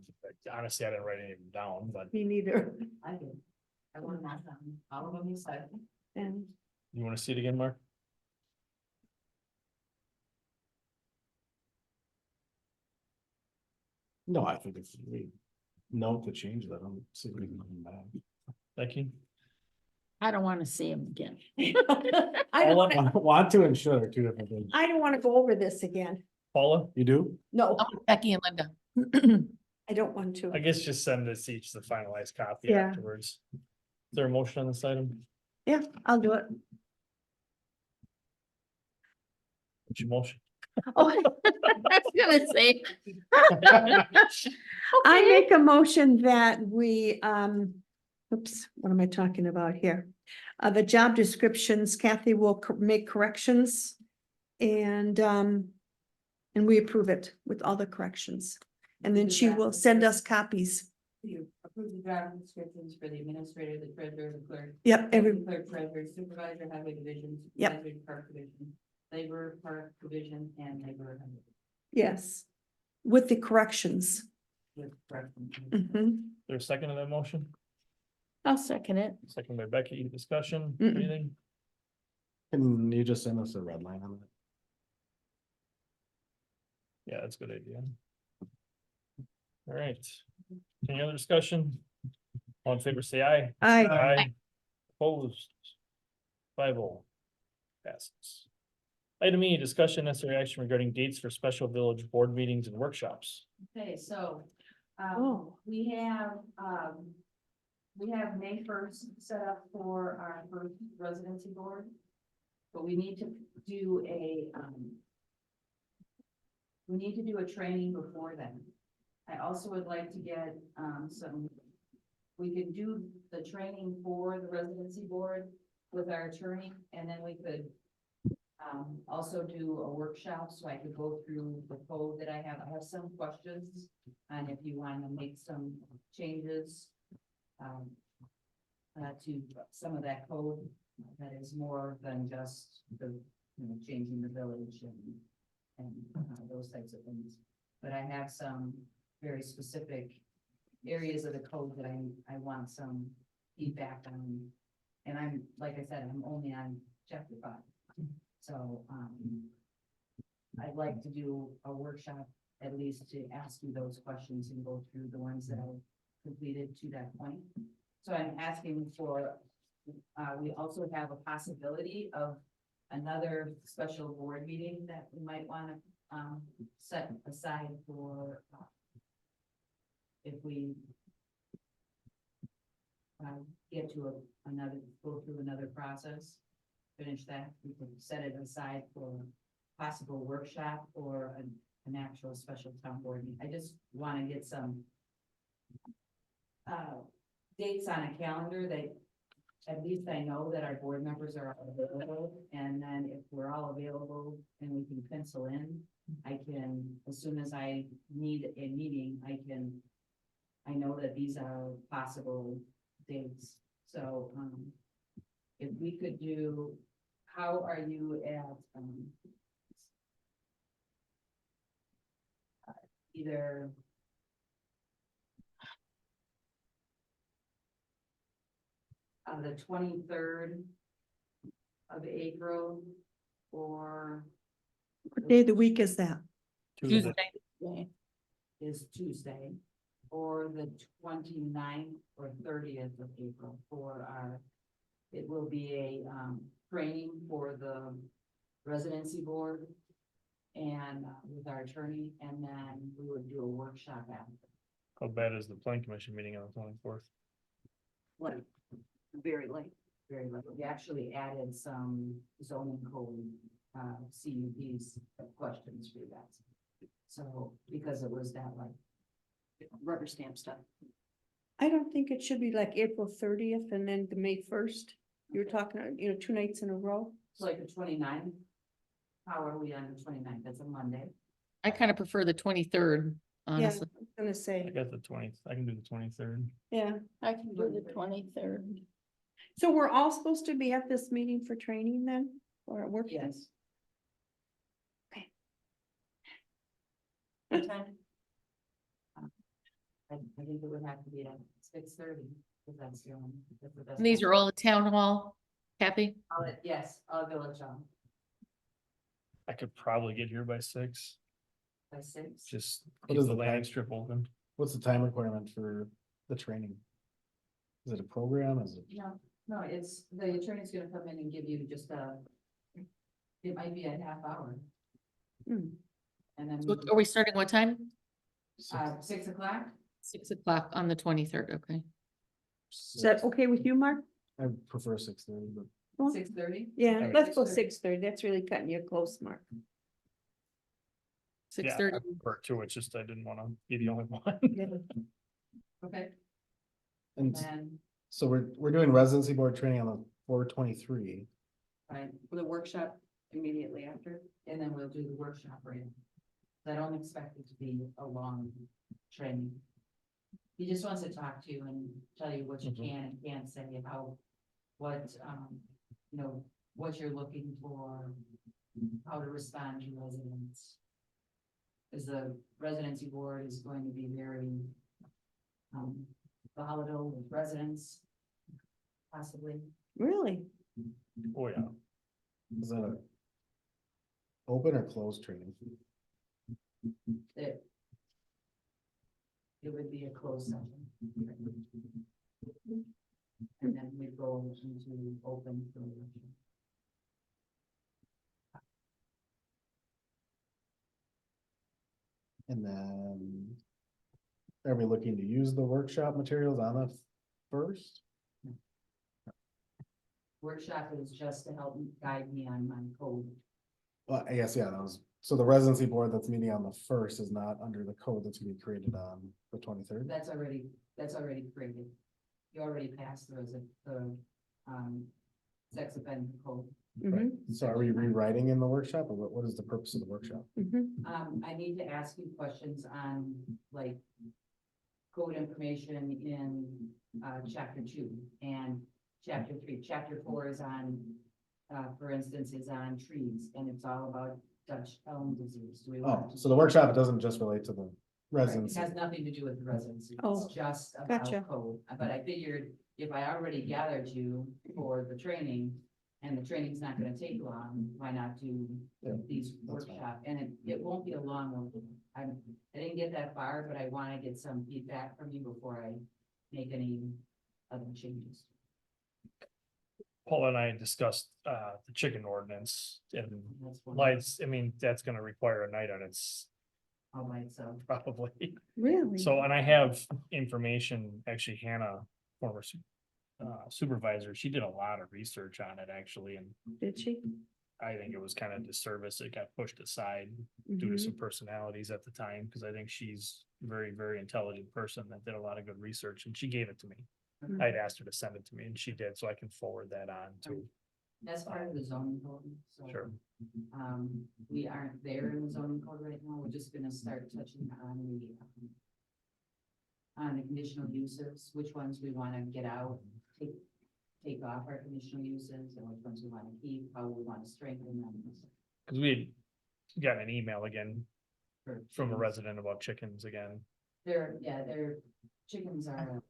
honestly, I didn't write any of them down, but Me neither. I did. I wrote them all down. All of them you said. And you wanna see it again, Mark? No, I think if we note the change that I'm seeing them back. Becky? I don't want to see him again. I don't wanna, Want to and should are two different things. I don't want to go over this again. Paula? You do? No, Oh, Becky and Linda. I don't want to. I guess just send this each the finalized copy Yeah. afterwards. Is there a motion on this item? Yeah, I'll do it. What's your motion? Oh, I was gonna say. I Okay. make a motion that we, oops, what am I talking about here? The job descriptions, Kathy will make corrections. And we approve it with all the corrections. And then she will send us copies. You approve the job descriptions for the administrator, the treasurer, the clerk. Yep, every, Clerk, treasurer, supervisor, highway division. Yep. Supervisor, park division, labor, park division, and labor. yes, with the corrections. With corrections. Mhm. There's a second to that motion? I'll second it. Second by Becky, discussion, Mm-mm. anything? Can you just send us a red line on that? Yeah, that's a good idea. All right. Any other discussion? All in favor, say aye. I, Opposed. 5-0. Passes. Item E, discussion necessary action regarding dates for special village board meetings and workshops. Okay, so, Oh. we have May 1st set up for our first residency board. But we need to do a training before then. I also would like to get, we could do the training for the residency board with our attorney, and then we could also do a workshop, so I could go through the code that I have. I have some questions, and if you want to make some changes to some of that code, that is more than just the, changing the village and those types of things. But I have some very specific areas of the code that I want some feedback on. And I'm, like I said, I'm only on chapter 5. So, I'd like to do a workshop at least to ask you those questions and go through the ones that I completed to that point. So I'm asking for, we also have a possibility of another special board meeting that we might want to set aside for if we get to go through another process, finish that, we can set it aside for possible workshop or an actual special town board meeting. I just want to get some dates on a calendar that at least I know that our board members are available, and then if we're all available and we can pencil in, I can, as soon as I need a meeting, I know that these are possible dates. So, if we could do, how are you at, either on the 23rd of April, or what day of the week is that? Tuesday. is Tuesday, or the 29th or 30th of April for it will be a, training for the residency board and with our attorney, and then we would do a workshop after. How bad is the plan commission meeting on the 24th? Like, very late. Very late. We actually added some zoning code, CUP's questions for you guys. So, because it was that like rubber stamp stuff. I don't think it should be like April 30th and then the May 1st. You were talking, 2 nights in a row. It's like the 29th. How are we on the 29th? That's a Monday. I kind of prefer the 23rd, Yeah, honestly. I was gonna I say, got the 20th, I can do the 23rd. yeah. I can do the 23rd. So we're all supposed to be at this meeting for training then, or at work? Yes. Okay. What time? I think it would have to be at 6:30, because that's the only. that's the best And these time. are all at town hall, Kathy? Yes, Village Hall I could probably get here by 6, by 6. just What keep is the the time? land strip open. What's the time requirement for the training? Is it a program? Is it? No, it's, the attorney's gonna come in and give you just it might be a half hour. Hmm. And then, So are we starting what time? 6 o'clock? 6 o'clock on the 23rd, okay. Is that okay with you, Mark? I prefer 6:30, but Well, 6:30? Yeah, Okay. let's go 6:30. 6:30. That's really cutting you close, Mark. 6:30. Yeah, I prefer to, it's just I didn't want to be the only one. Okay, and and, so we're doing residency board training on the 4/23. right, with a workshop immediately after, and then we'll do the workshop right. I don't expect it to be a long training. He just wants to talk to you and tell you what you Mhm. can and can't say, what you're looking for, how to respond to residents. Because the residency board is going to be very volatile with residents, possibly. Really? Oh, yeah. Is that a open or closed training? That it would be a closed session. And then we go into open. for election. And then are we looking to use the workshop materials on the first? Workshop is just to help guide me on my code. Well, I guess, yeah, that was, so the residency board that's meeting on the first is not under the code that's gonna be created on the 23rd. That's already created. You already passed the sex offender code. Mhm, So are we rewriting in the workshop, or what is the purpose of the workshop? mhm. I need to ask you questions on like code information in chapter 2 and chapter 3. Chapter 4 is on, for instance, is on trees, and it's all about Dutch elm disease. Do we Oh, want to? so the workshop doesn't just relate to the Right, residency. it has nothing to do with the residency. Oh, It's just gotcha. about code. But I figured if I already gathered you for the training, and the training's not gonna take long, why not do Yeah, these that's fine. workshop? And it won't be a long one. I didn't get that far, but I wanna get some feedback from you before I make any other changes. Paul and I discussed, the chicken ordinance and That's one lights, I mean, that's gonna require a night on its all by itself. probably. Really? So, and I have information, actually Hannah, former supervisor, she did a lot of research on it actually, and Did she? I think it was kind of disservice. It got pushed aside due to Mhm. some personalities at the time, because I think she's a very, very intelligent person that did a lot of good research, and she gave it to me. Mhm. I'd asked her to send it to me, and she did, so I can forward that on to. That's part of the zoning code, so. Sure. We aren't there in the zoning code right now. We're just gonna start touching on the conditional uses, which ones we wanna get out, take off our conditional uses, and which ones we wanna keep, how we wanna strengthen them. Because we had gotten an email again for from a chickens. resident about chickens again. Their chickens are.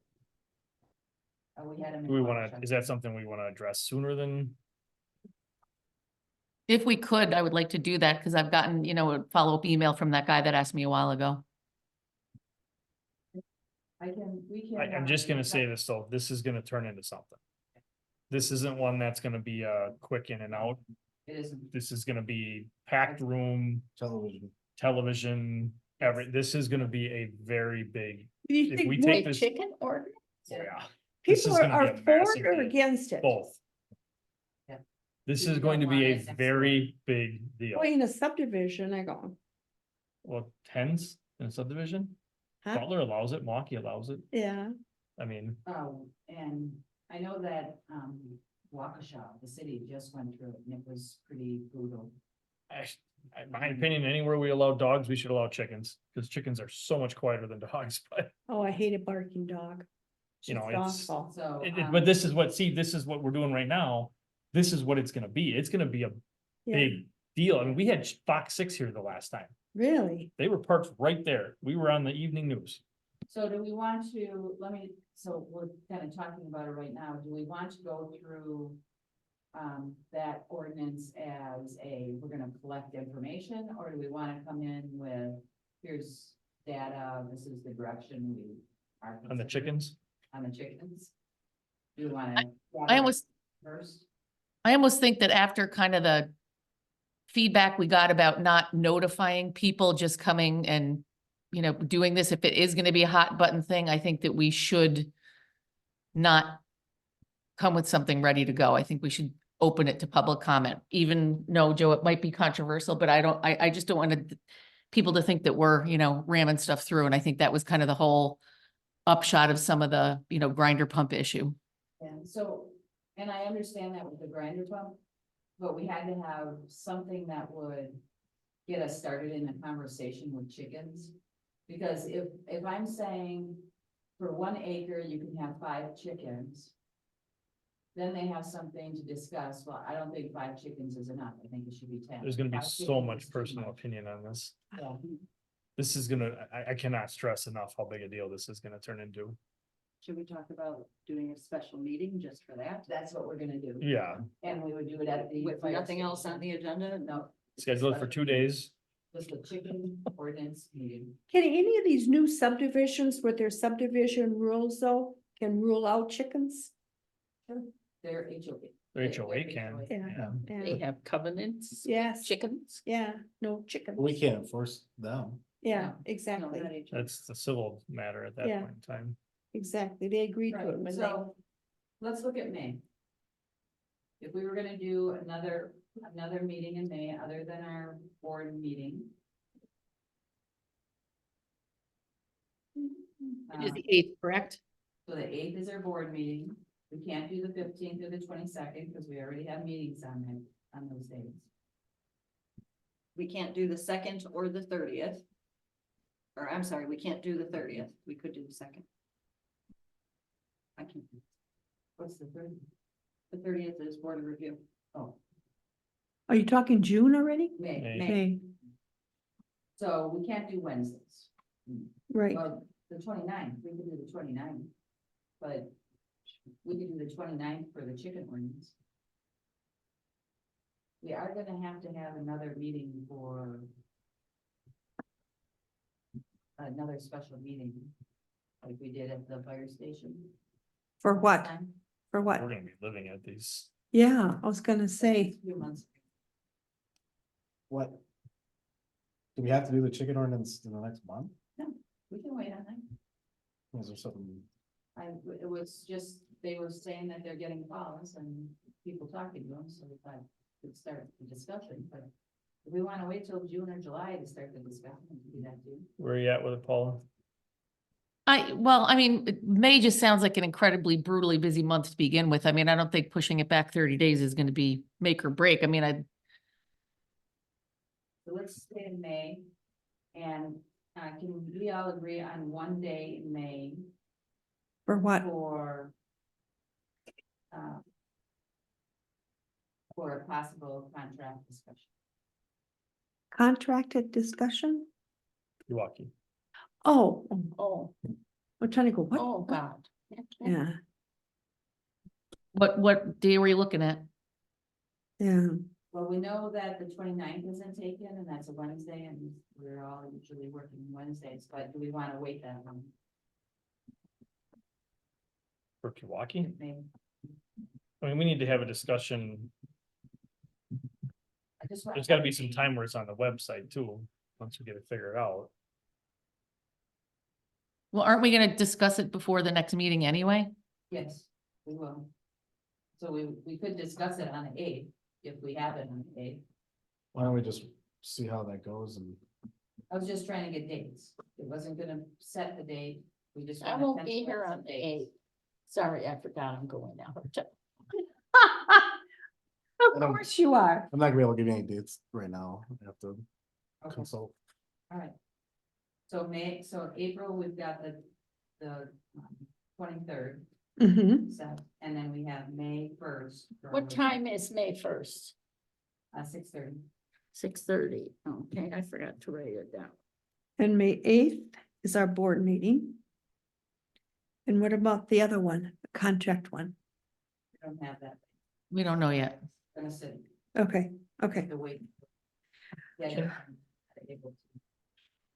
We had them. Do we want to, is that something we want to address sooner than? If we could, I would like to do that because I've gotten, a follow-up email from that guy that asked me a while ago. We can. I'm just gonna say this, though, this is gonna turn into something. This isn't one that's gonna be a quick in and out. It isn't. This is gonna be packed room, Television. television, this is gonna be a very big, You if think we more take this, Chicken order? oh yeah, this people is gonna are be a for massive it or deal. against it? both. Yeah. This You is going to don't be a want it next very big deal. Well, in a subdivision, I go, Well, tens in a subdivision, huh? Butler allows it, Milwaukee allows it, Yeah, I mean, And I know that, Waukesha, the city just went through it, and it was pretty brutal. in my opinion, anywhere we allow dogs, we should allow chickens, because chickens are so much quieter than dogs, but. oh, I hate a barking dog. You know, It's it's- awful. So. But this is this is what we're doing right now. This is what it's gonna be. It's gonna be a Yeah, big deal. I mean, we had Fox 6 here the last time. really? They were parked right there. We were on the evening news. So do we want to, so we're kind of talking about it right now, do we want to go through that ordinance as we're gonna collect information, or do we want to come in with, here's data, this is the direction we are. On the considering chickens, On the chickens? Do you want to? I almost, First, I almost think that after kind of the feedback we got about not notifying people, just coming and, doing this, if it is gonna be a hot button thing, I think that we should not come with something ready to go. I think we should open it to public comment, even, no, Joe, it might be controversial, but I just don't want people to think that we're, ramming stuff through. And I think that was kind of the whole upshot of some of the, grinder pump issue. and so, and I understand that with the grinder pump, but we had to have something that would get us started in a conversation with chickens. Because if I'm saying for 1 acre, you can have 5 chickens, then they have something to discuss. Well, I don't think 5 chickens is enough. I think it should be 10. there's gonna be 5 so chickens much is too personal much. opinion on this. Yeah. This is gonna, I cannot stress enough how big a deal this is gonna turn into. Should we talk about doing a special meeting just for that? That's what we're gonna do. Yeah, And we would do it at the. With fire nothing else on the station. agenda? No. schedule it for 2 days. Just a chicken ordinance meeting. Can any of these new subdivisions with their subdivision rules though, can rule out chickens? They're HOA. The HOA can. Yeah. They have covenants, Yes, chickens. yeah, no chickens. We can't enforce them. Yeah, No, exactly, not HOA. That's the civil matter at that Yeah. point in time. exactly. They agreed to it Right, when they. so, let's look at May. If we were gonna do another meeting in May, other than our board meeting. It is uh, the 8th, correct? So the 8th is our board meeting. We can't do the 15th or the 22nd because we already have meetings on them, on those days. We can't do the 2nd or the 30th. Or I'm sorry, we can't do the 30th. We could do the 2nd. I can, What's the 30th? the 30th is board review. Oh, Are you talking June already? May. May. May, So we can't do Wednesdays. right. Well, the 29th, we could do the 29th, but we could do the 29th for the chicken ordinance. We are gonna have to have another meeting for another special meeting, like we did at the fire station. For what? time, For what? We're gonna be living at these. Yeah, I was gonna say, a few months. What? Do we have to do the chicken ordinance in the next month? We can wait on that. Is there something? It was just, they were saying that they're getting calls and people talking to them, so we thought we'd start the discussion, but if we wanna wait till June or July to start the discussion, we can do that too. Where are you at with it, Paula? Well, I mean, May just sounds like an incredibly brutally busy month to begin with. I mean, I don't think pushing it back 30 days is gonna be make or break. I mean, So let's stay in May, and, can we all agree on one day in May for what? uh, for a possible contract discussion? Contracted discussion? Milwaukee. Oh, Oh, I'm trying to go, what? oh, God. Yeah, what day were you looking at? yeah. Well, we know that the 29th isn't taken, and that's a Wednesday, and we're all usually working Wednesdays, but do we wanna wait that long? For Milwaukee? Maybe, I mean, we need to have a discussion. I just want. There's gotta be some time where it's on the website too, once we get it figured out. Well, aren't we gonna discuss it before the next meeting anyway? Yes, we will. So we could discuss it on the 8th, if we have it on the 8th. Why don't we just see how that goes and I was just trying to get dates. It wasn't gonna set the date. We just. I wanna won't be pencil here out on some the dates. 8th. Sorry, I forgot I'm going out. Of course you are. I'm not gonna be able to give you any dates right now. I have to Okay, consult. all right. So April, we've got the 23rd, Mm-hmm. so, and then we have May 1st. What time is May 1st? 6:30. 6:30. Okay, I forgot to write it down. And May 8th is our board meeting. And what about the other one, the contract one? We don't have that. We don't know yet. Gonna sit, Okay, okay. the wait. Yeah. April.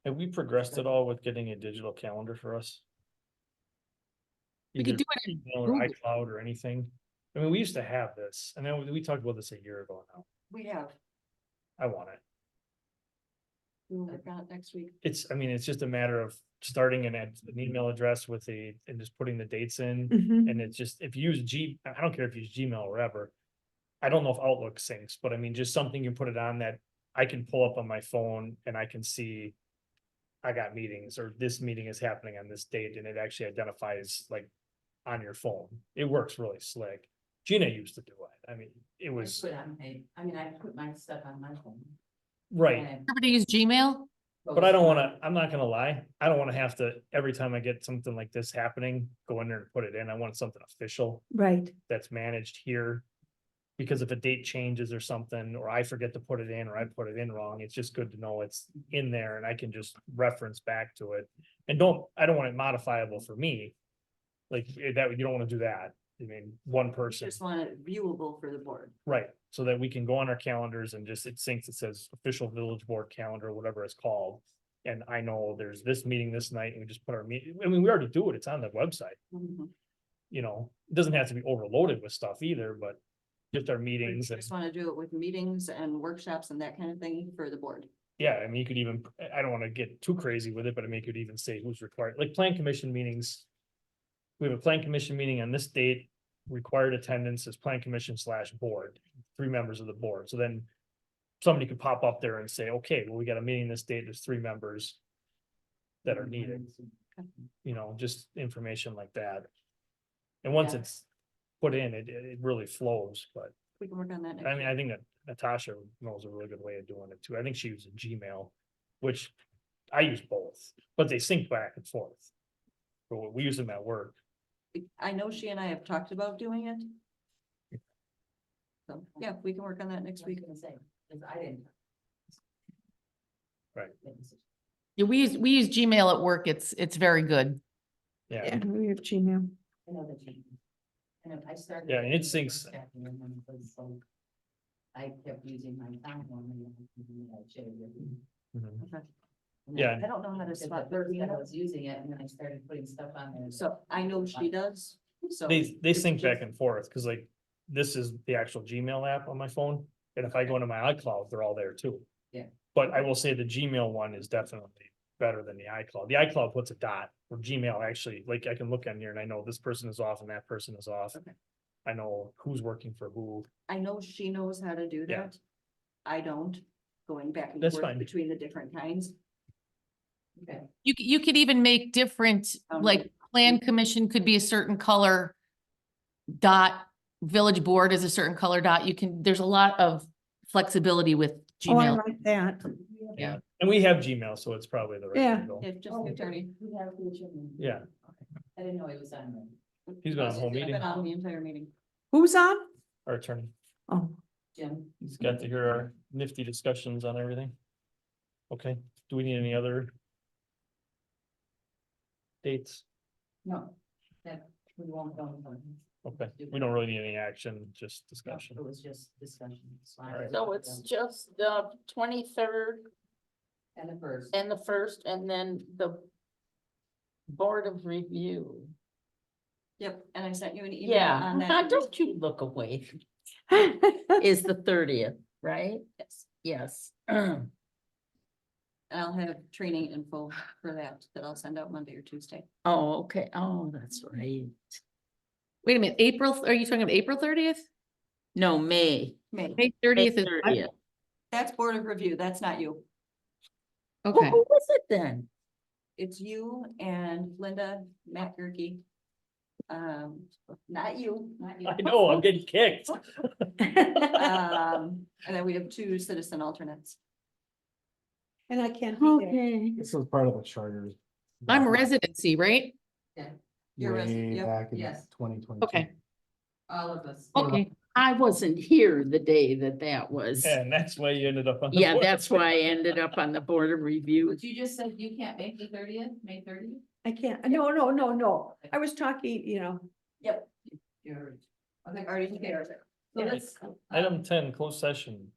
Have we progressed at all with getting a digital calendar for us? We could Either do it in email or Google. iCloud or anything. I mean, we used to have this, and then we talked about this a year ago now. We have. I want it. We'll work on it next week. It's, I mean, it's just a matter of starting an email address with and just putting the dates in. Mhm. And it's just, if you use I don't care if you use Gmail or whatever. I don't know if Outlook syncs, but I mean, just something you put it on that I can pull up on my phone and I can see. I got meetings, or this meeting is happening on this date, and it actually identifies like on your phone. It works really slick. Gina used to do it. I mean, it was, I put my stuff on my phone. right. and Everybody use Gmail? it But I don't goes wanna, I'm not gonna lie, I don't wanna have to, every time I get something like this happening, go in there and put it in. I want something official Right, that's managed here. Because if a date changes or something, or I forget to put it in, or I put it in wrong, it's just good to know it's in there and I can just reference back to it. And I don't want it modifiable for me. Like, that, you don't wanna do that. I mean, one person. Just want it viewable for the board. Right, so that we can go on our calendars and just, it syncs, it says official village board calendar, whatever it's called. And I know there's this meeting this night, and we just put our meeting, I mean, we already do it, it's on the website, Mhm. you know, it doesn't have to be overloaded with stuff either, but. Just our We meetings and, just want to do it with meetings and workshops and that kind of thing for the board. yeah, I mean, you could even, I don't wanna get too crazy with it, but I mean, you could even say who's required, like plan commission meetings. We have a plan commission meeting on this date, required attendance is plan commission / board, 3 members of the board, so then. Somebody could pop up there and say, okay, well, we got a meeting this date, there's 3 members. That are needed, you know, just information like that. And once Yeah. it's put in, it really flows, but We can work on that. next I mean, week. I think that Natasha knows a really good way of doing it too. I think she uses Gmail. Which I use both, but they sync back and forth. But we use them at work. I know she and I have talked about doing it. So, yeah, we can work on that next week. Cause I didn't. Right. Yeah, we use Gmail at work. It's very good. Yeah, Yeah, we have Gmail. I know that you. And I started. Yeah, and it syncs. I kept using my time one. mhm. Okay. Yeah. I don't know how to spot their I email, was using it and then I started putting stuff on there. so I know she does, so. They it's sync just- back and forth, cause like, this is the actual Gmail app on my phone. And if I go into my iCloud, they're all there too. Yeah. But I will say the Gmail one is definitely better than the iCloud. The iCloud puts a dot, where Gmail actually, like, I can look on here and I know this person is off and that person is off. Okay. I know who's working for who. I know she knows how to do Yeah. that. I don't, going back and That's forth fine. between the different kinds. Okay. You could even make different, like, plan commission could be a certain color. Dot, village board is a certain color dot. There's a lot of flexibility with Oh, I Gmail. like that. Yeah. And we have Gmail, so it's probably the right way Yeah. to go. If just the attorney. We have the attorney. Yeah, I didn't know it was on there. he's been on the whole I've meeting, been on the entire meeting. Who's on? our attorney. Oh, Jim. He's got to hear our nifty discussions on everything. Okay, do we need any other dates? No, that we won't go. Okay, we don't really need any action, just discussion. It was just discussion. So I- Alright. So it's just the 23rd And the first. and the 1st, and then the Board of Review. Yep, and I sent you an email Yeah, on that. don't you look away. Is the 30th, right? Yes, Yes. and I'll have training info for that I'll send out Monday or Tuesday. Oh, okay. Oh, that's right. Wait a minute, are you talking about April 30th? No, May. May, May May 30th is, 30th. that's Board of Review, that's not you. Who okay. was it then? It's you and Linda, Matt Gerke. Not you, not you. I know, I'm getting kicked. And then we have 2 citizen alternates. and I can't be there. Okay. This was part of the charters. I'm residency, right? You're res- Way yep, back in yes. 2022. Okay, All of us. okay. I wasn't here the day that was. And that's why you ended up on. the Yeah, board. that's why I ended up on the Board of Review. But you just said you can't make the 30th, May 30th? I can't, no. I was talking, Yep, You're. I already took care of it. So Alright. let's, Item 10, closed session.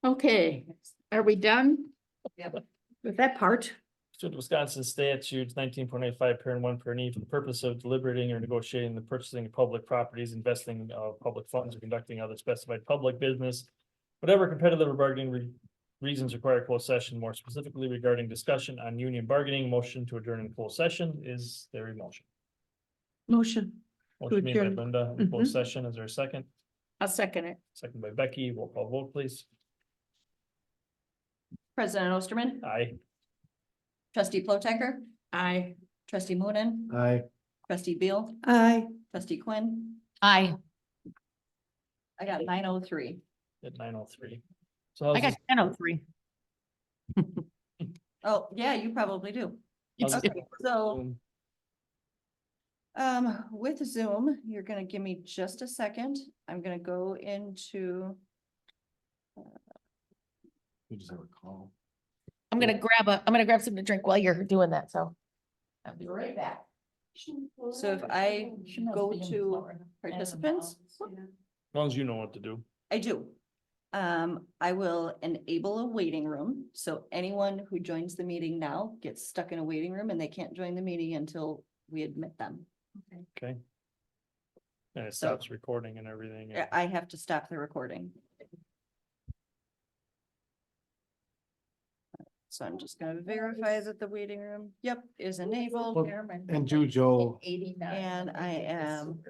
Okay, are we done? with that part. Pursuant to Wisconsin statutes 19.85, parent 1, parent E, for the purpose of deliberating or negotiating the purchasing of public properties, investing of public funds, or conducting other specified public business. Whatever competitive or bargaining reasons require closed session, more specifically regarding discussion on union bargaining, motion to adjourn in closed session. Is there a motion? Motion. Motion made by adjourn. Linda in closed session. Is there a second? I'll second it. Second by Becky. Roll call vote, please. President Osterman, Aye. trustee Plotecker, I. trustee Moonen, Aye. trustee Beal, Aye. trustee Quinn. Aye, I got 9:03. At 9:03. So how's I got this- 10:03. Oh, yeah, you probably do. It's- Okay, so, with Zoom, you're gonna give me just a second. I'm gonna go into, We just have a call. I'm gonna grab something to drink while you're doing that, so. I'll be right back. So if I She must go be in to Florida. participants, As long as you know what to do. I do. I will enable a waiting room, so anyone who joins the meeting now gets stuck in a waiting room and they can't join the meeting until we admit them. Okay. And it So- stops recording and everything. and- I have to stop the recording. So I'm just gonna verify that the waiting room, yep, is enabled. And Joe, 89. And I am